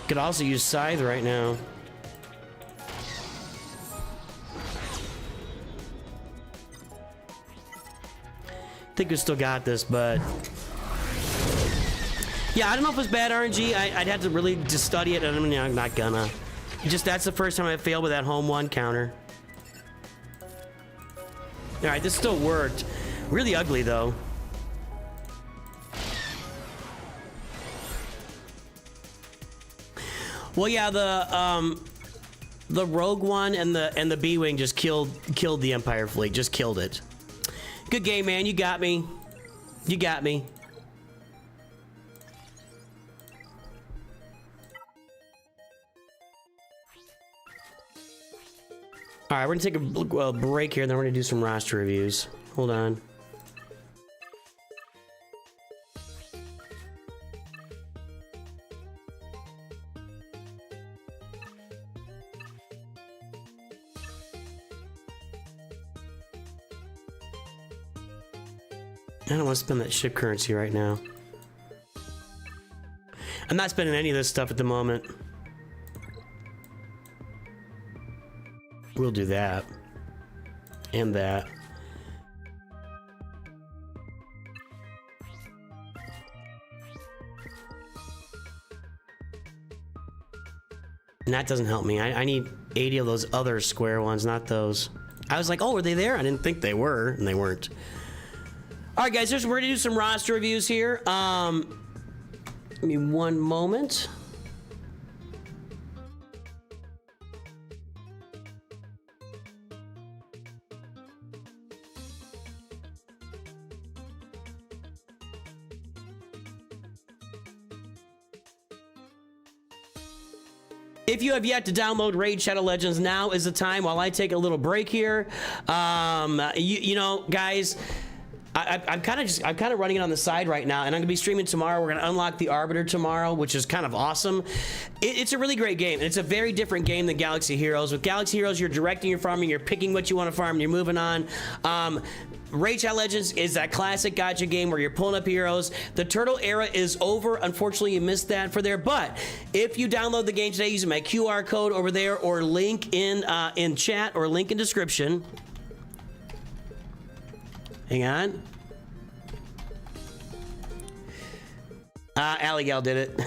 Could also use Scythe right now. I think we still got this, but yeah, I don't know if it's bad RNG. I'd have to really just study it, and I'm not gonna. Just that's the first time I failed with that home one counter. All right, this still worked. Really ugly though. Well, yeah, the Rogue One and the B-Wing just killed the Empire fleet. Just killed it. Good game, man. You got me. You got me. All right, we're gonna take a break here, and then we're gonna do some roster reviews. Hold on. I don't want to spend that ship currency right now. I'm not spending any of this stuff at the moment. We'll do that. And that. And that doesn't help me. I need 80 of those other square ones, not those. I was like, oh, were they there? I didn't think they were, and they weren't. All right, guys, we're gonna do some roster reviews here. Give me one moment. If you have yet to download Raid Shadow Legends, now is the time while I take a little break here. You know, guys, I'm kind of running it on the side right now, and I'm gonna be streaming tomorrow. We're gonna unlock the Arbiter tomorrow, which is kind of awesome. It's a really great game, and it's a very different game than Galaxy Heroes. With Galaxy Heroes, you're directing your farming, you're picking what you want to farm, and you're moving on. Raid Shadow Legends is that classic gacha game where you're pulling up heroes. The turtle era is over. Unfortunately, you missed that for there. But if you download the game today using my QR code over there, or link in chat, or link in description. Hang on. Alligal did it.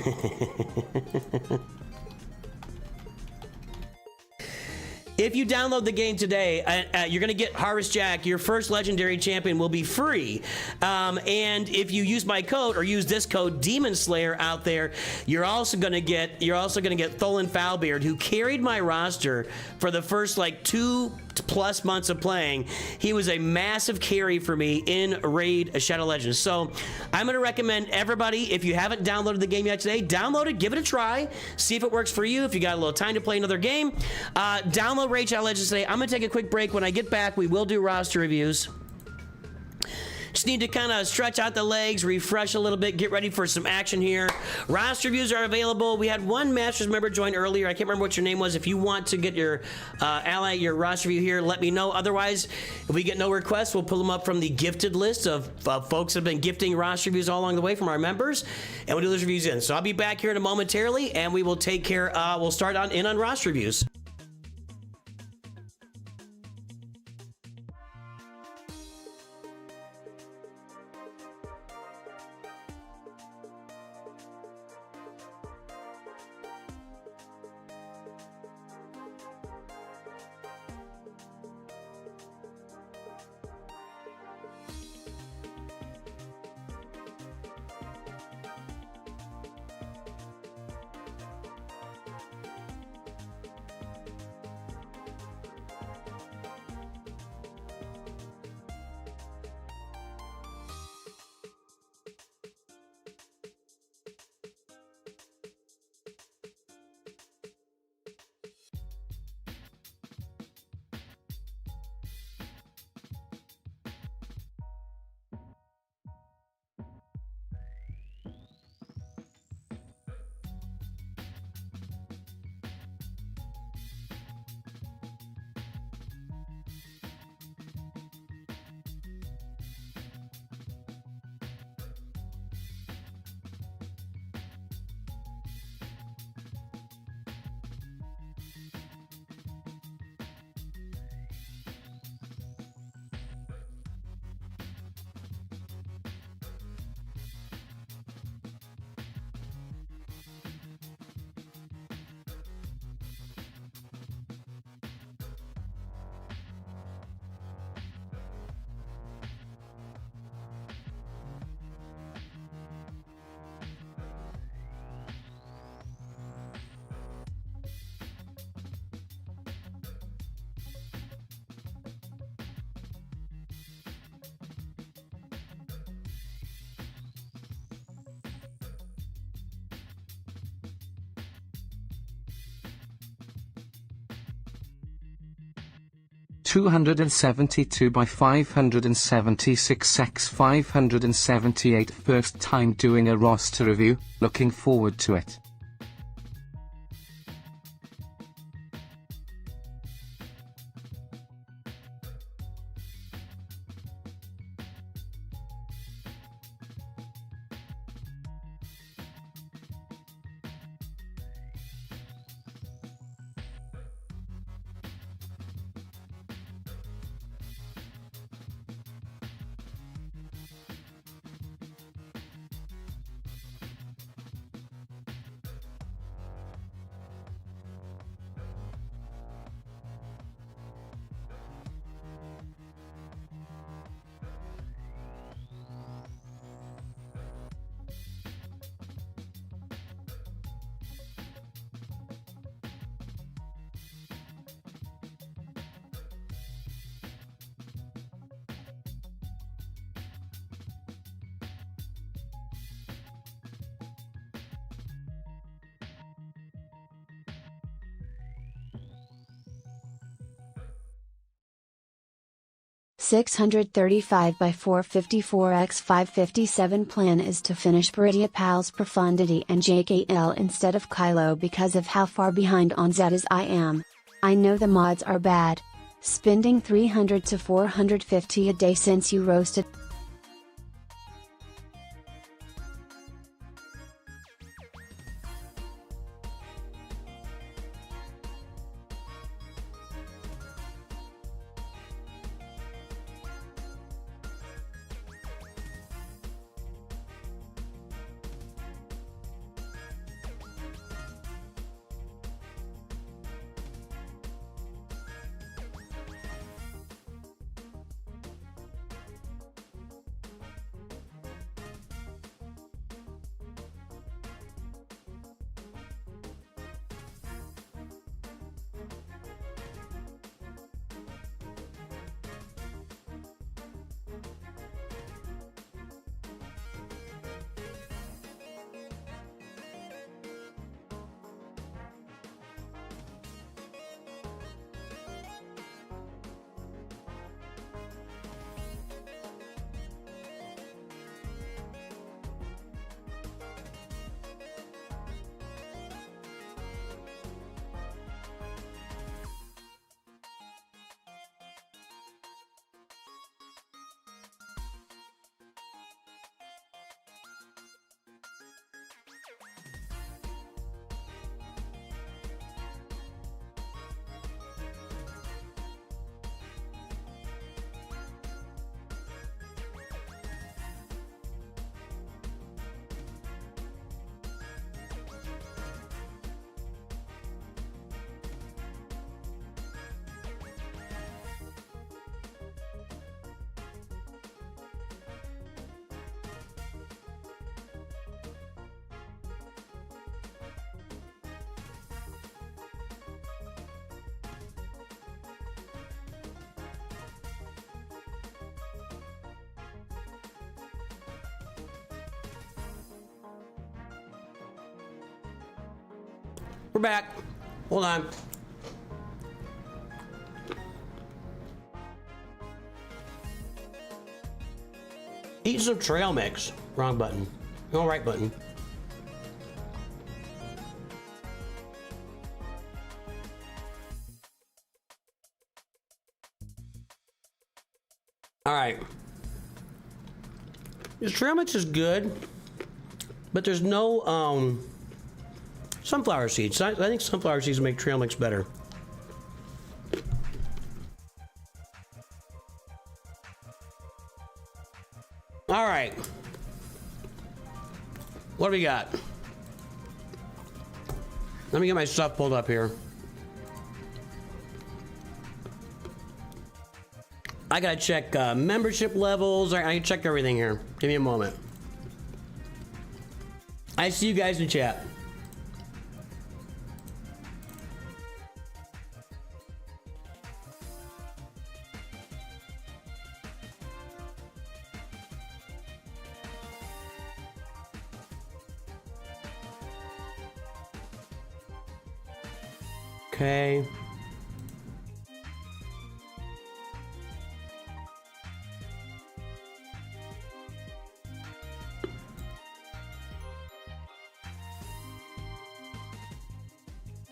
If you download the game today, you're going to get Harvest Jack. Your first legendary champion will be free. And if you use my code, or use this code Demon Slayer out there, you're also going to get Tholin Foulbeard, who carried my roster for the first like 2+ months of playing. He was a massive carry for me in Raid Shadow Legends. So I'm going to recommend everybody, if you haven't downloaded the game yet today, download it, give it a try, see if it works for you. If you got a little time to play another game, download Raid Shadow Legends today. I'm going to take a quick break. When I get back, we will do roster reviews. Just need to kind of stretch out the legs, refresh a little bit, get ready for some action here. Roster reviews are available. We had one Masters member join earlier. I can't remember what your name was. If you want to get your your roster review here, let me know. Otherwise, if we get no requests, we'll pull them up from the gifted list of folks that have been gifting roster reviews all along the way from our members, and we'll do those reviews in. So I'll be back here in a momentarily, and we will take care. We'll start on roster reviews.
272 by 576 x 578. First time doing a roster review, looking forward to it.
$635 by 454 x 557. Plan is to finish Pal's Profundity and JKL instead of Kylo because of how far behind on Zetas I am. I know the mods are bad. Spending 300 to 450 a day since you roasted.
We're back. Hold on. Eat some trail mix. Wrong button. No, right button. All right. This trail mix is good, but there's no sunflower seeds. I think sunflower seeds make trail mix better. All right. What do we got? Let me get my stuff pulled up here. I gotta check membership levels. I can check everything here. Give me a moment. I see you guys in chat. Okay.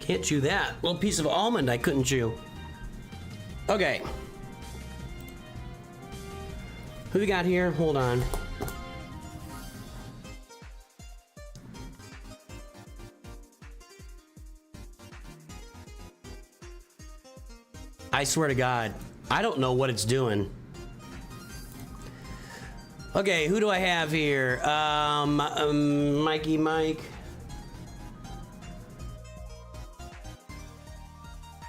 Can't chew that. Little piece of almond I couldn't chew. Okay. Who we got here? Hold on. I swear to God, I don't know what it's doing. Okay, who do I have here? Mikey Mike.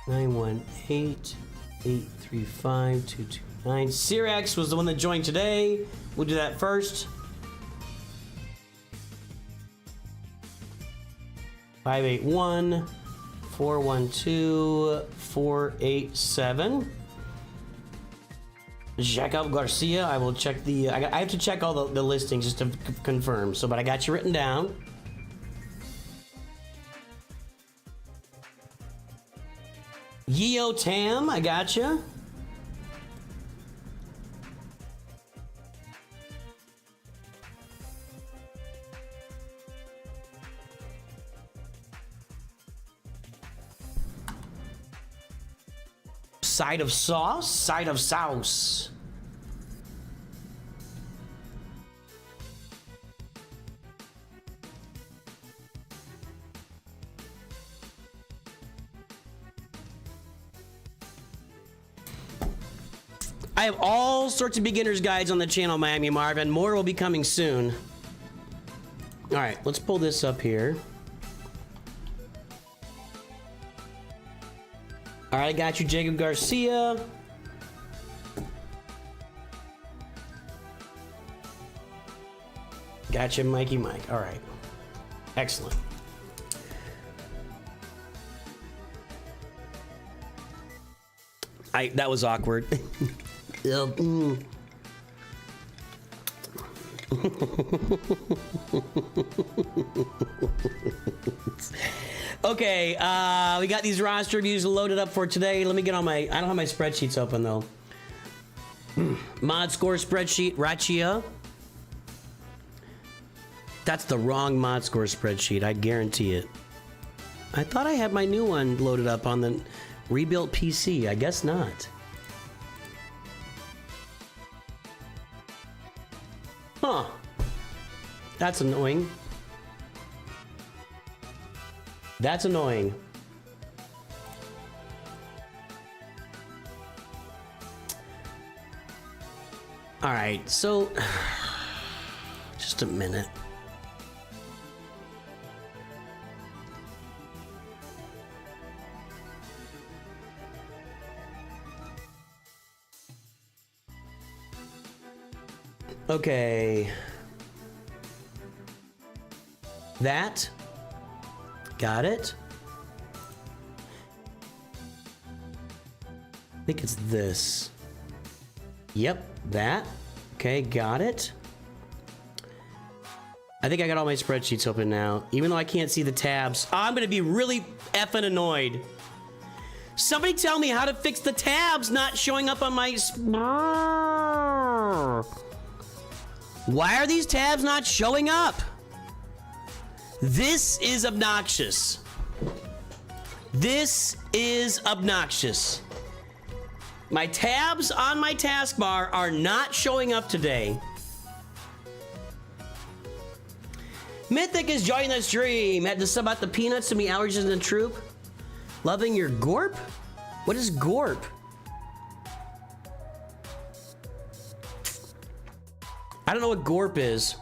918-835-229. Cyrax was the one that joined today. We'll do that first. 581-412-487. Check out Garcia. I will check the. I have to check all the listings just to confirm. So, but I got you written down. Yotam, I got you. Side of sauce, side of sauce. I have all sorts of beginner's guides on the channel, Miami Marvin. More will be coming soon. All right, let's pull this up here. All right, I got you, Jacob Garcia. Gotcha, Mikey Mike. All right, excellent. That was awkward. Okay, we got these roster reviews loaded up for today. Let me get on my. I don't have my spreadsheets open though. Mod score spreadsheet, Rachia. That's the wrong mod score spreadsheet, I guarantee it. I thought I had my new one loaded up on the rebuilt PC. I guess not. Huh. That's annoying. That's annoying. All right, so just a minute. Okay. That. Got it. I think it's this. Yep, that. Okay, got it. I think I got all my spreadsheets open now, even though I can't see the tabs. Oh, I'm gonna be really effing annoyed. Somebody tell me how to fix the tabs not showing up on my... Why are these tabs not showing up? This is obnoxious. This is obnoxious. My tabs on my taskbar are not showing up today. Mythic is joining the stream. Had to sub out the peanuts to me allergies in the troop. Loving your Gorp? What is Gorp? I don't know what Gorp is.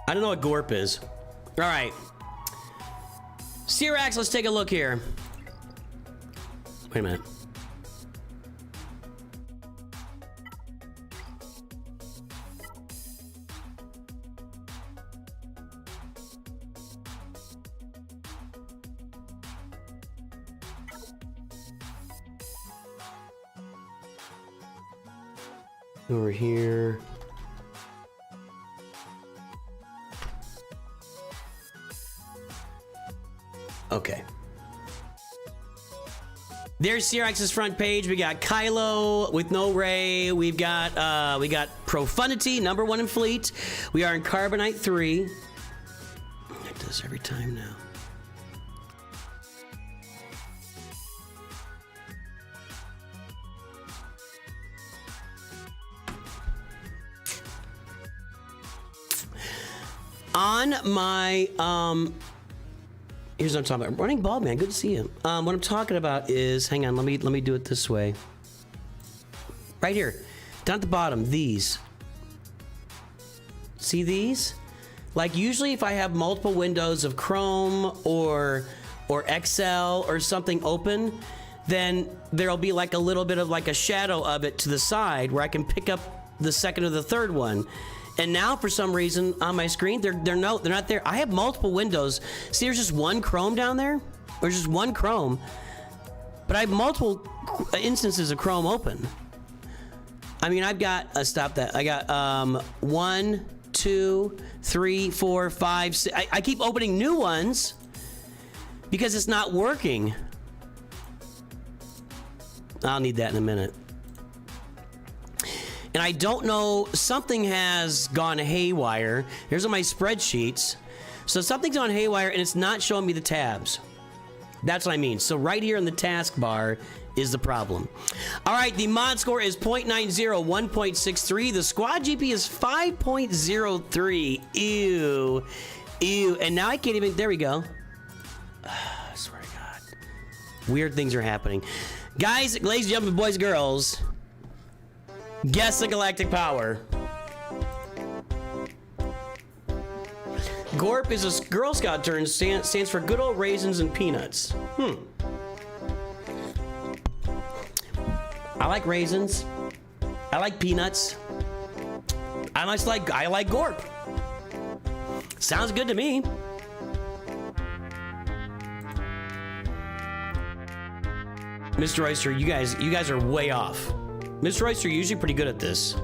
I don't know what Gorp is. All right. Cyrax, let's take a look here. Wait a minute. Over here. Okay. There's Cyrax's front page. We got Kylo with no Ray. We got Profundity, #1 in Fleet. We are in Carbonite 3. It does every time now. On my here's what I'm talking about. Running bald man, good to see you. What I'm talking about is, hang on, let me do it this way. Right here, down at the bottom, these. See these? Like usually if I have multiple windows of Chrome or Excel or something open, then there'll be like a little bit of like a shadow of it to the side where I can pick up the second or the third one. And now, for some reason, on my screen, they're not there. I have multiple windows. See, there's just one Chrome down there. There's just one Chrome, but I have multiple instances of Chrome open. I mean, I've got stop that. I got 1, 2, 3, 4, 5, 6. I keep opening new ones because it's not working. I'll need that in a minute. And I don't know, something has gone haywire. Here's on my spreadsheets. So something's gone haywire and it's not showing me the tabs. That's what I mean. So right here in the taskbar is the problem. All right, the mod score is 0.90, 1.63. The squad GP is 5.03. Ew. Ew. And now I can't even, there we go. I swear to God. Weird things are happening. Guys, ladies and gentlemen, boys and girls, guess the galactic power. Gorp is a Girl Scout term, stands for good old raisins and peanuts. I like raisins. I like peanuts. I like Gorp. Sounds good to me. Mr. Oyster, you guys are way off. Mr. Oyster, you're usually pretty good at this.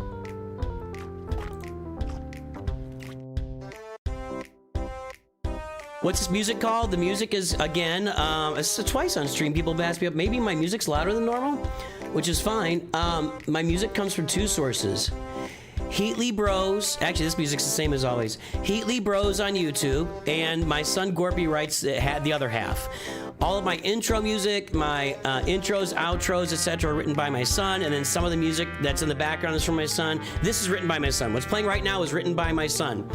What's this music called? The music is, again, it's twice on stream. People have asked me, maybe my music's louder than normal, which is fine. My music comes from two sources. Heatley Bros, actually this music's the same as always. Heatley Bros on YouTube, and My Son Gorpy writes the other half. All of my intro music, my intros, outros, etc. are written by my son, and then some of the music that's in the background is from my son. This is written by my son. What's playing right now is written by my son.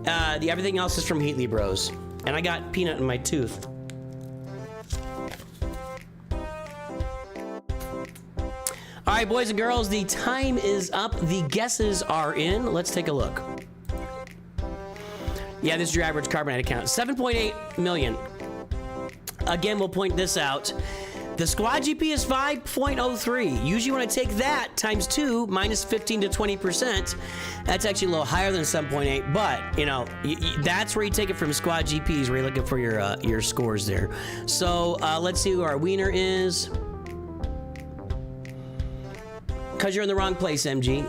Everything else is from Heatley Bros. And I got peanut in my tooth. All right, boys and girls, the time is up. The guesses are in. Let's take a look. Yeah, this is your average Carbonite account. 7.8 million. Again, we'll point this out. The squad GP is 5.03. Usually when I take that times 2 minus 15 to 20%, that's actually a little higher than 7.8, but you know, that's where you take it from squad GPs, where you're looking for your scores there. So let's see who our wiener is. Cause you're in the wrong place, MG.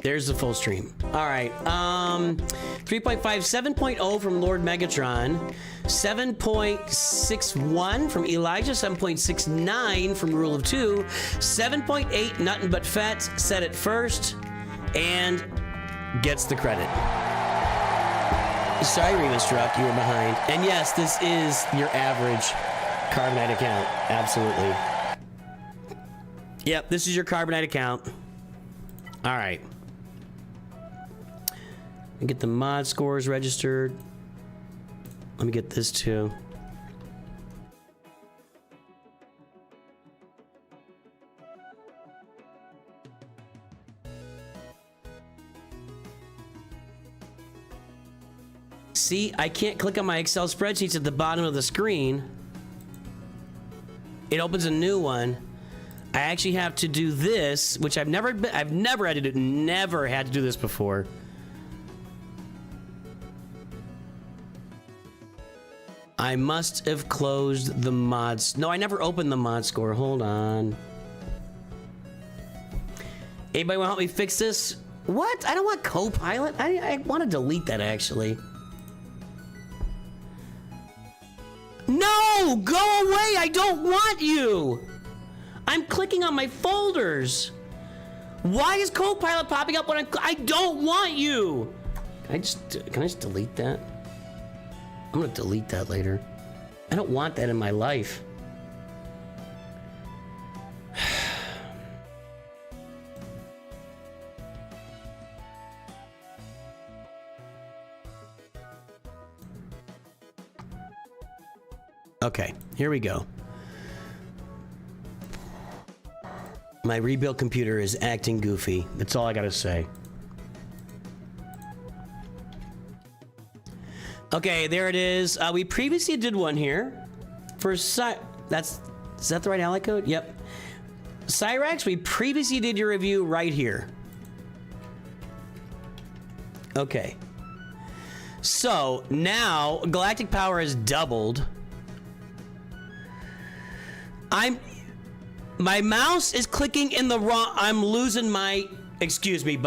There's the full stream. All right. 3.5, 7.0 from Lord Megatron, 7.61 from Elijah, 7.69 from Rule of Two, 7.8 Nothing But Fett said it first and gets the credit. Sorry, Remus Struck, you were behind. And yes, this is your average Carbonite account. Absolutely. Yep, this is your Carbonite account. All right. Get the mod scores registered. Let me get this too. See, I can't click on my Excel spreadsheets at the bottom of the screen. It opens a new one. I actually have to do this, which I've never had to do this before. I must have closed the mods. No, I never opened the mod score. Hold on. Anybody want to help me fix this? What? I don't want co-pilot. I want to delete that actually. No! Go away! I don't want you! I'm clicking on my folders. Why is co-pilot popping up when I don't want you? Can I just delete that? I'm gonna delete that later. I don't want that in my life. Okay, here we go. My rebuilt computer is acting goofy. That's all I gotta say. Okay, there it is. We previously did one here for is that the right ally code? Yep. Cyrax, we previously did your review right here. Okay. So now galactic power has doubled. My mouse is clicking in the wrong. I'm losing my. Excuse me.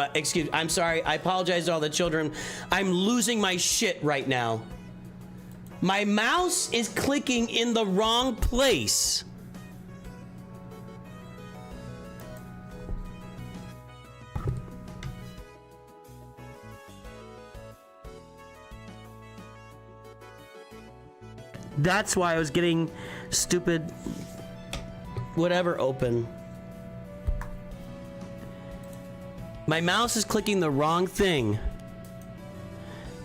I'm sorry. I apologize to all the children. I'm losing my shit right now. My mouse is clicking in the wrong place. That's why I was getting stupid. Whatever open. My mouse is clicking the wrong thing.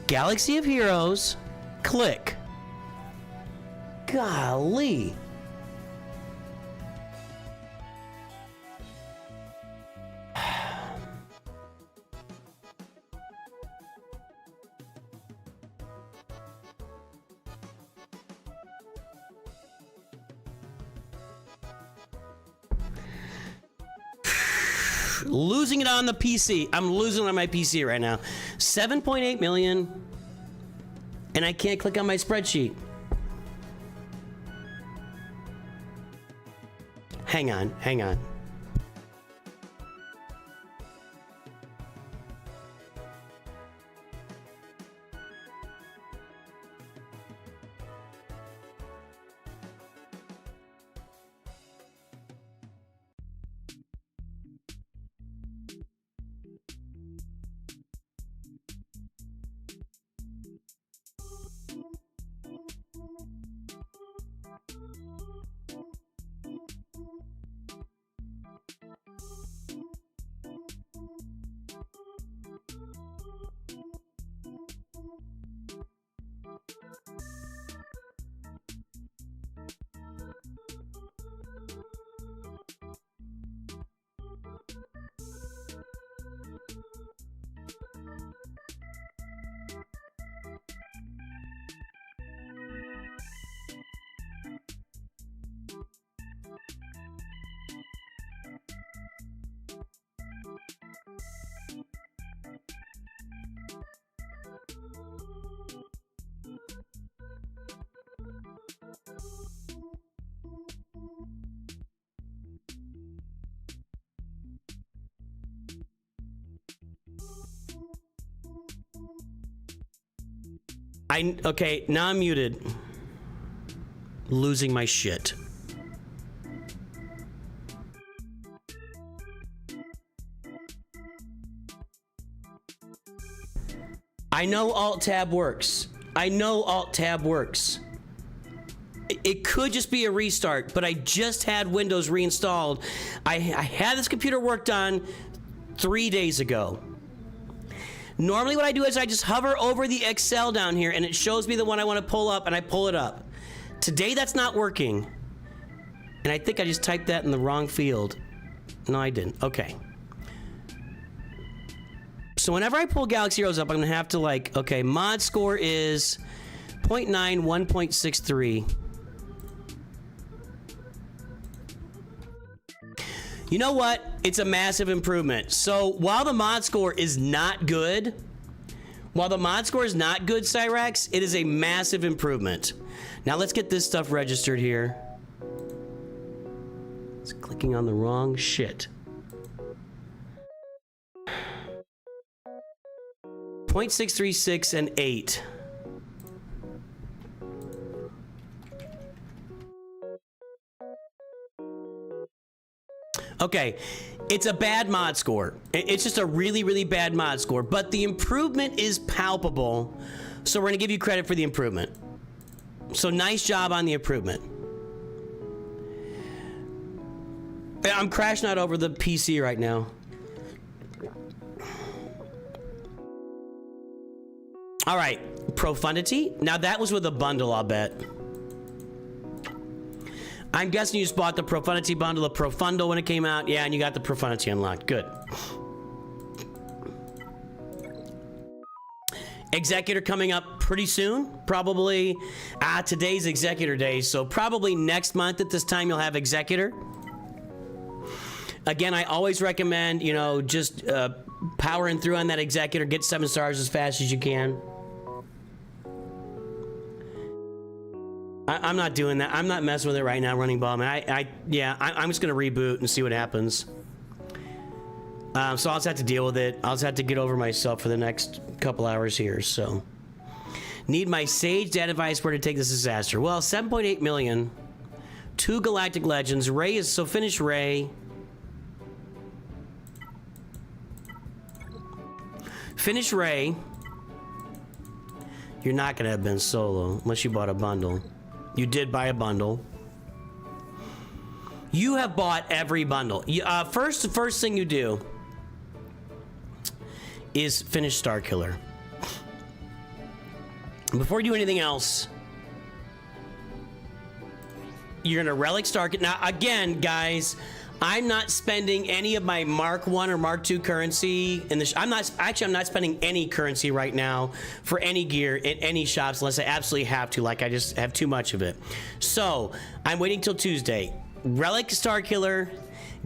Galaxy of Heroes. Click. Golly. Losing it on the PC. I'm losing it on my PC right now. 7.8 million. And I can't click on my spreadsheet. Hang on. Okay, now I'm muted. Losing my shit. I know Alt-Tab works. It could just be a restart, but I just had Windows reinstalled. I had this computer worked on 3 days ago. Normally what I do is I just hover over the Excel down here and it shows me the one I want to pull up and I pull it up. Today that's not working. And I think I just typed that in the wrong field. No, I didn't. Okay. So whenever I pull Galaxy Heroes up, I'm going to have to like, okay, mod score is 0.9, 1.63. You know what? It's a massive improvement. So while the mod score is not good, Cyrax, it is a massive improvement. Now let's get this stuff registered here. It's clicking on the wrong shit. 0.636 and 8. Okay, it's a bad mod score. It's just a really, really bad mod score, but the improvement is palpable, so we're gonna give you credit for the improvement. So nice job on the improvement. I'm crashing out over the PC right now. All right, Profundity. Now that was with a bundle, I'll bet. I'm guessing you just bought the Profundity bundle of Profundo when it came out. Yeah, and you got the Profundity unlocked. Good. Executor coming up pretty soon. Probably, today's Executor Day, so probably next month at this time you'll have Executor. Again, I always recommend, you know, just powering through on that Executor. Get 7 stars as fast as you can. I'm not doing that. I'm not messing with it right now, Running Ball. Man, I'm just gonna reboot and see what happens. So I'll just have to deal with it. I'll just have to get over myself for the next couple hours here. So, need my Sage data device where to take this disaster. Well, 7.8 million, 2 Galactic Legends. Ray is so finish Ray. Finish Ray. You're not gonna have been solo unless you bought a bundle. You did buy a bundle. You have bought every bundle. The first thing you do is finish Star Killer. Before you do anything else, you're gonna Relic Star Killer. Now, again, guys, I'm not spending any of my Mark 1 or Mark 2 currency in the I'm not spending any currency right now for any gear in any shops unless I absolutely have to, like I just have too much of it. So, I'm waiting till Tuesday. Relic Star Killer,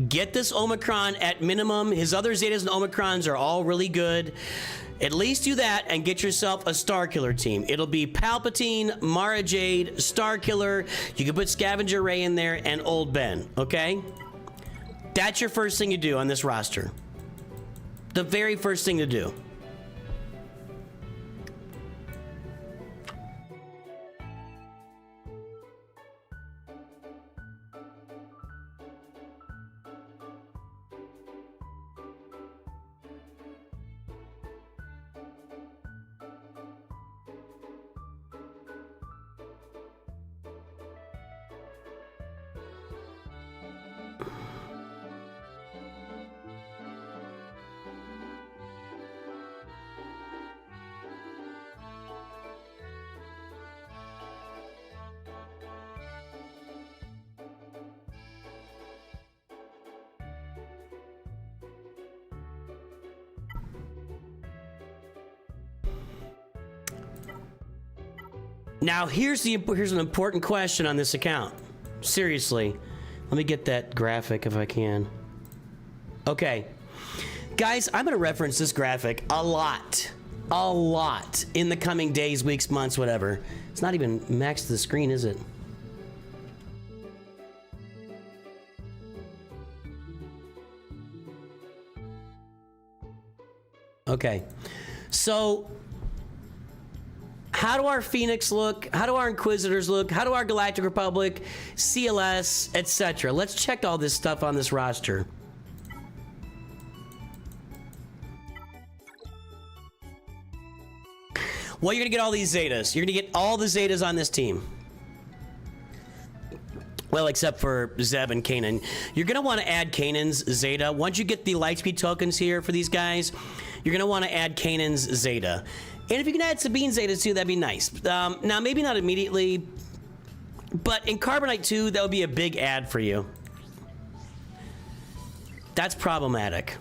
get this Omicron at minimum. His other Zetas and Omicrons are all really good. At least do that and get yourself a Star Killer team. It'll be Palpatine, Mara Jade, Star Killer. You can put Scavenger Ray in there and Old Ben, okay? That's your first thing you do on this roster. The very first thing to do. Now, here's an important question on this account. Seriously. Let me get that graphic if I can. Okay. Guys, I'm going to reference this graphic a lot in the coming days, weeks, months, whatever. It's not even maxed to the screen, is it? Okay. So, how do our Phoenix look? How do our Inquisitors look? How do our Galactic Republic, CLS, etc.? Let's check all this stuff on this roster. Well, you're gonna get all these Zetas. You're gonna get all the Zetas on this team. Well, except for Zeb and Kanan. You're gonna wanna add Kanan's Zeta. Once you get the Lightspeed tokens here for these guys, you're gonna wanna add Kanan's Zeta. And if you can add Sabine Zetas too, that'd be nice. Now, maybe not immediately, but in Carbonite 2, that would be a big add for you. That's problematic.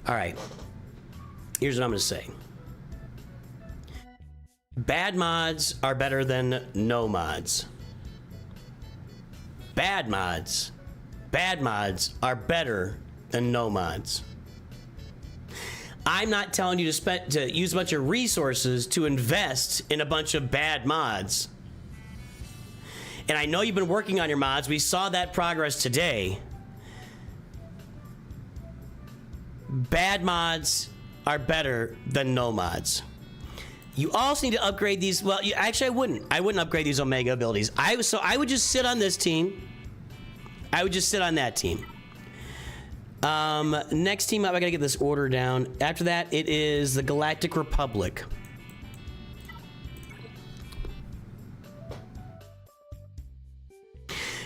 All right. Here's what I'm going to say. Bad mods are better than no mods. Bad mods are better than no mods. I'm not telling you to use a bunch of resources to invest in a bunch of bad mods. And I know you've been working on your mods. We saw that progress today. Bad mods are better than no mods. You also need to upgrade these. Well, actually, I wouldn't upgrade these Omega abilities. So I would just sit on this team. I would just sit on that team. Next team up, I gotta get this order down. After that, it is the Galactic Republic.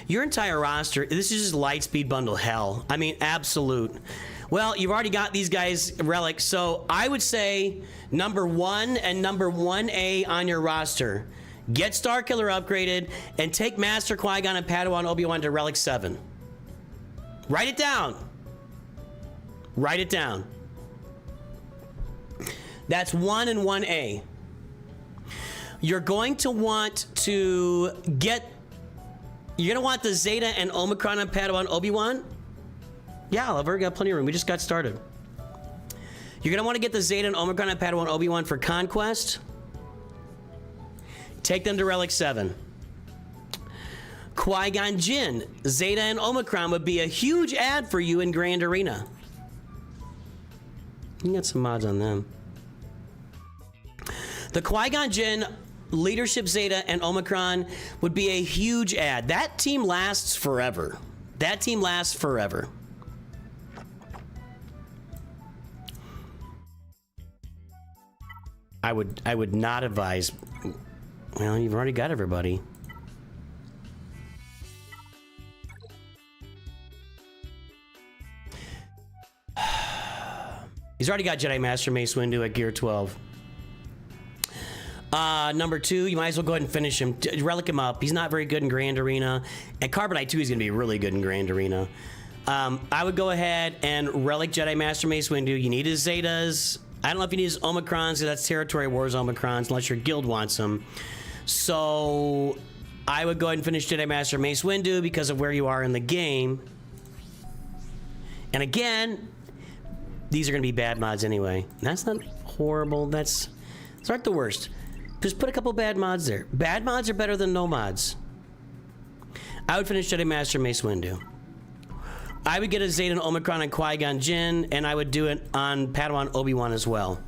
Your entire roster, this is just Lightspeed Bundle hell. I mean, absolute. Well, you've already got these guys, Relic, so I would say number 1 and number 1A on your roster. Get Starkiller upgraded, and take Master Qui-Gon and Padawan Obi-Wan to Relic 7. Write it down. Write it down. That's 1 and 1A. You're going to want to get... You're going to want the Zeta and Omicron and Padawan Obi-Wan? Yeah, I've already got plenty of room. We just got started. You're going to want to get the Zeta and Omicron and Padawan Obi-Wan for Conquest. Take them to Relic 7. Qui-Gon Jinn, Zeta and Omicron would be a huge ad for you in Grand Arena. You can get some mods on them. The Qui-Gon Jinn, Leadership Zeta, and Omicron would be a huge ad. That team lasts forever. That team lasts forever. I would not advise. Well, you've already got everybody. He's already got Jedi Master Mace Windu at Gear 12. Number 2, you might as well go ahead and finish him. Relic him up. He's not very good in Grand Arena. And Carbonite 2 is going to be really good in Grand Arena. I would go ahead and Relic Jedi Master Mace Windu. You need his Zetas. I don't know if you need his Omicrons, because that's Territory Wars Omicrons, unless your guild wants them. So I would go ahead and finish Jedi Master Mace Windu because of where you are in the game. And again, these are going to be bad mods anyway. That's not horrible. That's not the worst. Just put a couple bad mods there. Bad mods are better than no mods. I would finish Jedi Master Mace Windu. I would get a Zeta and Omicron and Qui-Gon Jinn, and I would do it on Padawan Obi-Wan as well.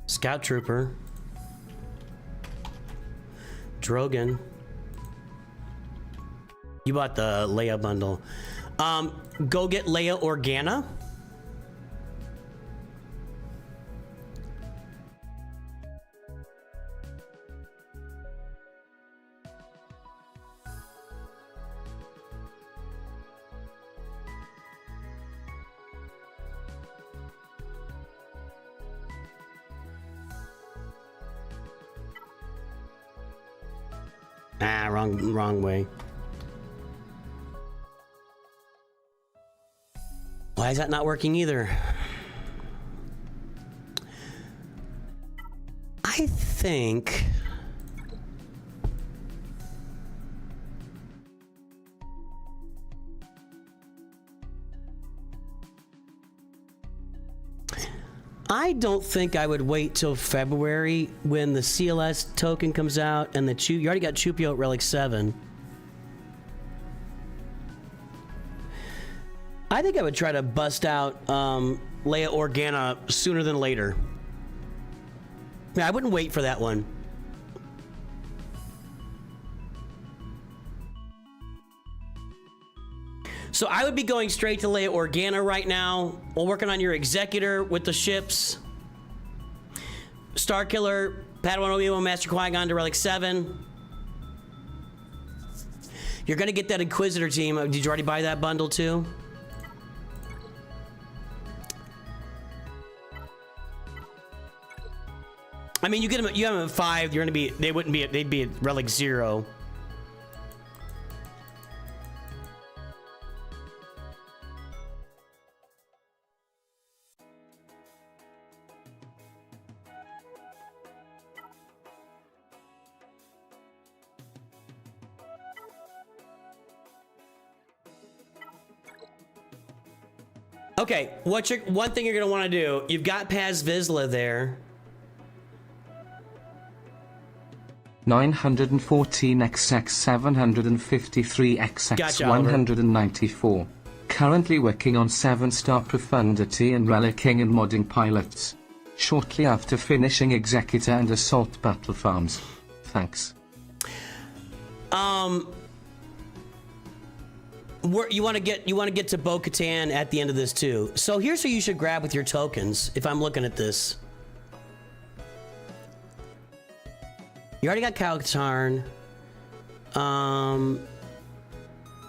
Scout Trooper. Drogon. You bought the Leia bundle. Go get Leia Organa. Ah, wrong way. Why is that not working either? I think... I don't think I would wait till February when the CLS token comes out and the you already got Chupio at Relic 7. I think I would try to bust out Leia Organa sooner than later. Yeah, I wouldn't wait for that one. So I would be going straight to Leia Organa right now. We're working on your Executor with the ships. Starkiller, Padawan Obi-Wan, Master Qui-Gon to Relic 7. You're gonna get that Inquisitor team. Did you already buy that bundle too? I mean, you get them. You have them at 5. You're gonna be. They wouldn't be. They'd be at Relic 0. Okay, one thing you're gonna want to do? You've got Paz Vizsla there.
914XX 753XX
Gotcha,
194. Currently working on 7-star profundity and relicking and modding pilots. Shortly after finishing Executor and Assault battle farms. Thanks.
You want to get to Bo-Katan at the end of this too. So here's what you should grab with your tokens. If I'm looking at this, you already got Kyle-Katarn.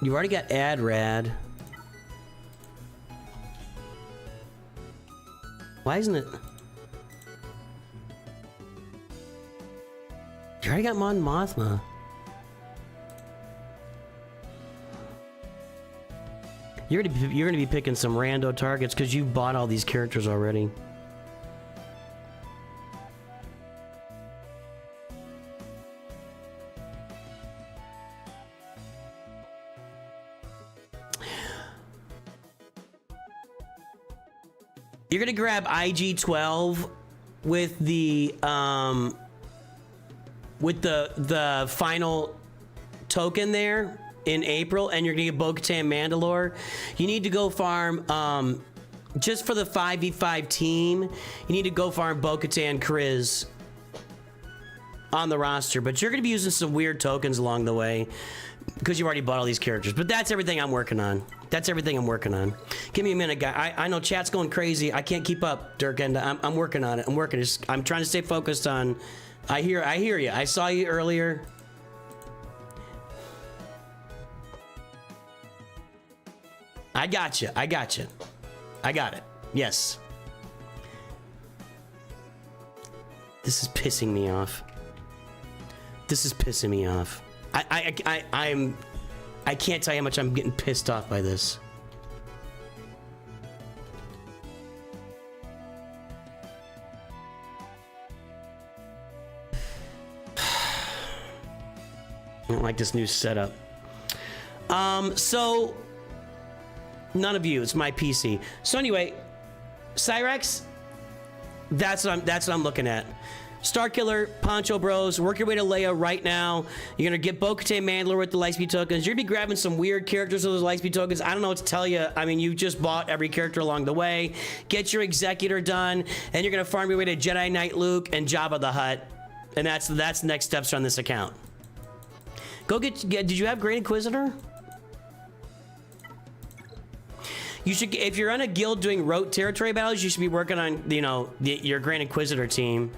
You already got Adrad. Why isn't it? You already got Mon Mothma. You're gonna be picking some rando targets because you bought all these characters already. You're gonna grab IG-12 with the final token there in April, and you're gonna get Bo-Katan Mandalore. You need to go farm just for the 5v5 team. You need to go farm Bo-Katan Kryz on the roster, but you're gonna be using some weird tokens along the way because you already bought all these characters. But that's everything I'm working on. That's everything I'm working on. Give me a minute, guy. I know chat's going crazy. I can't keep up, Dirk Enda. I'm working on it. I'm trying to stay focused on. I hear you. I saw you earlier. I got you. I got it. Yes. This is pissing me off. I can't tell you how much I'm getting pissed off by this. I don't like this new setup. So none of you, it's my PC. So anyway, Cyrax, that's what I'm looking at. Starkiller, Poncho Bros, work your way to Leia right now. You're gonna get Bo-Katan Mandalore with the Lightspeed tokens. You're gonna be grabbing some weird characters with those Lightspeed tokens. I don't know what to tell you. I mean, you just bought every character along the way. Get your Executor done, and you're gonna farm your way to Jedi Knight Luke and Jabba the Hutt. And that's the next steps on this account. Go get did you have Grand Inquisitor? You should, if you're on a guild doing rote territory battles, you should be working on, you know, your Grand Inquisitor team.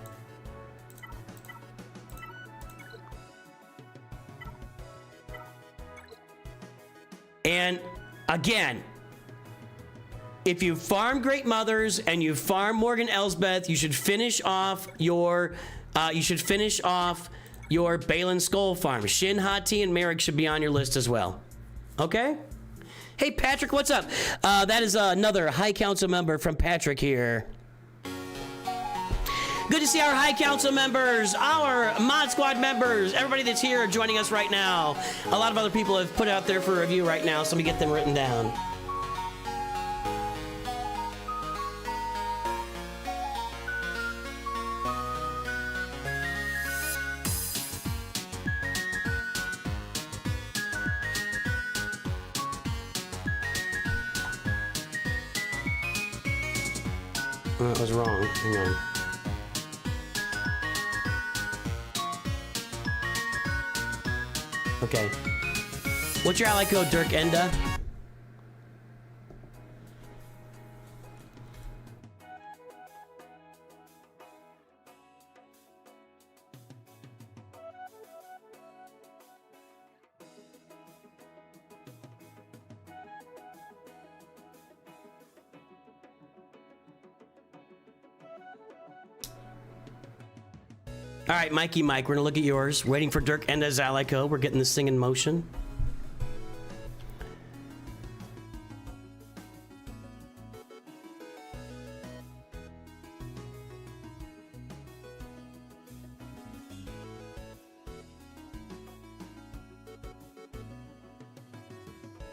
And again, if you farm Great Mothers and you farm Morgan Elsbeth, you should finish off your Balin Skull farm. Shin Hati and Merrick should be on your list as well. Okay? Hey Patrick, what's up? That is another High Council member from Patrick here. Good to see our High Council members, our Mod Squad members, everybody that's here joining us right now. A lot of other people have put out there for review right now, so let me get them written down. That was wrong. Hang on. Okay. What's your ally code, Dirk Enda? All right, Mikey Mike, we're gonna look at yours. Waiting for Dirk Enda's ally code. We're getting this thing in motion.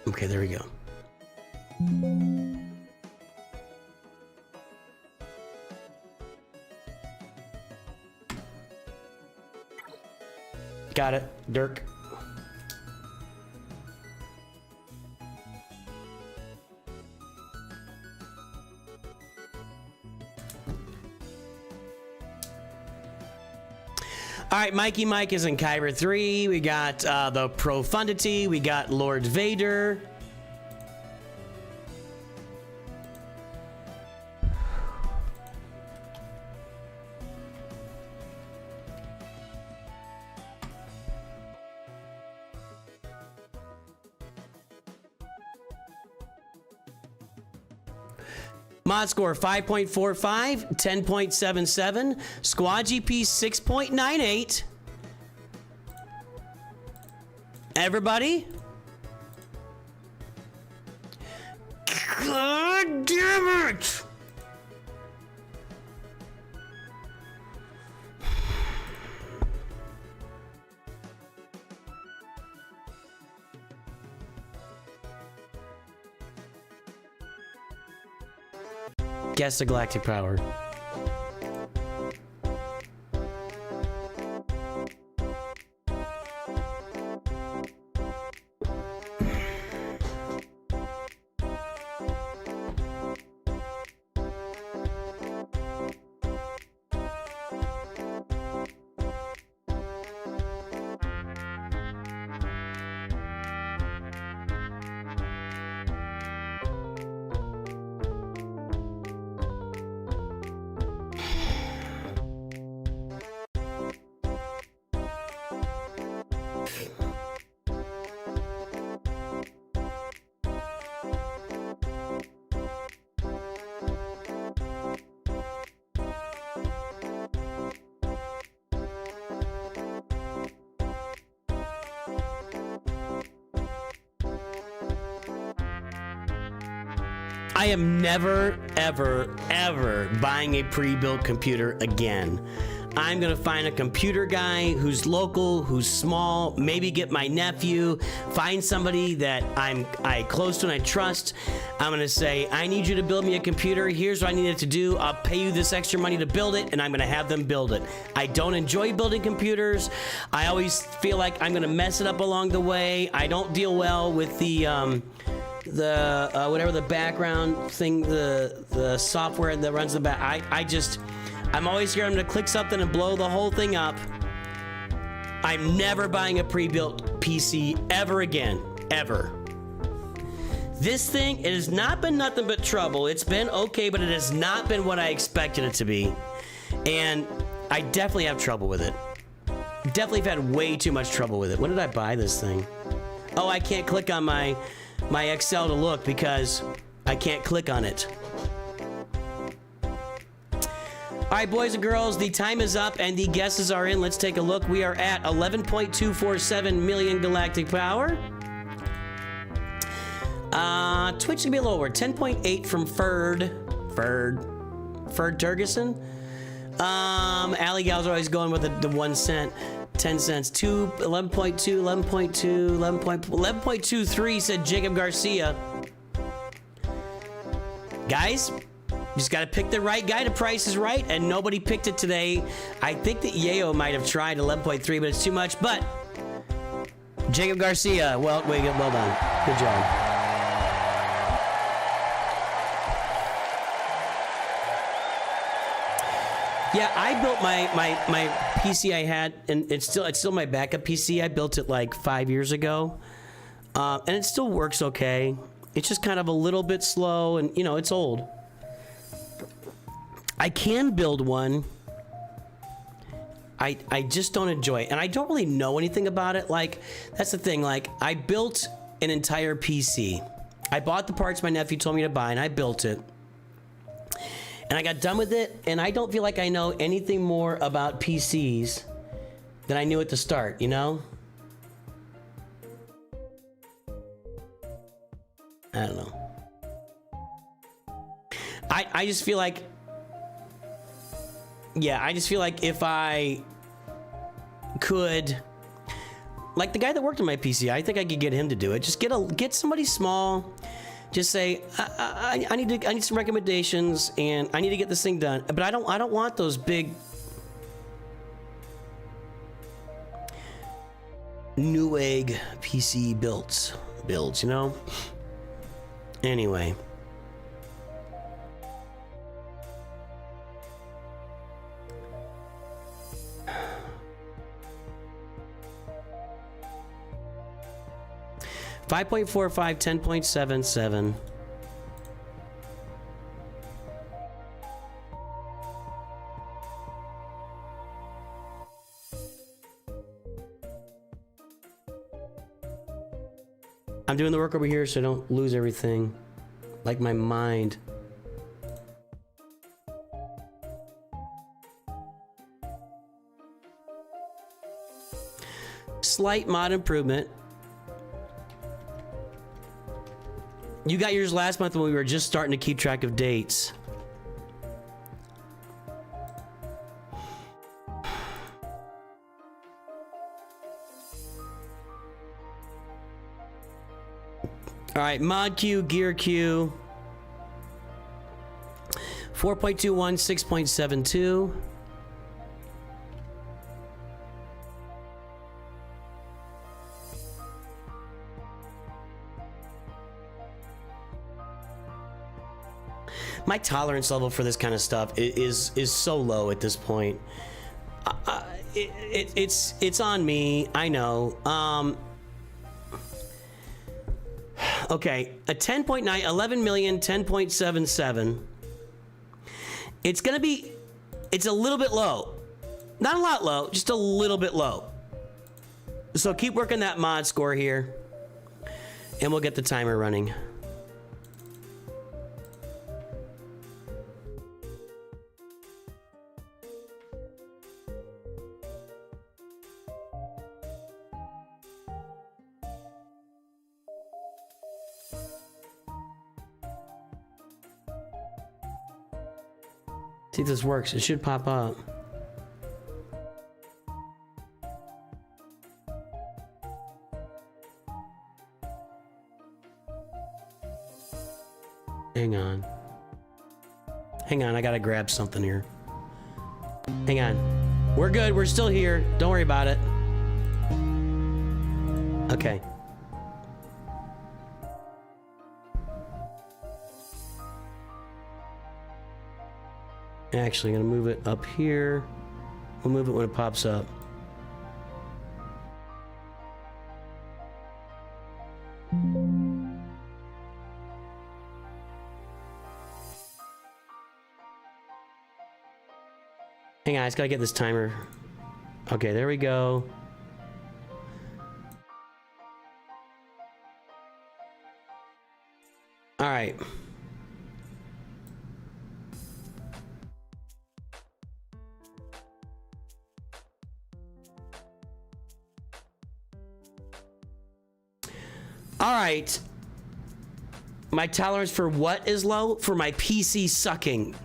Okay, there we go. Got it, Dirk. All right, Mikey Mike is in Kyber 3. We got the Profundity. We got Lord Vader. Mod score 5.45, 10.77, squad GP 6.98. Everybody? God damn it! Guess the galactic power. I am never, ever, ever buying a pre-built computer again. I'm gonna find a computer guy who's local, who's small, maybe get my nephew, find somebody that I close to and I trust. I'm gonna say, I need you to build me a computer. Here's what I need it to do. I'll pay you this extra money to build it, and I'm gonna have them build it. I don't enjoy building computers. I always feel like I'm gonna mess it up along the way. I don't deal well with the whatever the background thing, the software that runs the back. I'm always hearing them to click something and blow the whole thing up. I'm never buying a pre-built PC ever again, ever. This thing, it has not been nothing but trouble. It's been okay, but it has not been what I expected it to be. And I definitely have trouble with it. Definitely have had way too much trouble with it. When did I buy this thing? Oh, I can't click on my Excel to look because I can't click on it. All right, boys and girls, the time is up and the guesses are in. Let's take a look. We are at 11.247 million galactic power. Twitch gonna be a little over 10.8 from Ferd Turgeson. Alley Gals are always going with the 1 cent. 10 cents, 11.2, 11.2, 11.23 said Jacob Garcia. Guys, just got to pick the right guy. The price is right, and nobody picked it today. I think that Yayo might have tried 11.3, but it's too much. But Jacob Garcia, well done. Good job. Yeah, I built my PC I had, and it's still my backup PC. I built it like 5 years ago, and it still works okay. It's just kind of a little bit slow, and you know, it's old. I can build one. I just don't enjoy it, and I don't really know anything about it. Like, that's the thing. Like, I built an entire PC. I bought the parts my nephew told me to buy, and I built it. And I got done with it, and I don't feel like I know anything more about PCs than I knew at the start, you know? I don't know. I just feel like... Yeah, I just feel like if I could... Like the guy that worked on my PC, I think I could get him to do it. Just get somebody small... Just say I need some recommendations, and I need to get this thing done. But I don't want those big. Newegg PC builds, you know? Anyway. $5.45, $10.77. I'm doing the work over here so I don't lose everything. Like my mind. Slight mod improvement. You got yours last month when we were just starting to keep track of dates. All right, mod Q, gear Q. 4.21, 6.72. My tolerance level for this kind of stuff is so low at this point. It's on me. I know. Okay, a 10.9, 11 million, 10.77. It's gonna be, it's a little bit low. Not a lot low, just a little bit low. So keep working that mod score here, and we'll get the timer running. See if this works. It should pop up. Hang on. Hang on, I gotta grab something here. Hang on. We're good, we're still here. Don't worry about it. Okay. Actually, I'm gonna move it up here. We'll move it when it pops up. Hang on, I just gotta get this timer. Okay, there we go. All right. All right. My tolerance for what is low? For my PC sucking.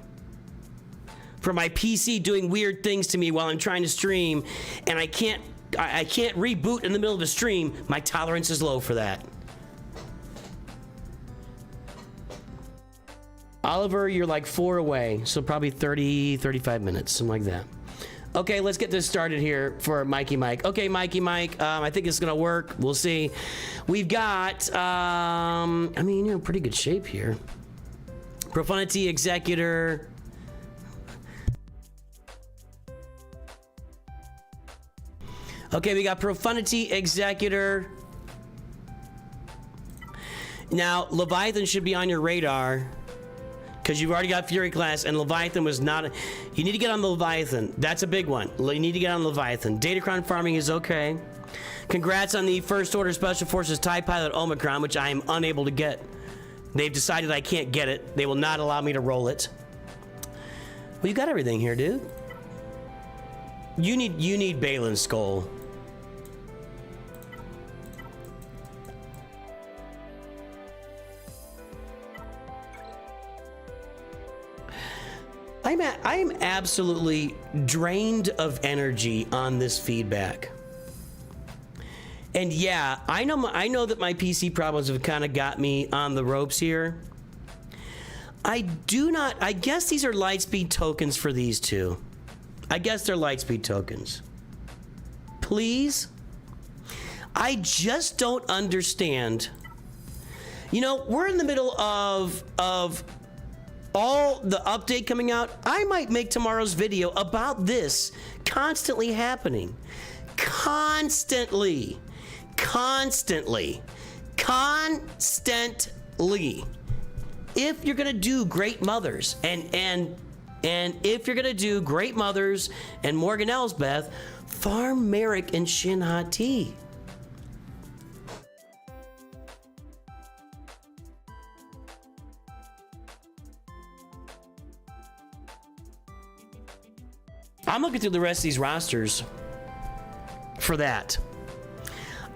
For my PC doing weird things to me while I'm trying to stream, and I can't reboot in the middle of the stream. My tolerance is low for that. Oliver, you're like 4 away, so probably 30, 35 minutes, something like that. Okay, let's get this started here for Mikey Mike. Okay, Mikey Mike, I think it's gonna work. We'll see. We've got, I mean, you know, pretty good shape here. Profundity Executor. Okay, we got Profundity Executor. Now, Leviathan should be on your radar, because you've already got Fury class, and Leviathan was not. You need to get on the Leviathan. That's a big one. You need to get on Leviathan. Datacron farming is okay. Congrats on the First Order Special Forces TIE Pilot Omicron, which I am unable to get. They've decided I can't get it. They will not allow me to roll it. Well, you got everything here, dude. You need Balin's Skull. I'm absolutely drained of energy on this feedback. And yeah, I know that my PC problems have kind of got me on the ropes here. I guess these are Lightspeed tokens for these two. I guess they're Lightspeed tokens. Please? I just don't understand. You know, we're in the middle of all the update coming out. I might make tomorrow's video about this constantly happening. Constantly. If you're gonna do Great Mothers and if you're gonna do Great Mothers and Morgan Elsbeth, farm Merrick and Shin Hati. I'm looking through the rest of these rosters for that.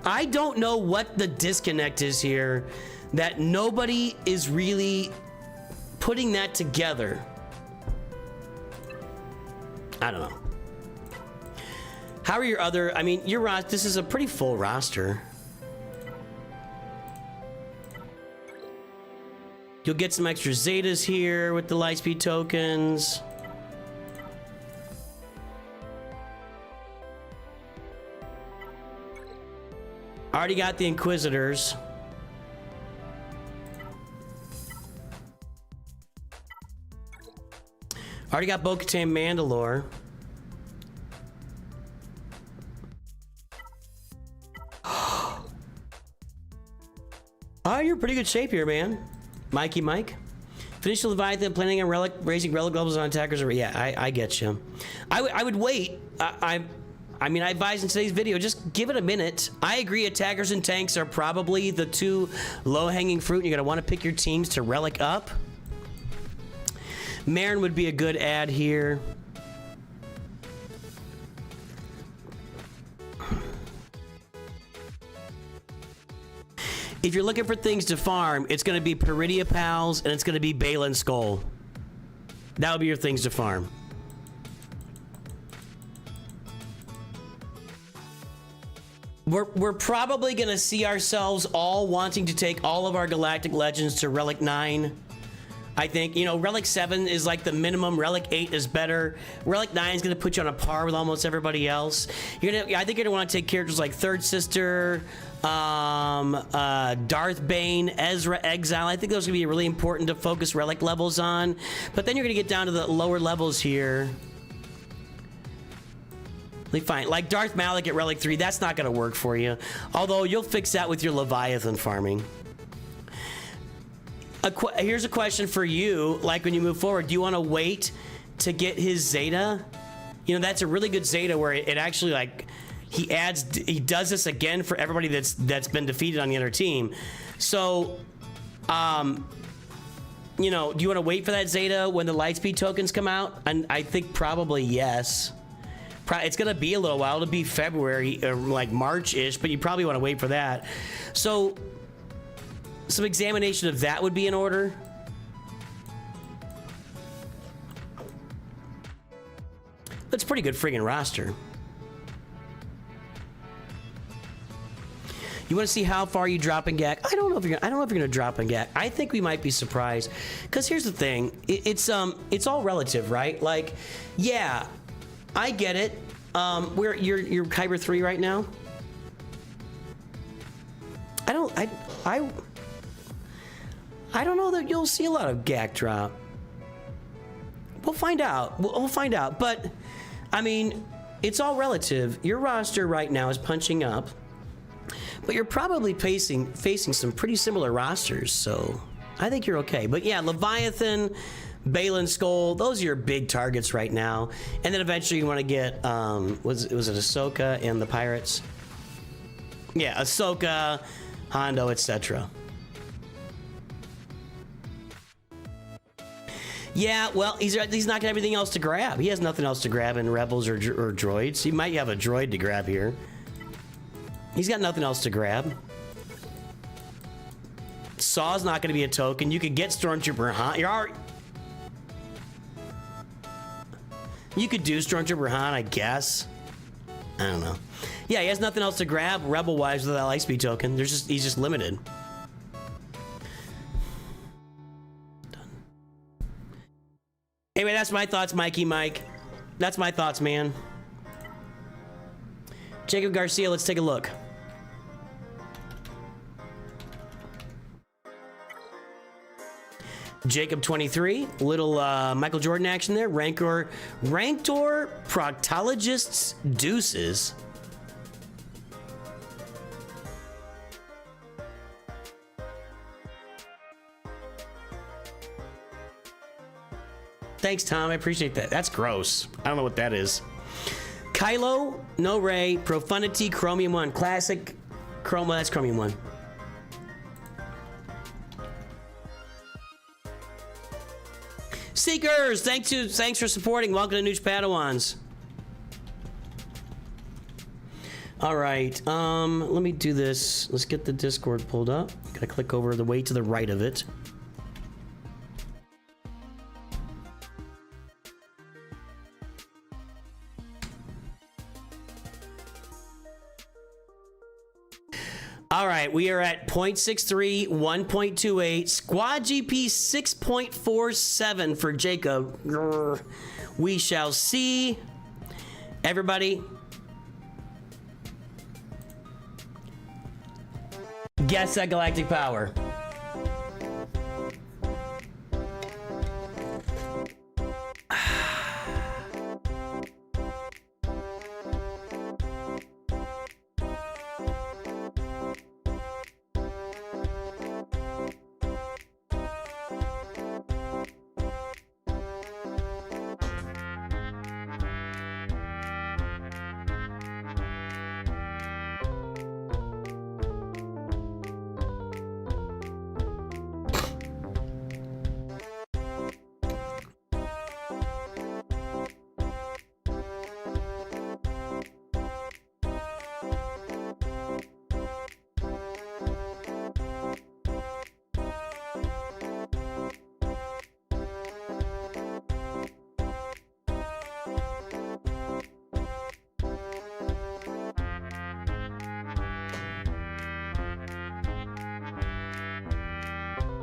I don't know what the disconnect is here, that nobody is really putting that together. I don't know. How are your other, I mean, your roster, this is a pretty full roster. You'll get some extra Zetas here with the Lightspeed tokens. Already got the Inquisitors. Already got Bo-Katan Mandalore. Oh, you're in pretty good shape here, man. Mikey Mike. Finish the Leviathan, planning on relic, raising relic levels on attackers. Yeah, I get you. I would wait. I mean, I advise in today's video, just give it a minute. I agree, attackers and tanks are probably the two low-hanging fruit. You're gonna want to pick your teams to relic up. Marin would be a good add here. If you're looking for things to farm, it's gonna be Peridia Pals and it's gonna be Balin Skull. That would be your things to farm. We're probably gonna see ourselves all wanting to take all of our Galactic Legends to Relic 9. I think, you know, Relic 7 is like the minimum. Relic 8 is better. Relic 9 is gonna put you on a par with almost everybody else. I think you're gonna want to take characters like Third Sister, Darth Bane, Ezra Exile. I think those are gonna be really important to focus Relic levels on. But then you're gonna get down to the lower levels here. Fine, like Darth Malik at Relic 3, that's not gonna work for you. Although you'll fix that with your Leviathan farming. Here's a question for you, like when you move forward, do you wanna wait to get his Zeta? You know, that's a really good Zeta where it actually like, he does this again for everybody that's been defeated on the other team. So, you know, do you wanna wait for that Zeta when the Lightspeed tokens come out? And I think probably yes. It's gonna be a little while. It'll be February or like March-ish, but you probably want to wait for that. So some examination of that would be in order. That's a pretty good friggin' roster. You want to see how far you drop in GAC? I don't know if you're gonna drop in GAC. I think we might be surprised. Because here's the thing, it's all relative, right? Like, yeah. I get it. Where you're Kyber 3 right now? I don't know that you'll see a lot of GAC drop. We'll find out. We'll find out. But I mean, it's all relative. Your roster right now is punching up, but you're probably facing some pretty similar rosters, so I think you're okay. But yeah, Leviathan, Balin Skull, those are your big targets right now. And then eventually you want to get, was it Ahsoka and the Pirates? Yeah, Ahsoka, Hondo, etc. Yeah, well, he's not got everything else to grab. He has nothing else to grab in Rebels or droids. He might have a droid to grab here. He's got nothing else to grab. Saw's not going to be a token. You could get Stormtrooper Han. You could do Stormtrooper Han, I guess. I don't know. Yeah, he has nothing else to grab Rebel-wise with that Lightspeed token. He's just limited. Done. Anyway, that's my thoughts, Mikey Mike. That's my thoughts, man. Jacob Garcia, let's take a look. Jacob 23, little Michael Jordan action there. Rancor Proctologists Deuces. Thanks, Tom. I appreciate that. That's gross. I don't know what that is. Kylo, No Ray, Profundity, Chromium 1. Classic Chroma, that's Chromium 1. Seekers, thanks for supporting. Welcome to Nooch Padawans. All right, let me do this. Let's get the Discord pulled up. Gotta click over the way to the right of it. All right, we are at 0.63, 1.28, Squad GP 6.47 for Jacob. Grr. We shall see. Everybody, guess that galactic power.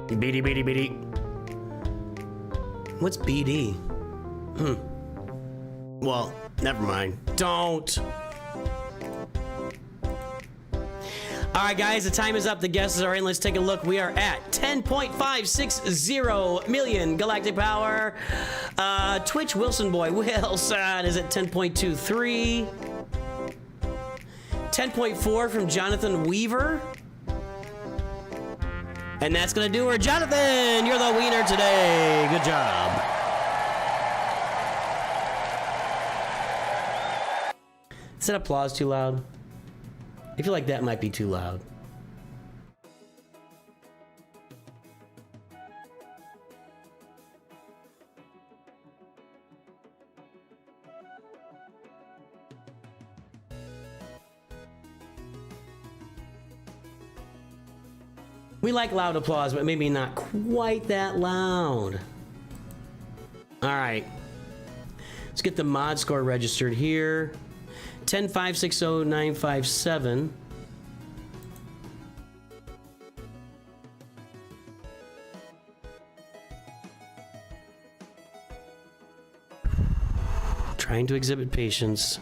BD, BD, BD. What's BD? Well, never mind. Don't. All right, guys, the time is up. The guesses are in. Let's take a look. We are at 10.560 million galactic power. Twitch Wilson Boy Wilson is at 10.23. 10.4 from Jonathan Weaver. And that's gonna do her. Jonathan, you're the wiener today. Good job. Is that applause too loud? I feel like that might be too loud. We like loud applause, but maybe not quite that loud. All right. Let's get the mod score registered here. 10.560.957. Trying to exhibit patience.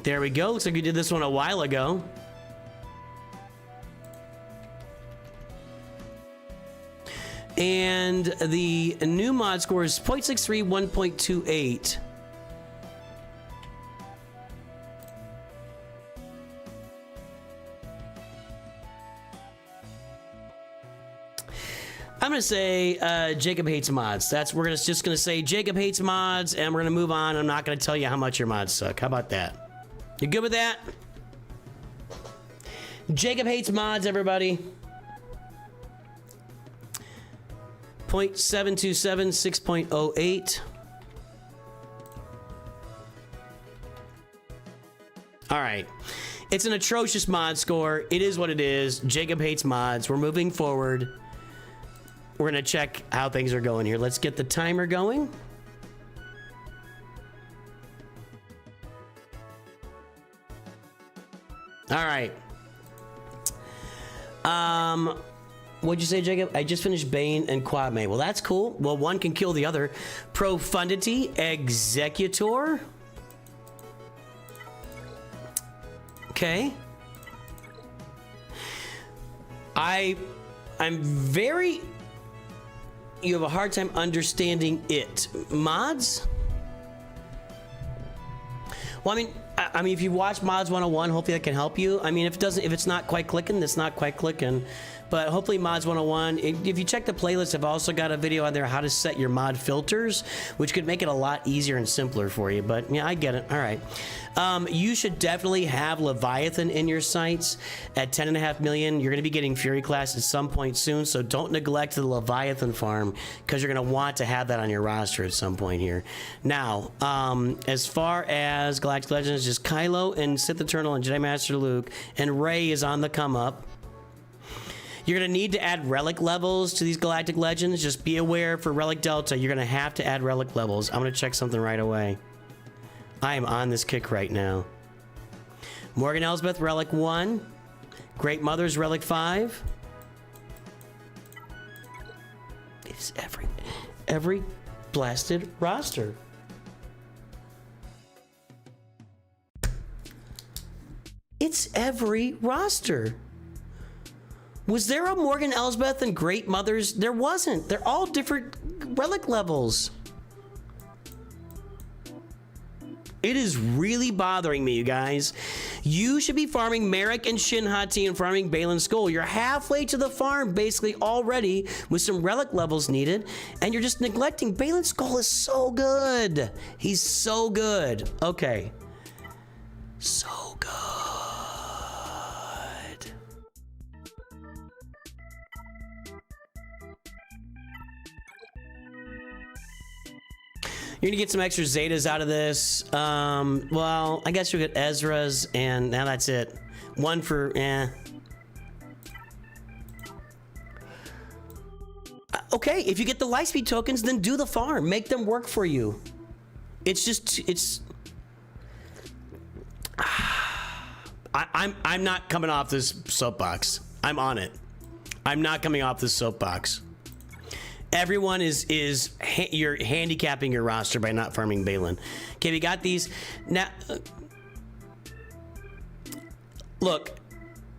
There we go. Looks like we did this one a while ago. And the new mod score is 0.63, 1.28. I'm gonna say Jacob hates mods. We're just gonna say Jacob hates mods, and we're gonna move on. I'm not gonna tell you how much your mods suck. How about that? You good with that? Jacob hates mods, everybody. 0.727, 6.08. All right. It's an atrocious mod score. It is what it is. Jacob hates mods. We're moving forward. We're gonna check how things are going here. Let's get the timer going. All right. What'd you say, Jacob? I just finished Bane and Quadme. Well, that's cool. Well, one can kill the other. Profundity, Executor. Okay. I'm very... You have a hard time understanding it. Mods? Well, I mean, if you watch Mods 101, hopefully that can help you. I mean, if it's not quite clicking, it's not quite clicking. But hopefully Mods 101, if you check the playlist, I've also got a video on there how to set your mod filters, which could make it a lot easier and simpler for you. But yeah, I get it. All right. You should definitely have Leviathan in your sights at 10.5 million. You're going to be getting Fury class at some point soon, so don't neglect the Leviathan farm because you're going to want to have that on your roster at some point here. Now, as far as Galactic Legends, just Kylo and Sith Eternal and Jedi Master Luke, and Rey is on the come up. You're going to need to add relic levels to these Galactic Legends. Just be aware for Relic Delta, you're going to have to add relic levels. I'm going to check something right away. I am on this kick right now. Morgan Elsbeth, Relic 1. Great Mothers, Relic 5. It's every blasted roster. It's every roster. Was there a Morgan Elsbeth and Great Mothers? There wasn't. They're all different relic levels. It is really bothering me, you guys. You should be farming Merrick and Shin Hati and farming Balin Skull. You're halfway to the farm, basically, already with some relic levels needed, and you're just neglecting. Balin Skull is so good. He's so good. Okay. So good. You're gonna get some extra Zetas out of this. Well, I guess you'll get Ezra's, and now that's it. One for, Okay, if you get the Lightspeed tokens, then do the farm. Make them work for you. It's just, I'm not coming off this soapbox. I'm on it. I'm not coming off this soapbox. Everyone you're handicapping your roster by not farming Balin. Okay, we got these. Now, look,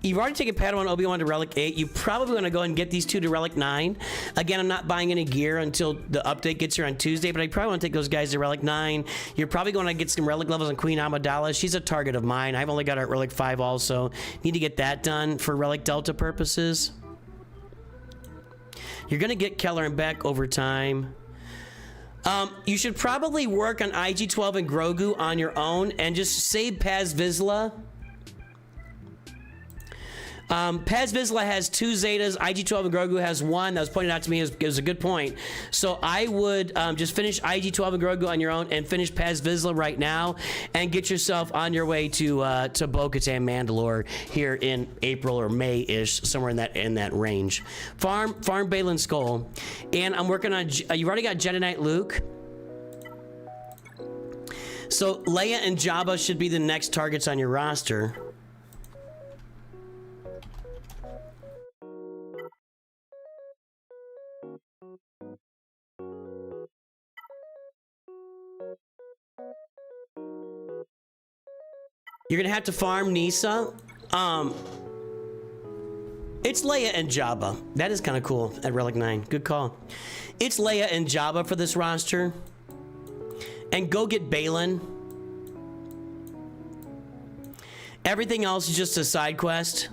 you've already taken Padawan Obi-Wan to Relic 8. You probably want to go and get these two to Relic 9. Again, I'm not buying any gear until the update gets here on Tuesday, but I probably want to take those guys to Relic 9. You're probably going to get some Relic levels on Queen Amidala. She's a target of mine. I've only got her at Relic 5 also. Need to get that done for Relic Delta purposes. You're going to get Keller and Beck over time. You should probably work on IG-12 and Grogu on your own and just save Paz Vizsla. Paz Vizsla has 2 Zetas. IG-12 and Grogu has 1. That was pointed out to me as a good point. So I would just finish IG-12 and Grogu on your own and finish Paz Vizsla right now and get yourself on your way to Bo-Katan Mandalore here in April or May-ish, somewhere in that range. Farm Balin Skull. And I'm working on... you've already got Jedi Knight Luke. So Leia and Jabba should be the next targets on your roster. You're gonna have to farm Nisa. It's Leia and Jabba. That is kind of cool at Relic 9. Good call. It's Leia and Jabba for this roster. And go get Balin. Everything else is just a side quest.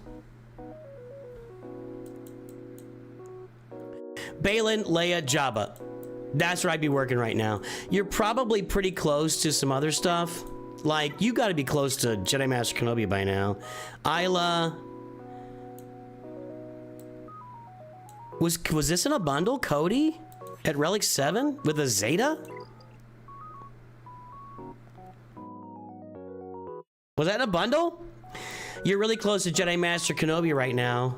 Balin, Leia, Jabba. That's where I'd be working right now. You're probably pretty close to some other stuff. Like, you gotta be close to Jedi Master Kenobi by now. Isla. Was this in a bundle? Cody? At Relic 7? With a Zeta? Was that in a bundle? You're really close to Jedi Master Kenobi right now.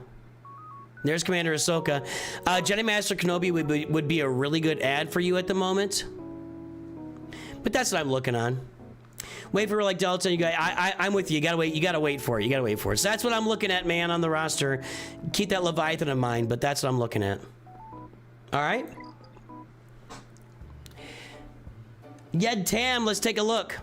There's Commander Ahsoka. Jedi Master Kenobi would be a really good ad for you at the moment. But that's what I'm looking on. Wait for Relic Delta. You guys, I'm with you. You gotta wait. You gotta wait for it. You gotta wait for it. So that's what I'm looking at, man, on the roster. Keep that Leviathan in mind, but that's what I'm looking at. All right. Yotam, let's take a look.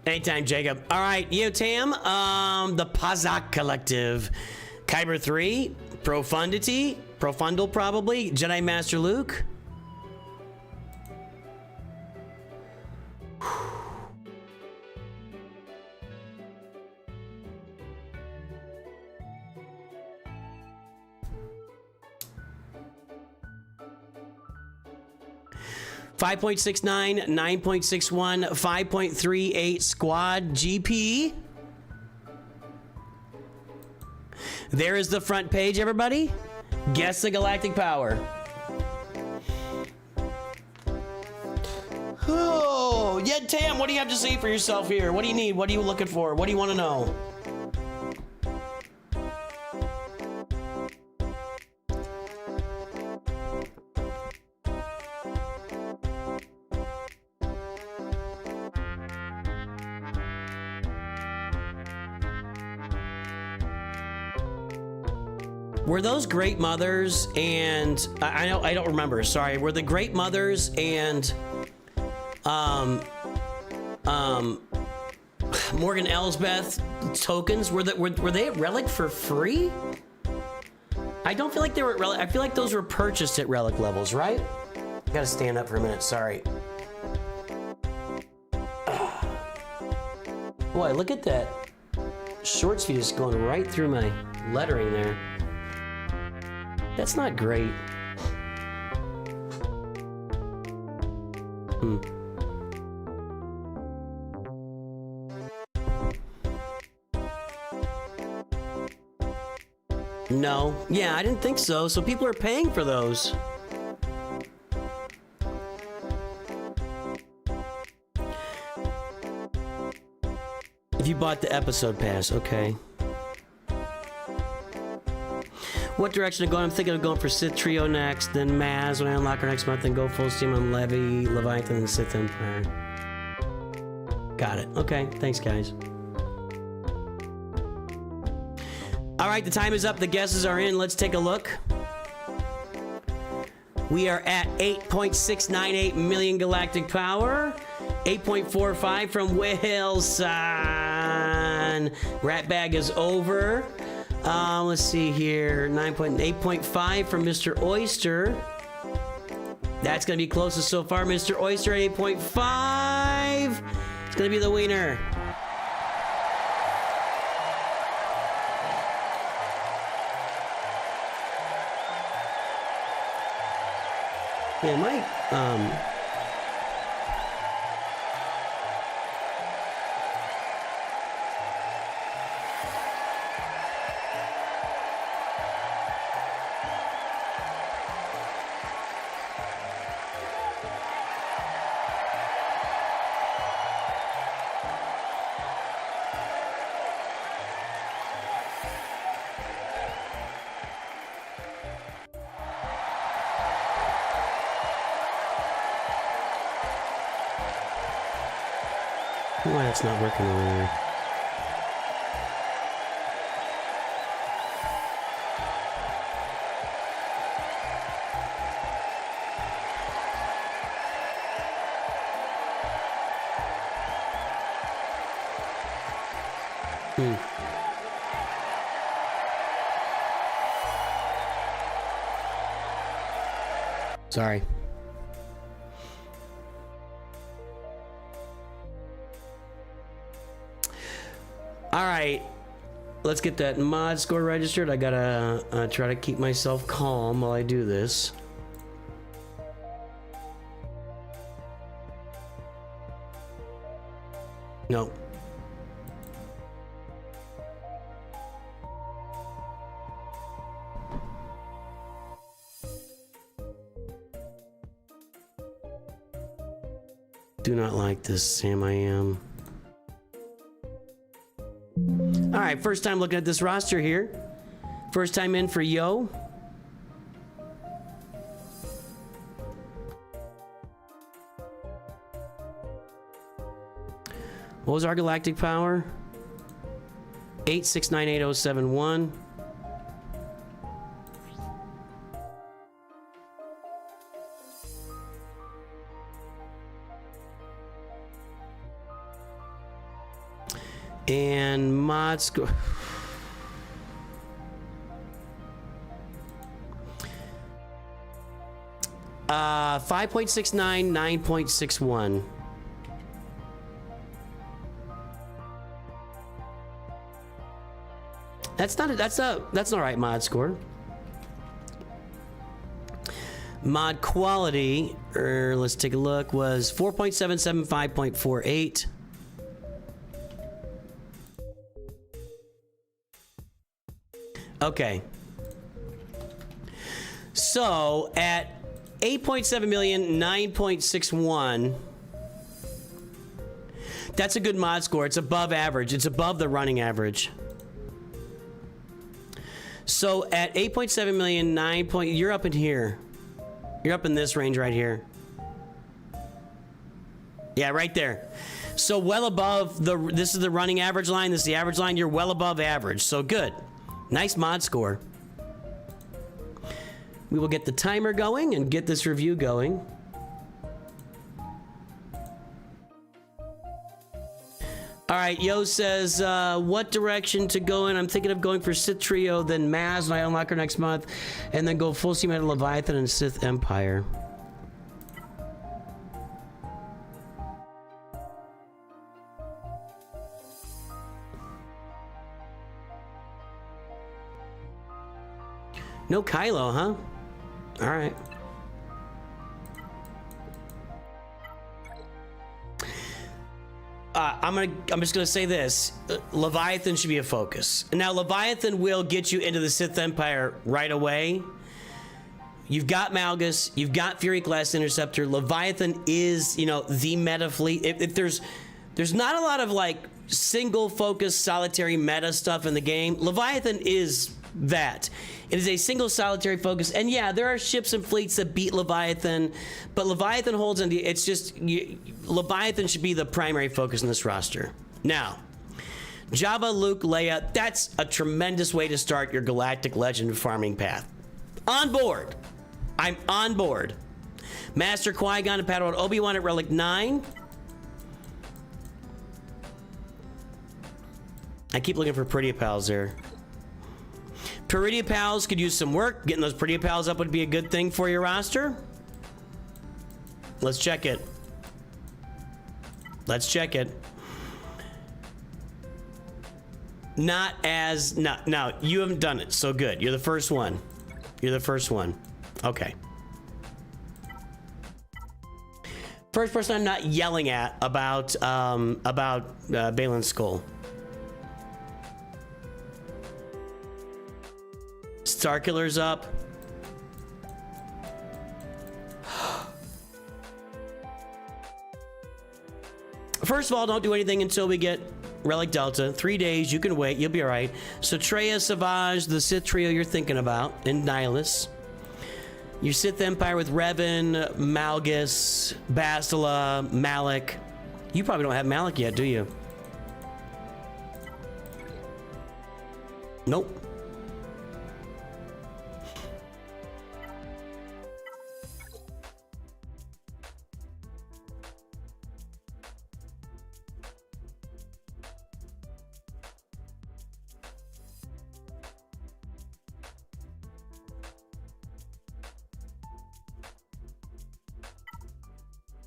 Anytime, Jacob. All right, Yotam, the Pazak Collective. Kyber 3, Profundity, Profundal probably, Jedi Master Luke. 5.69, 9.61, 5.38 squad GP. There is the front page, everybody. Guess the galactic power. Oh, yeah, Tam, what do you have to say for yourself here? What do you need? What are you looking for? What do you want to know? Were those Great Mothers and I don't remember. Sorry. Were the Great Mothers and Morgan Elsbeth tokens were they at Relic for free? I don't feel like they were at Relic. I feel like those were purchased at Relic levels, right? I gotta stand up for a minute. Sorry. Boy, look at that. Short speed is going right through my lettering there. That's not great. No. Yeah, I didn't think so. So people are paying for those. If you bought the episode pass, okay. What direction to go? I'm thinking of going for Sith Trio next, then Maz when I unlock her next month, then go full steam on Levy, Leviathan, and Sith Empire. Got it. Okay, thanks, guys. All right, the time is up. The guesses are in. Let's take a look. We are at 8.698 million galactic power. 8.45 from Wilson. Rat bag is over. Let's see here. 8.5 from Mr. Oyster. That's going to be closest so far. Mr. Oyster at 8.5. It's going to be the wiener. Yeah, Mike. Why it's not working over there? Sorry. right. Let's get that mod score registered. I gotta try to keep myself calm while I do this. No. Do not like this, Sam. I am. All right, first time looking at this roster here. First time in for Yo. What was our galactic power? 8698071. And mod score. 5.69, 9.61. That's not right mod score. Mod quality, let's take a look, was 4.77, 5.48. Okay. So at 8.7 million, 9.61. That's a good mod score. It's above average. It's above the running average. So at 8.7 million, you're up in here. You're up in this range right here. Yeah, right there. So well above this is the running average line. This is the average line. You're well above average. So good. Nice mod score. We will get the timer going and get this review going. All right, Yo says, what direction to go in? I'm thinking of going for Sith Trio, then Maz, and I unlock her next month, and then go full steam at Leviathan and Sith Empire. No Kylo, huh? All right. I'm just gonna say this. Leviathan should be a focus. Now, Leviathan will get you into the Sith Empire right away. You've got Malgus, you've got Fury Class Interceptor. Leviathan is, you know, the meta fleet. If there's not a lot of like single focus solitary meta stuff in the game, Leviathan is that. It is a single solitary focus, and yeah, there are ships and fleets that beat Leviathan, but Leviathan holds on. It's just Leviathan should be the primary focus in this roster. Now, Jabba, Luke, Leia, that's a tremendous way to start your Galactic Legend farming path. On board. I'm on board. Master Qui-Gon and Padawan Obi-Wan at Relic 9. I keep looking for Pretty Pals there. Peridia Pals could use some work. Getting those Peridia Pals up would be a good thing for your roster. Let's check it. Let's check it. Not as... No, you haven't done it, so good. You're the first one. You're the first one. Okay. First person I'm not yelling at about Balin's Skull. Starkiller's up. First of all, don't do anything until we get Relic Delta. 3 days, you can wait, you'll be all right. So Treya, Savage, the Sith trio you're thinking about, and Nihilus. Your Sith Empire with Revan, Malgus, Bastila, Malik. You probably don't have Malik yet, do you? Nope.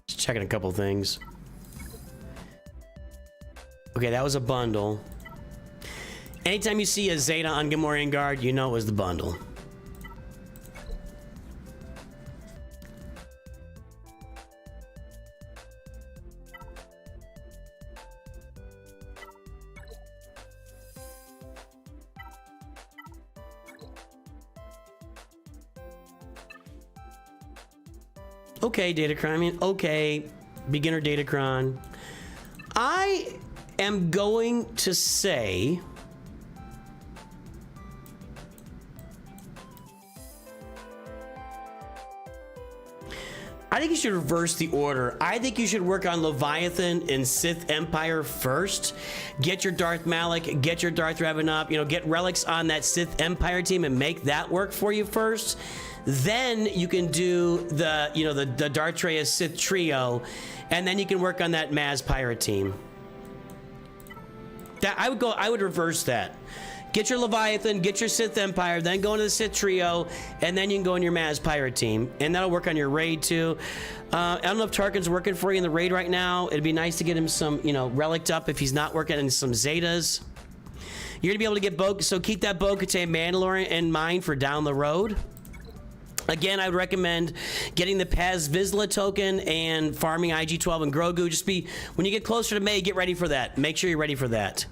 Checking a couple things. Okay, that was a bundle. Anytime you see a Zeta on Gamorrean Guard, you know it was the bundle. Okay, Datacron. I mean, okay, beginner Datacron. I am going to say I think you should reverse the order. I think you should work on Leviathan and Sith Empire first. Get your Darth Malik, get your Darth Revan up, you know, get relics on that Sith Empire team and make that work for you first. Then you can do the, you know, the Darth Treyas Sith trio, and then you can work on that Maz Pirate team. That I would reverse that. Get your Leviathan, get your Sith Empire, then go into the Sith trio, and then you can go in your Maz Pirate team, and that'll work on your raid too. I don't know if Tarkin's working for you in the raid right now. It'd be nice to get him some, you know, relic up if he's not working in some Zetas. You're gonna be able to get Bo, so keep that Bo-Katan Mandalorian in mind for down the road. Again, I would recommend getting the Paz Vizsla token and farming IG-12 and Grogu. Just be, when you get closer to May, get ready for that. Make sure you're ready for that.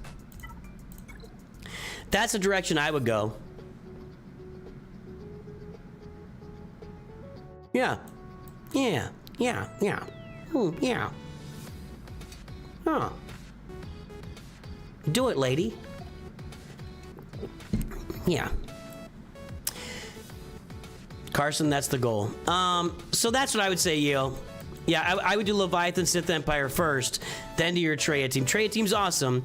That's the direction I would go. Yeah. Yeah. Yeah. Yeah. Yeah. Huh. Do it, lady. Yeah. Carson, that's the goal. So that's what I would say, Yale. Yeah, I would do Leviathan Sith Empire first, then do your Traya team. Traya team's awesome.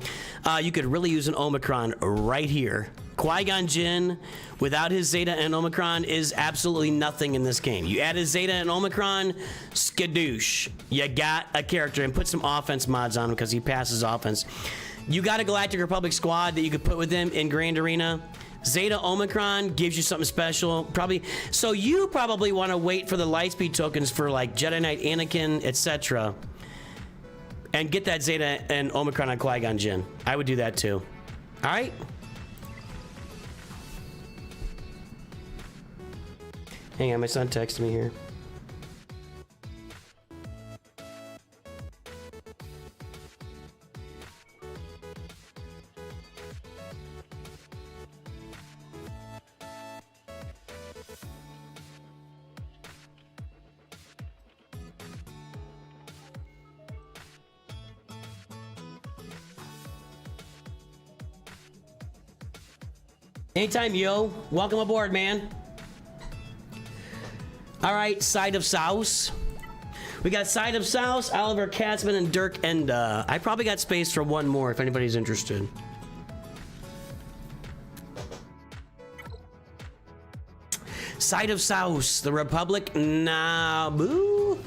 You could really use an Omicron right here. Qui-Gon Jinn, without his Zeta and Omicron, is absolutely nothing in this game. You add his Zeta and Omicron, skadoosh. You got a character, and put some offense mods on him because he passes offense. You got a Galactic Republic squad that you could put with him in Grand Arena. Zeta Omicron gives you something special, probably. So you probably want to wait for the Lightspeed tokens for like Jedi Knight Anakin, etc. And get that Zeta and Omicron on Qui-Gon Jinn. I would do that too. All right. Hang on, my son texted me here. Anytime, yo. Welcome aboard, man. All right, Side of South. We got Side of South, Oliver Catsman, and Dirk Enda. I probably got space for one more if anybody's interested. Side of South, the Republic, nah, boo.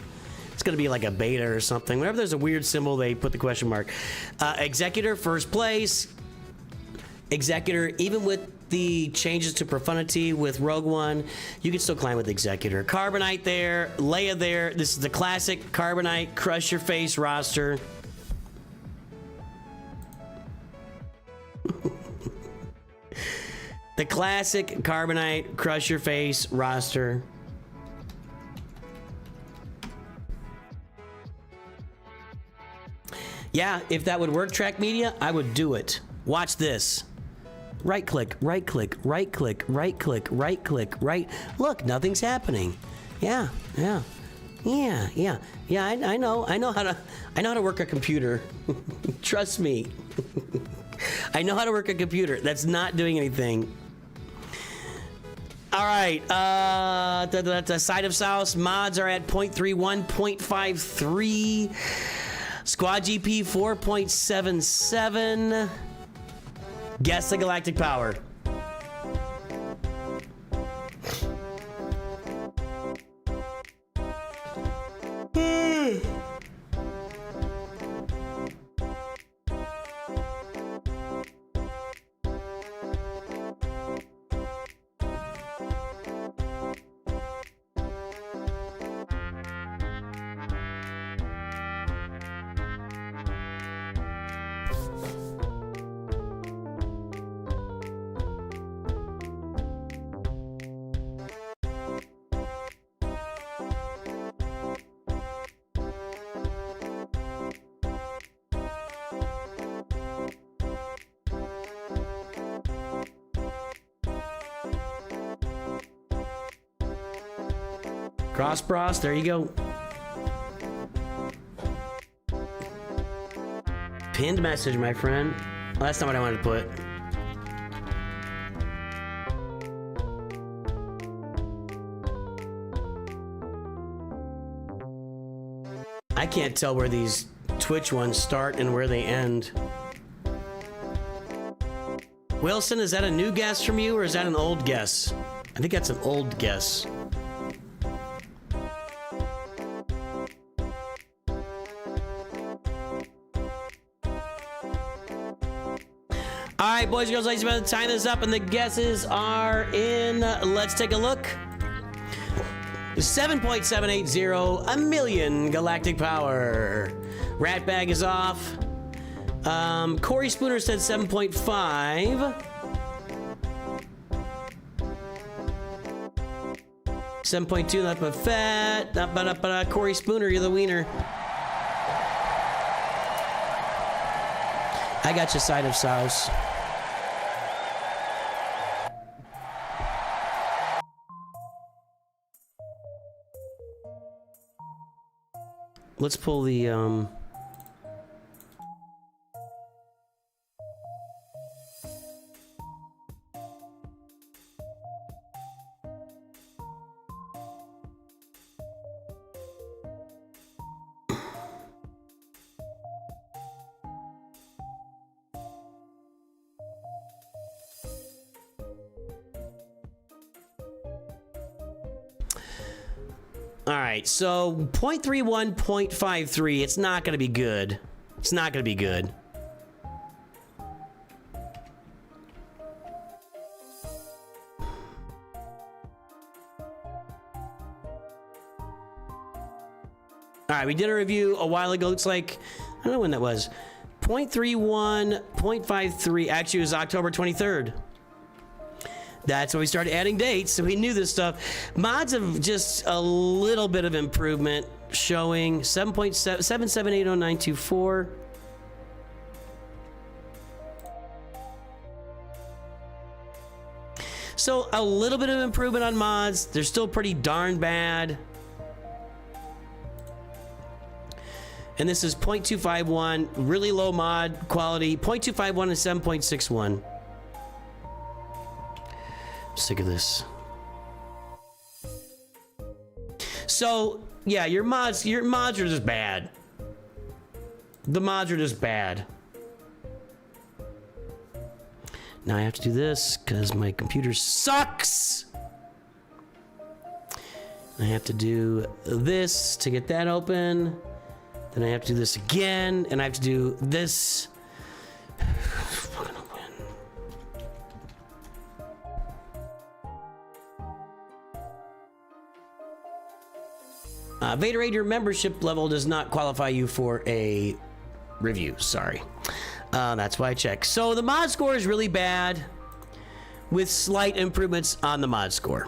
It's gonna be like a beta or something. Whenever there's a weird symbol, they put the question mark. Executor, first place. Executor, even with the changes to Profundity with Rogue One, you can still climb with Executor. Carbonite there, Leia there. This is the classic Carbonite crush your face roster. The classic Carbonite crush your face roster. Yeah, if that would work, Track Media, I would do it. Watch this. Right click, right click, right click, right click, right click, right. Look, nothing's happening. Yeah, yeah, yeah, yeah, yeah. I know how to work a computer. Trust me. I know how to work a computer. That's not doing anything. All right, the Side of South mods are at 0.31, 0.53. Squad GP 4.77. Guess the galactic power. Cross bros, there you go. Pinned message, my friend. Well, that's not what I wanted to put. I can't tell where these Twitch ones start and where they end. Wilson, is that a new guess from you or is that an old guess? I think that's an old guess. All right, boys and girls, ladies and gentlemen, time is up and the guesses are in. Let's take a look. 7.780, a million galactic power. Ratbag is off. Corey Spooner said 7.5. 7.2, not but fat. Not but Corey Spooner, you're the wiener. I got your side of sauce. Let's pull the all right, so 0.31, 0.53, it's not going to be good. It's not going to be good. All right, we did a review a while ago. Looks like, I don't know when that was. 0.31, 0.53, actually it was October 23rd. That's when we started adding dates, so we knew this stuff. Mods have just a little bit of improvement, showing 7.77800924. So a little bit of improvement on mods. They're still pretty darn bad. And this is 0.251, really low mod quality. 0.251 and 7.61. Sick of this. So yeah, your mods are just bad. The mods are just bad. Now I have to do this because my computer sucks. I have to do this to get that open. Then I have to do this again, and I have to do this. Vaderade, your membership level does not qualify you for a review. Sorry. That's why I checked. So the mod score is really bad with slight improvements on the mod score.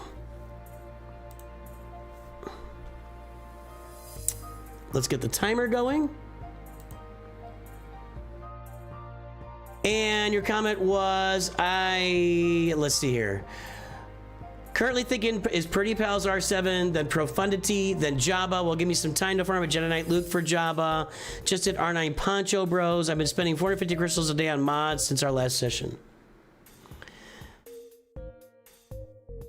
Let's get the timer going. And your comment was, let's see here. Currently thinking is Pretty Pals R7, then Profundity, then Jabba. Will give me some time to farm a Jedi Knight Luke for Jabba. Just did R9 Poncho Bros. I've been spending 450 crystals a day on mods since our last session.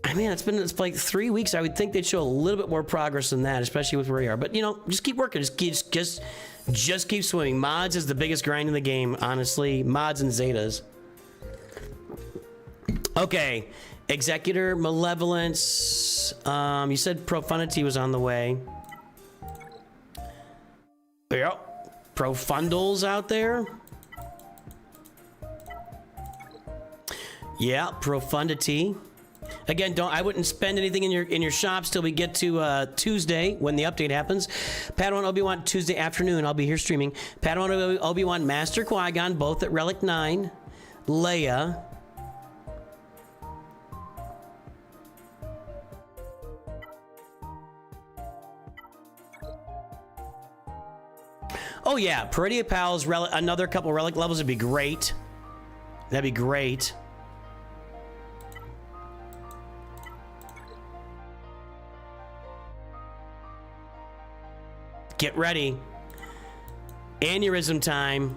I mean, it's like 3 weeks. I would think they'd show a little bit more progress than that, especially with where we are. But you know, just keep working. Just keep swimming. Mods is the biggest grind in the game, honestly. Mods and Zetas. Okay. Executor, Malevolence. You said Profundity was on the way. Yep. Profundals out there. Yeah, Profundity. Again, I wouldn't spend anything in your shops till we get to Tuesday when the update happens. Padawan Obi-Wan Tuesday afternoon. I'll be here streaming. Padawan Obi-Wan Master Qui-Gon, both at Relic 9. Leia. Oh yeah, Peridia Pals, another couple Relic levels would be great. That'd be great. Get ready. Aneurysm time.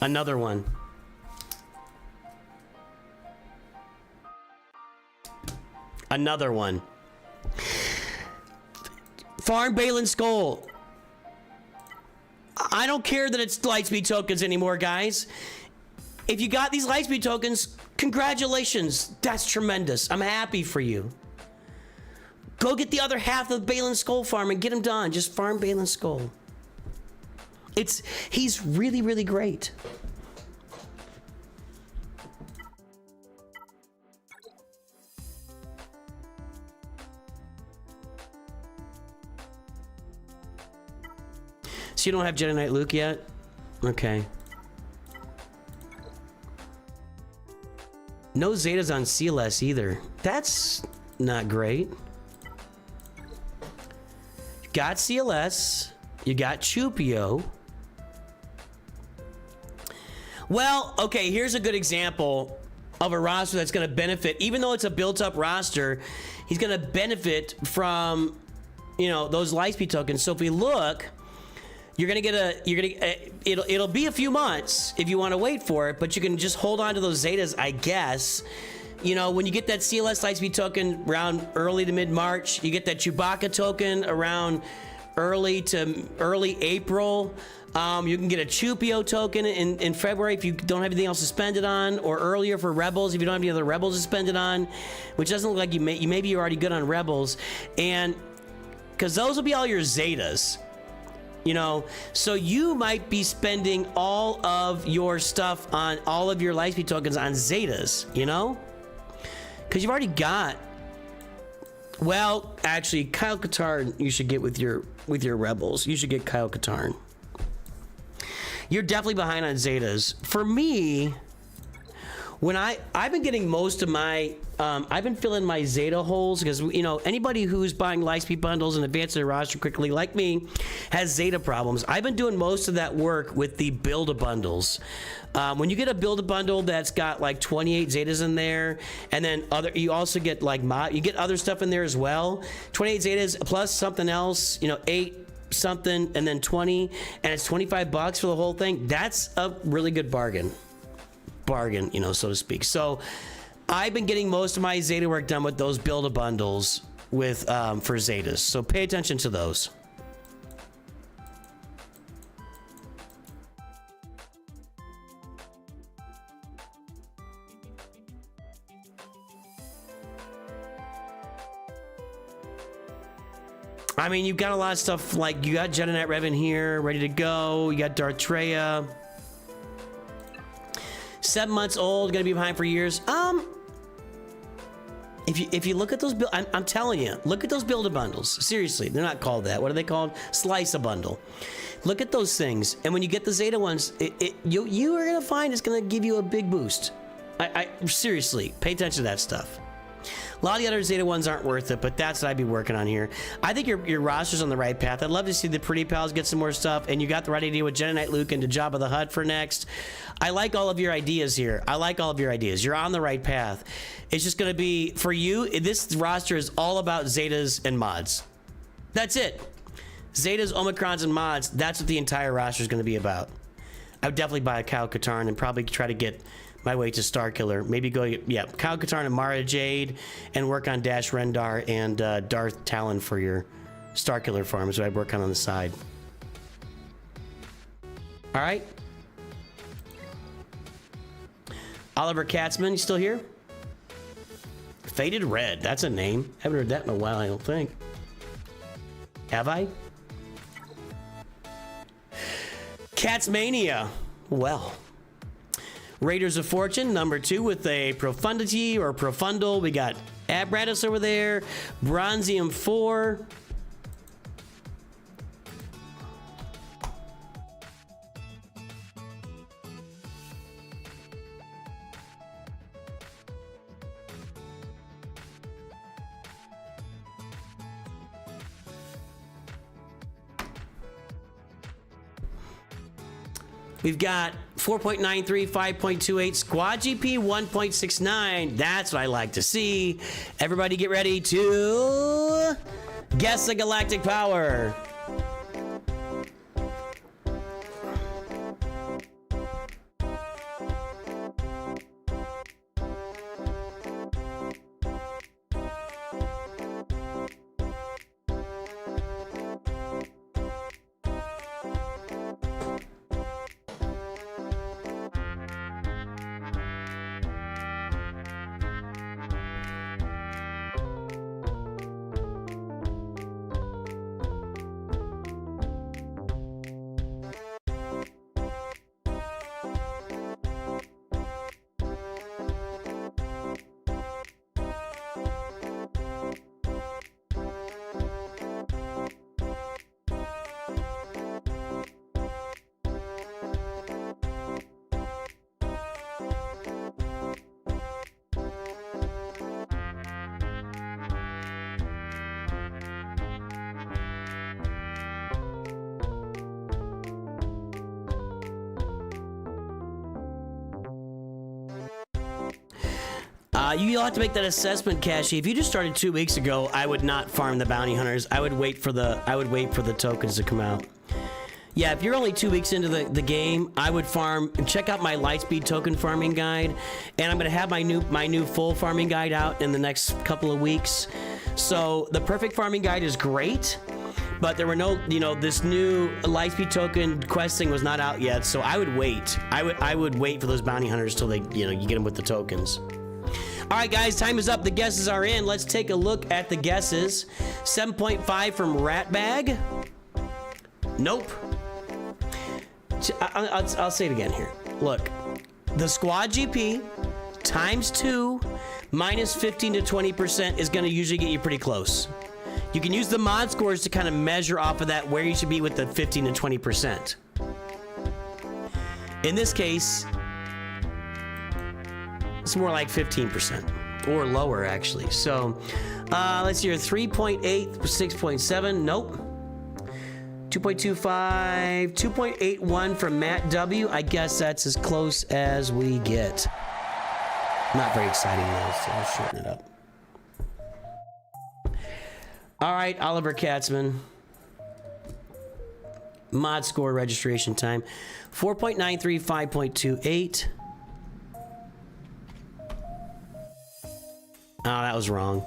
Another one. Another one. Farm Balin Skull. I don't care that it's Lightspeed tokens anymore, guys. If you got these Lightspeed tokens, congratulations. That's tremendous. I'm happy for you. Go get the other half of Balin Skull farm and get him done. Just farm Balin Skull. He's really, really great. So you don't have Jedi Knight Luke yet? Okay. No Zetas on CLS either. That's not great. You got CLS. You got Chupio. Well, okay, here's a good example of a roster that's going to benefit. Even though it's a built-up roster, he's going to benefit from, you know, those Lightspeed tokens. So if we look, it'll be a few months if you want to wait for it, but you can just hold on to those Zetas, I guess. You know, when you get that CLS Lightspeed token around early to mid-March, you get that Chewbacca token around early April. You can get a Chupio token in February if you don't have anything else to spend it on, or earlier for Rebels if you don't have any other Rebels to spend it on, which doesn't look like maybe you're already good on Rebels, and because those will be all your Zetas. You know, so you might be spending all of your stuff on all of your Lightspeed tokens on Zetas, you know? Because you've already got... Well, actually, Kyle Katarn you should get with your Rebels. You should get Kyle Katarn. You're definitely behind on Zetas. For me, when I've been getting most of my... I've been filling my Zeta holes because, you know, anybody who's buying Lightspeed bundles and advancing their roster quickly, like me, has Zeta problems. I've been doing most of that work with the Build-A-Bundles. When you get a Build-A-Bundle that's got like 28 Zetas in there, and then you also get like you get other stuff in there as well. 28 Zetas plus something else, you know, 8 something, and then 20, and it's $25 for the whole thing. That's a really good bargain, you know, so to speak. So I've been getting most of my Zeta work done with those Build-A-Bundles with for Zetas, so pay attention to those. I mean, you've got a lot of stuff, like you got Jedi Knight Revan here, ready to go. You got Darth Treya. 7 months old, gonna be behind for years. If you look at those, I'm telling you, look at those Build-A-Bundles. Seriously, they're not called that. What are they called? Slice-A-Bundle. Look at those things, and when you get the Zeta ones, you are gonna find it's gonna give you a big boost. I seriously, pay attention to that stuff. A lot of the other Zeta ones aren't worth it, but that's what I'd be working on here. I think your roster's on the right path. I'd love to see the Pretty Pals get some more stuff, and you got the right idea with Jedi Knight Luke and Jabba the Hutt for next. I like all of your ideas here. I like all of your ideas. You're on the right path. It's just going to be, for you, this roster is all about Zetas and mods. That's it. Zetas, Omicrons, and mods, that's what the entire roster is going to be about. I would definitely buy a Kyle Katarn and probably try to get my way to Starkiller. Maybe go, yeah, Kyle Katarn and Mara Jade, and work on Dash Rendar and Darth Talon for your Starkiller farms that I work on the side. All right. Oliver Catsman, you still here? Faded Red, that's a name. Haven't heard that in a while, I don't think. Have I? Catsmania. Well. Raiders of Fortune, number 2 with a Profundity or Profundal. We got Abratus over there. Bronzium 4. We've got 4.93, 5.28, Squad GP 1.69. That's what I like to see. Everybody get ready to Guess the galactic power. You'll have to make that assessment, Cashy. If you just started 2 weeks ago, I would not farm the bounty hunters. I would wait for the tokens to come out. Yeah, if you're only 2 weeks into the game, I would farm. Check out my Lightspeed token farming guide, and I'm gonna have my new full farming guide out in the next couple of weeks. So the perfect farming guide is great, but there were no, this new Lightspeed token questing was not out yet. So I would wait. I would wait for those bounty hunters till they, you get them with the tokens. All right, guys, time is up. The guesses are in. Let's take a look at the guesses. 7.5 from Ratbag. Nope. I'll say it again here. Look, the squad GP times 2 minus 15 to 20% is going to usually get you pretty close. You can use the mod scores to kind of measure off of that where you should be with the 15 to 20%. In this case, it's more like 15% or lower, actually. So let's see here. 3.8, 6.7. Nope. 2.25, 2.81 from Matt W. I guess that's as close as we get. Not very exciting though, so I'll shorten it up. All right, Oliver Catsman. Mod score registration time. 4.93, 5.28. Oh, that was wrong.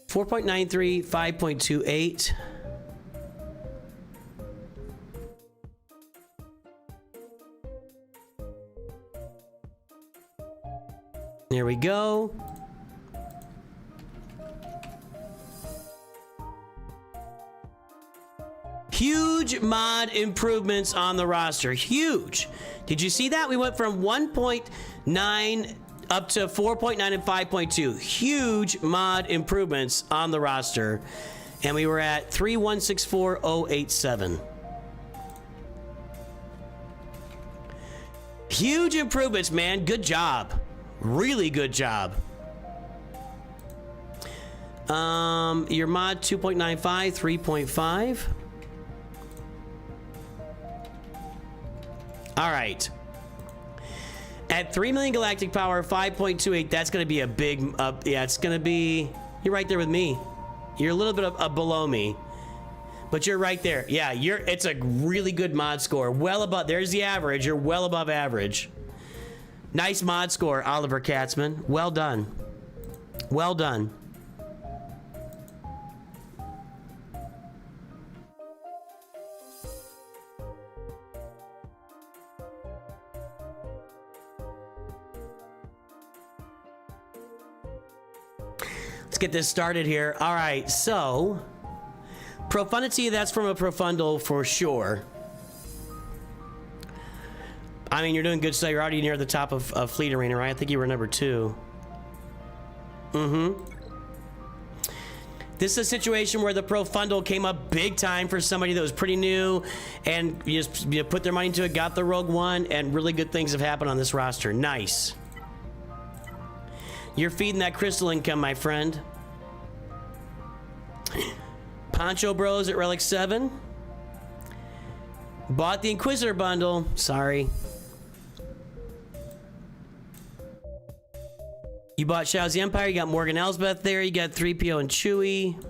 $4.93, 5.28. There we go. Huge mod improvements on the roster. Huge. Did you see that? We went from 1.9 up to 4.9 and 5.2. Huge mod improvements on the roster. And we were at 3164087. Huge improvements, man. Good job. Really good job. Your mod 2.95, 3.5. All right. At 3 million galactic power, 5.28, that's going to be a big, yeah, it's going to be, you're right there with me. You're a little bit below me, but you're right there. Yeah, it's a really good mod score. Well above, there's the average. You're well above average. Nice mod score, Oliver Catsman. Well done. Well done. Let's get this started here. All right, so profundity, that's from a profundal for sure. I mean, you're doing good, so you're already near the top of Fleet Arena, right? I think you were number 2. This is a situation where the profundal came up big time for somebody that was pretty new, and you just put their money into it, got the Rogue One, and really good things have happened on this roster. Nice. You're feeding that crystal income, my friend. Poncho Bros at Relic 7. Bought the Inquisitor bundle. Sorry. You bought Shadows of the Empire. You got Morgan Elsbeth there. You got 3PO and Chewie.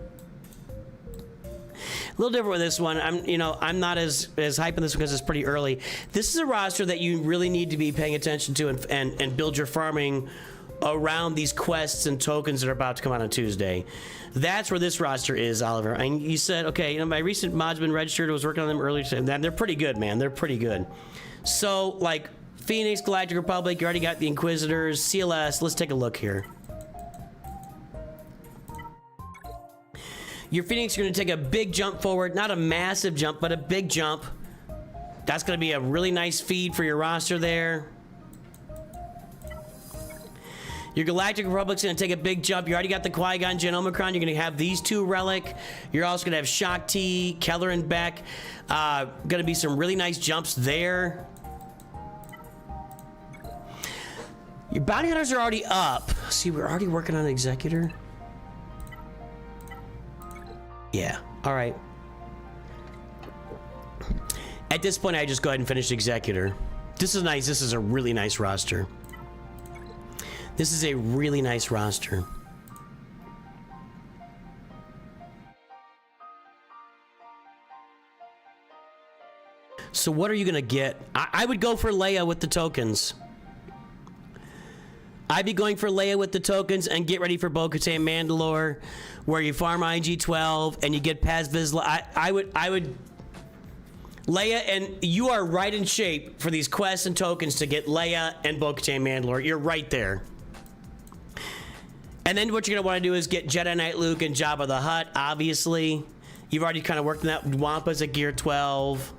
A little different with this one. I'm not as hyping this because it's pretty early. This is a roster that you really need to be paying attention to and build your farming around these quests and tokens that are about to come out on Tuesday. That's where this roster is, Oliver. And you said, okay, my recent mod's been registered. I was working on them earlier today. And they're pretty good, man. They're pretty good. So, like, Phoenix, Galactic Republic, you already got the Inquisitors, CLS. Let's take a look here. Your Phoenix, you're going to take a big jump forward. Not a massive jump, but a big jump. That's going to be a really nice feed for your roster there. Your Galactic Republic's going to take a big jump. You already got the Qui-Gon Jinn Omicron. You're going to have these two Relic. You're also going to have Shaak Ti, Keller, and Beck. Going to be some really nice jumps there. Your bounty hunters are already up. See, we're already working on Executor. Yeah, all right. At this point, I just go ahead and finish Executor. This is nice. This is a really nice roster. This is a really nice roster. So what are you gonna get? I would go for Leia with the tokens. I'd be going for Leia with the tokens and get ready for Bo-Katan Mandalore, where you farm IG-12 and you get Paz Vizsla. I would Leia, and you are right in shape for these quests and tokens to get Leia and Bo-Katan Mandalore. You're right there. And then what you're gonna want to do is get Jedi Knight Luke and Jabba the Hutt, obviously. You've already kind of worked on that. Wampa's at Gear 12.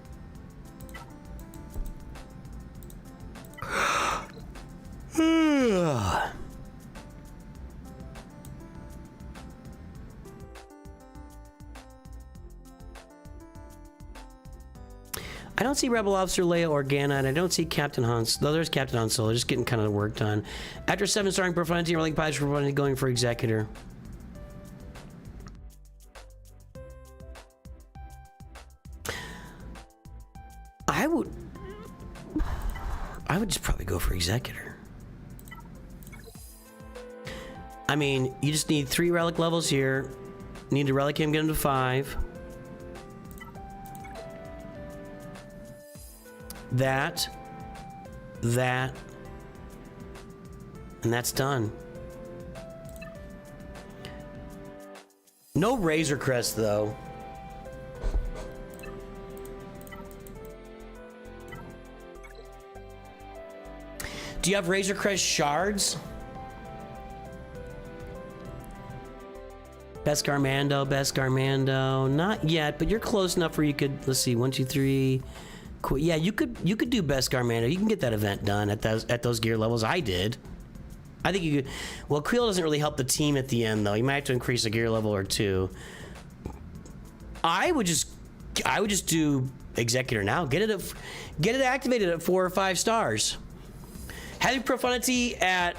I don't see Rebel Officer Leia Organa, and I don't see Captain Han. Though there's Captain Han Solo, just getting kind of the work done. After 7 starring Profundity, Relic Pies Profundity going for Executor. I would just probably go for Executor. I mean, you just need 3 relic levels here. You need to relic him, get him to 5. That, and that's done. No Razor Crest, though. Do you have Razor Crest shards? Beskar Mando, not yet, but you're close enough where you could, let's see, 1, 2, 3. Yeah, you could do Beskar Mando. You can get that event done at those gear levels. I did. I think you could. Well, Creel doesn't really help the team at the end, though. You might have to increase a gear level or 2. I would just do Executor now. Get it activated at 4 or 5 stars. Heavy Profundity at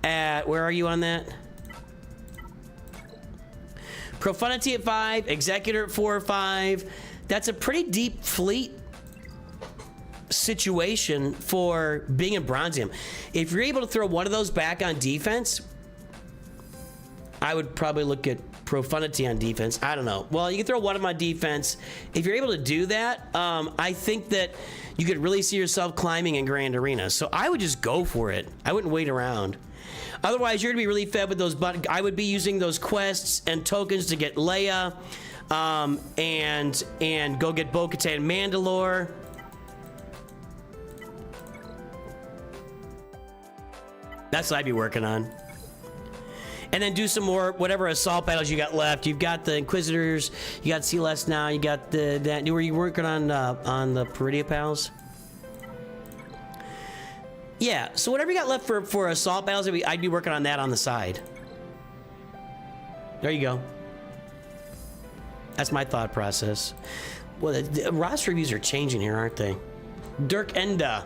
where are you on that? Profundity at 5, Executor at 4 or 5. That's a pretty deep fleet situation for being in Bronzium. If you're able to throw one of those back on defense, I would probably look at Profundity on defense. I don't know. Well, you can throw one of them on defense. If you're able to do that, I think that you could really see yourself climbing in Grand Arena. So I would just go for it. I wouldn't wait around. Otherwise, you're gonna be really fed with those. But I would be using those quests and tokens to get Leia, and go get Bo-Katan Mandalore. That's what I'd be working on. And then do some more, whatever assault battles you got left. You've got the Inquisitors, you got CLS now, you got that. Were you working on the Peridia Pals? Yeah, so whatever you got left for assault battles, I'd be working on that on the side. There you go. That's my thought process. Well, the roster reviews are changing here, aren't they? Dirk Enda.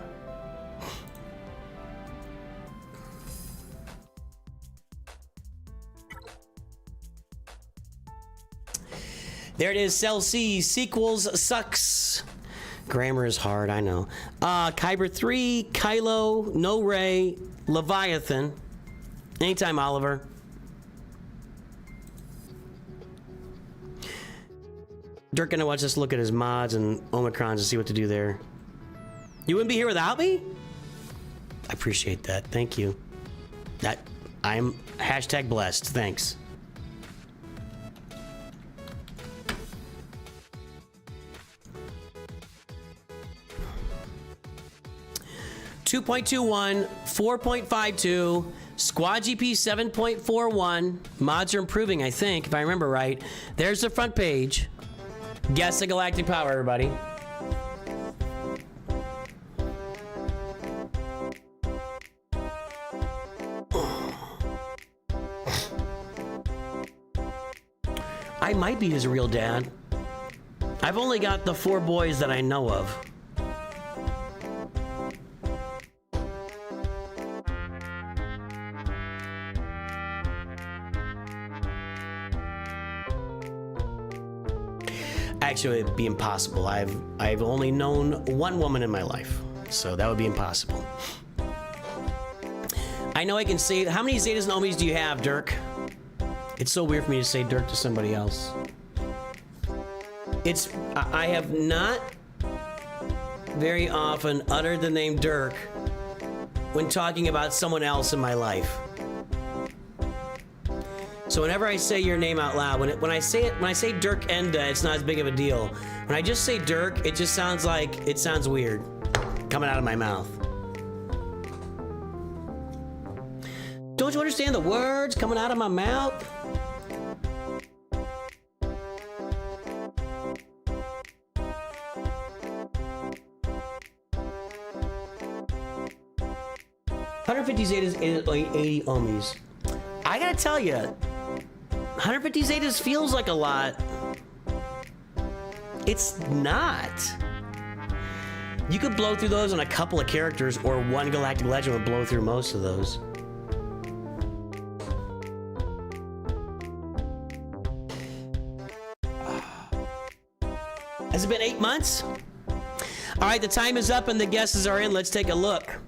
There it is. Cell C. Sequels sucks. Grammar is hard, I know. Kyber 3, Kylo, No Ray, Leviathan. Anytime, Oliver. Dirk Enda wants us to look at his mods and Omicrons and see what to do there. You wouldn't be here without me? I appreciate that. Thank you. I'm hashtag blessed. Thanks. .21, 4.52, Squad GP 7.41. Mods are improving, I think, if I remember right. There's the front page. Guess the galactic power, everybody. I might be his real dad. I've only got the 4 boys that I know of. Actually, it'd be impossible. I've only known 1 woman in my life, so that would be impossible. I know I can say, how many Zetas and Omis do you have, Dirk? It's so weird for me to say Dirk to somebody else. I have not very often uttered the name Dirk when talking about someone else in my life. So whenever I say your name out loud, when I say Dirk Enda, it's not as big of a deal. When I just say Dirk, it just sounds like, it sounds weird coming out of my mouth. Don't you understand the words coming out of my mouth? $150 Zetas, 80 Omis. I gotta tell you, 150 Zetas feels like a lot. It's not. You could blow through those on a couple of characters, or 1 Galactic Legend would blow through most of those. Has it been 8 months? All right, the time is up and the guesses are in. Let's take a look.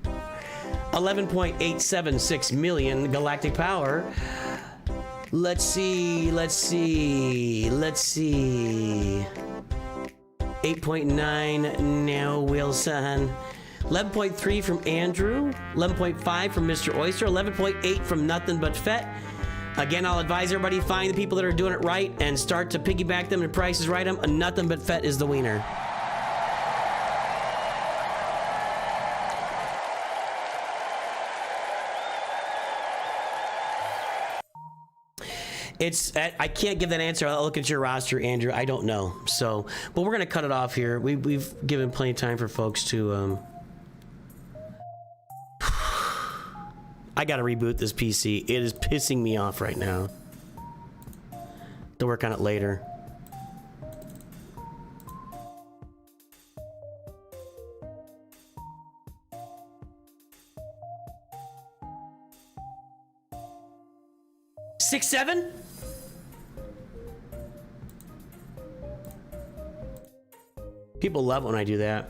11.876 million galactic power. Let's see. 8.9 now, Wilson. 11.3 from Andrew. 11.5 from Mr. Oyster. 11.8 from Nothing But Fett. Again, I'll advise everybody, find the people that are doing it right and start to piggyback them and prices right them. Nothing But Fett is the wiener. I can't give that answer. I'll look at your roster, Andrew. I don't know. So, but we're gonna cut it off here. We've given plenty of time for folks to. I gotta reboot this PC. It is pissing me off right now. To work on it later. Six, 7? People love when I do that.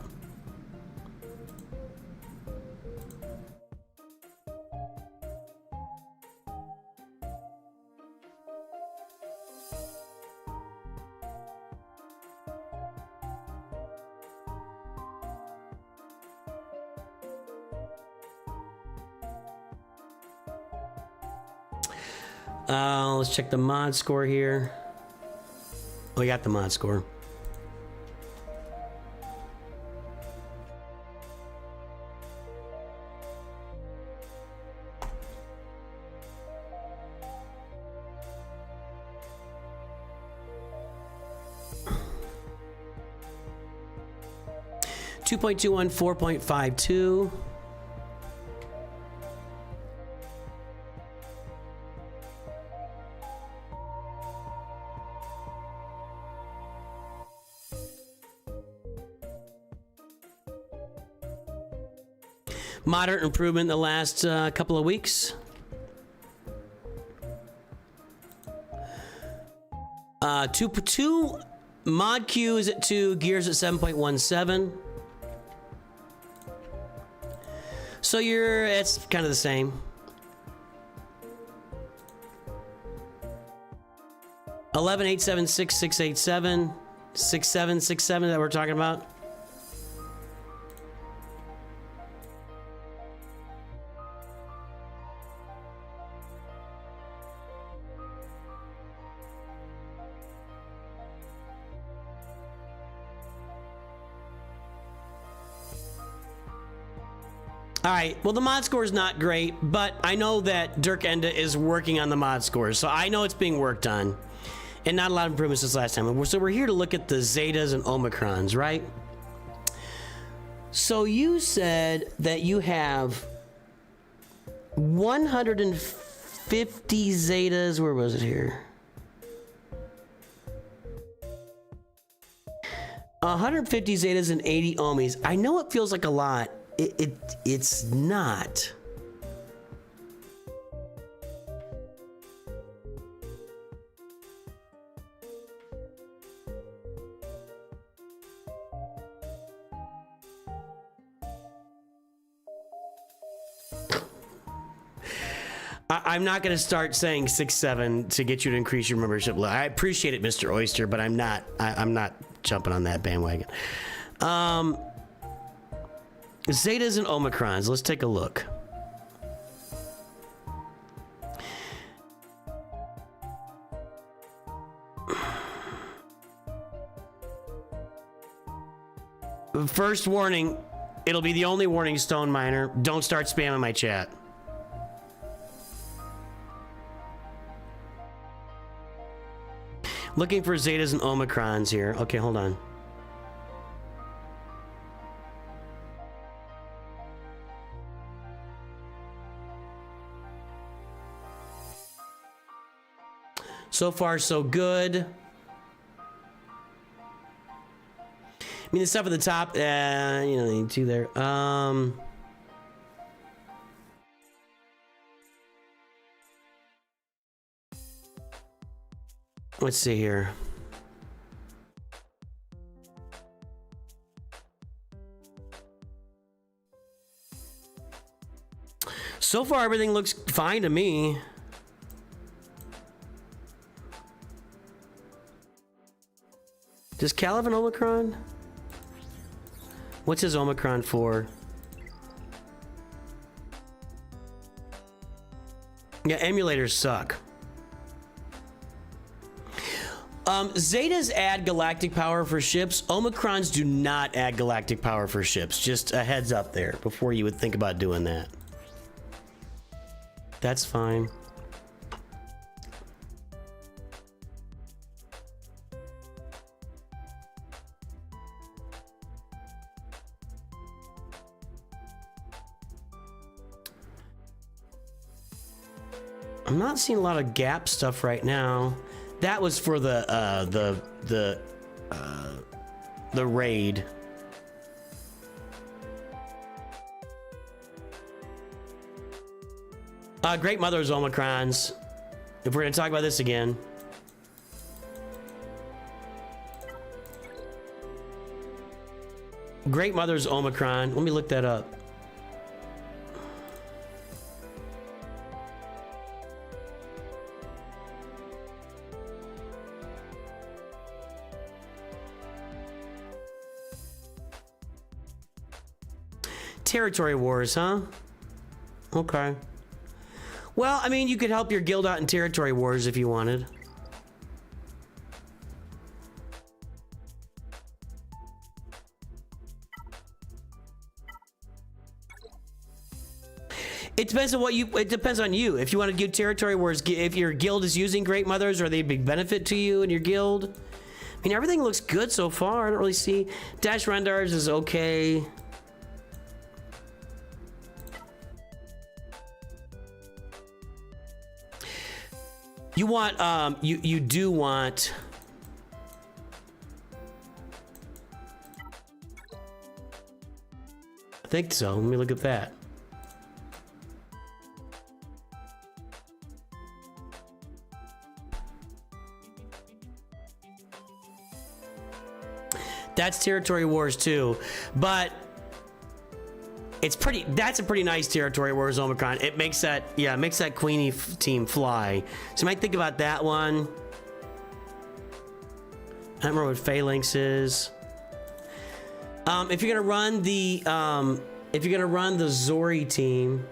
Let's check the mod score here. We got the mod score. .21, 4.52. Moderate improvement in the last couple of weeks. Two mod Q is at 2, gears at 7.17. So it's kind of the same. 11.876.687, 6.767 that we're talking about. All right, well, the mod score is not great, but I know that Dirk Enda is working on the mod scores, so I know it's being worked on. And not a lot of improvements since last time. So we're here to look at the Zetas and Omicrons, right? So you said that you have 150 Zetas. Where was it here? 150 Zetas and 80 Omis. I know it feels like a lot. It's not. I'm not going to start saying 6-7 to get you to increase your membership level. I appreciate it, Mr. Oyster, but I'm not jumping on that bandwagon. Zetas and Omicrons. Let's take a look. First warning, it'll be the only warning, Stone Miner. Don't start spamming my chat. Looking for Zetas and Omicrons here. Okay, hold on. So far, so good. I mean, the stuff at the top, you know, need two there. Let's see here. So far, everything looks fine to me. Does Cal have an Omicron? What's his Omicron for? Yeah, emulators suck. Zetas add galactic power for ships. Omicrons do not add galactic power for ships. Just a heads up there before you would think about doing that. That's fine. I'm not seeing a lot of gap stuff right now. That was for the raid. Great Mother's Omicrons. If we're gonna talk about this again. Great Mother's Omicron. Let me look that up. Territory wars, huh? Okay. Well, I mean, you could help your guild out in territory wars if you wanted. It depends on what you. It depends on you. If you want to do territory wars, if your guild is using Great Mothers, are they a big benefit to you and your guild? I mean, everything looks good so far. I don't really see. Dash Rendars is okay. You want, you do want... I think so. Let me look at that. That's Territory Wars too, but it's pretty. That's a pretty nice Territory Wars Omicron. It makes that, yeah, it makes that Queenie team fly. So you might think about that one. I don't remember what Phalanx is. If you're gonna run the Zori team.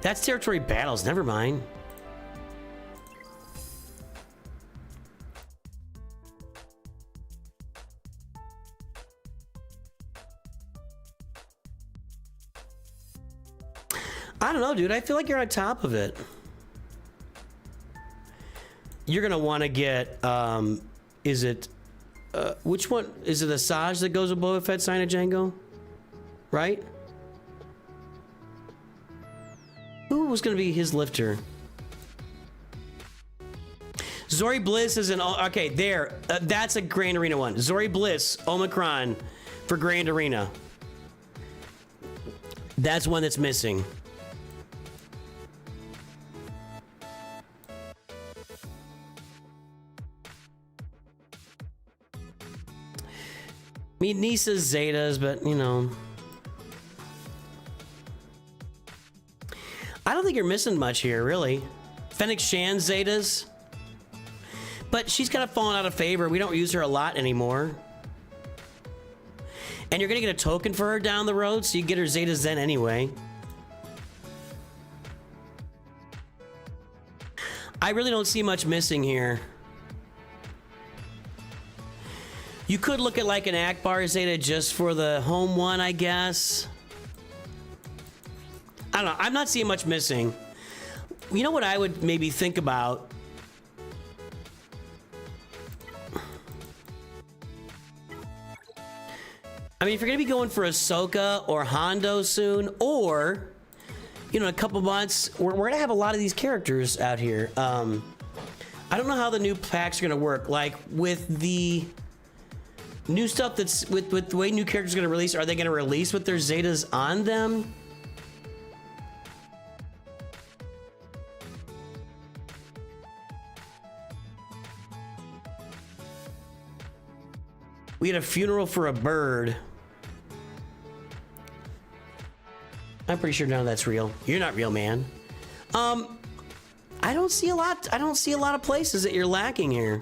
That's Territory Battles, never mind. I don't know, dude. I feel like you're on top of it. You're gonna want to get, is it, which one? Is it Asajj that goes with Boba Fett, Sign of Django? Right? Who was gonna be his lifter? Zori Bliss is an, okay, there. That's a Grand Arena one. Zori Bliss, Omicron for Grand Arena. That's one that's missing. I mean, Nisa's Zetas, but you know. I don't think you're missing much here, really. Fennec Shan Zetas. But she's kind of fallen out of favor. We don't use her a lot anymore. And you're going to get a token for her down the road, so you get her Zetas then anyway. I really don't see much missing here. You could look at like an Akbar Zeta just for the home one, I guess. I don't know. I'm not seeing much missing. You know what I would maybe think about? I mean, if you're going to be going for Ahsoka or Hondo soon, or, you know, in a couple months, we're going to have a lot of these characters out here. I don't know how the new packs are going to work. Like, with the new stuff that's, with the way new characters are going to release, are they going to release with their Zetas on them? We had a funeral for a bird. I'm pretty sure none of that's real. You're not real, man. I don't see a lot. I don't see a lot of places that you're lacking here.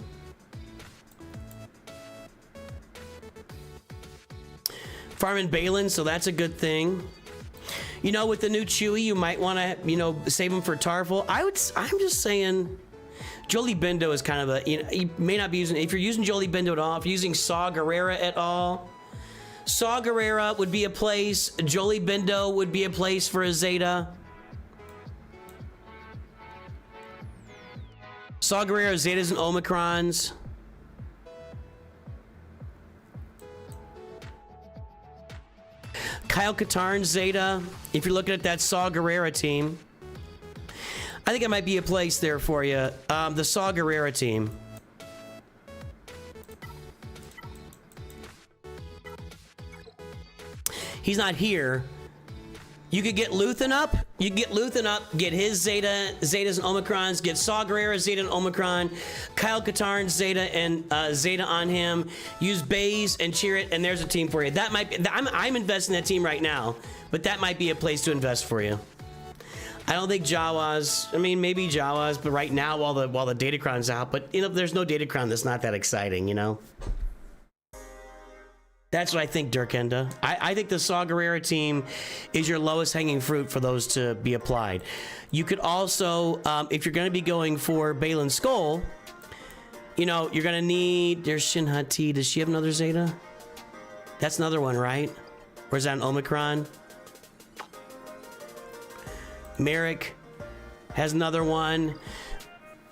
Farming Balin, so that's a good thing. You know, with the new Chewie, you might want to, you know, save him for Tarful. I'm just saying, Jolie Bindo is kind of a, you know, you may not be using, if you're using Jolie Bindo at all, if you're using Saw Gerrera at all, Saw Gerrera would be a place. Jolie Bindo would be a place for a Zeta. Saw Gerrera, Zetas, and Omicrons. Kyle Katarn Zeta, if you're looking at that Saw Gerrera team. I think it might be a place there for you. The Saw Gerrera team. He's not here. You could get Luthen up. You get Luthen up, get his Zeta, Zetas and Omicrons, get Saw Gerrera, Zeta and Omicron, Kyle Katarn, Zeta and Zeta on him, use Baze and cheer it, and there's a team for you. That might be, I'm investing in that team right now, but that might be a place to invest for you. I don't think Jawas, I mean, maybe Jawas, but right now while the Datacron's out, but you know, there's no Datacron that's not that exciting, you know? That's what I think, Dirk Enda. I think the Saw Gerrera team is your lowest hanging fruit for those to be applied. You could also, if you're going to be going for Balin Skull, you know, you're going to need, there's Shin Hati. Does she have another Zeta? That's another one, right? Or is that an Omicron? Merrick has another one.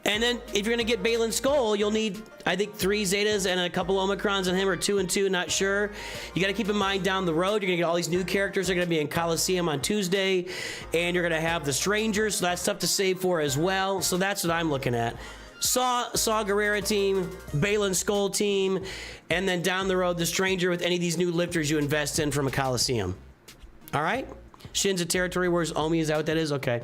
And then if you're going to get Balin Skull, you'll need, I think, 3 Zetas and a couple Omicrons on him, or 2 and 2, not sure. You got to keep in mind down the road, you're going to get all these new characters. They're going to be in Coliseum on Tuesday, and you're going to have the Strangers, so that's stuff to save for as well. So that's what I'm looking at. Saw Gerrera team, Balin Skull team, and then down the road, the Stranger with any of these new lifters you invest in from a Coliseum. All right. Shin's a territory. Where's Omi? Is that what that is? Okay.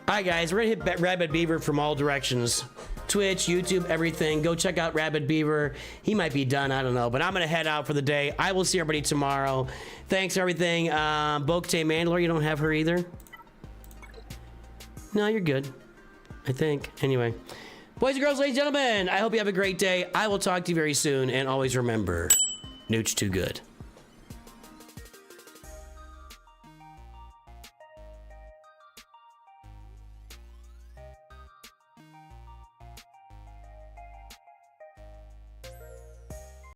All right, guys, we're gonna hit Rabid Beaver from all directions. Twitch, YouTube, everything. Go check out Rabid Beaver. He might be done, I don't know, but I'm gonna head out for the day. I will see everybody tomorrow. Thanks for everything. Bo-Kate Mandalore, you don't have her either? No, you're good, I think. Anyway, boys and girls, ladies and gentlemen, I hope you have a great day. I will talk to you very soon, and always remember, Nooch2Gud.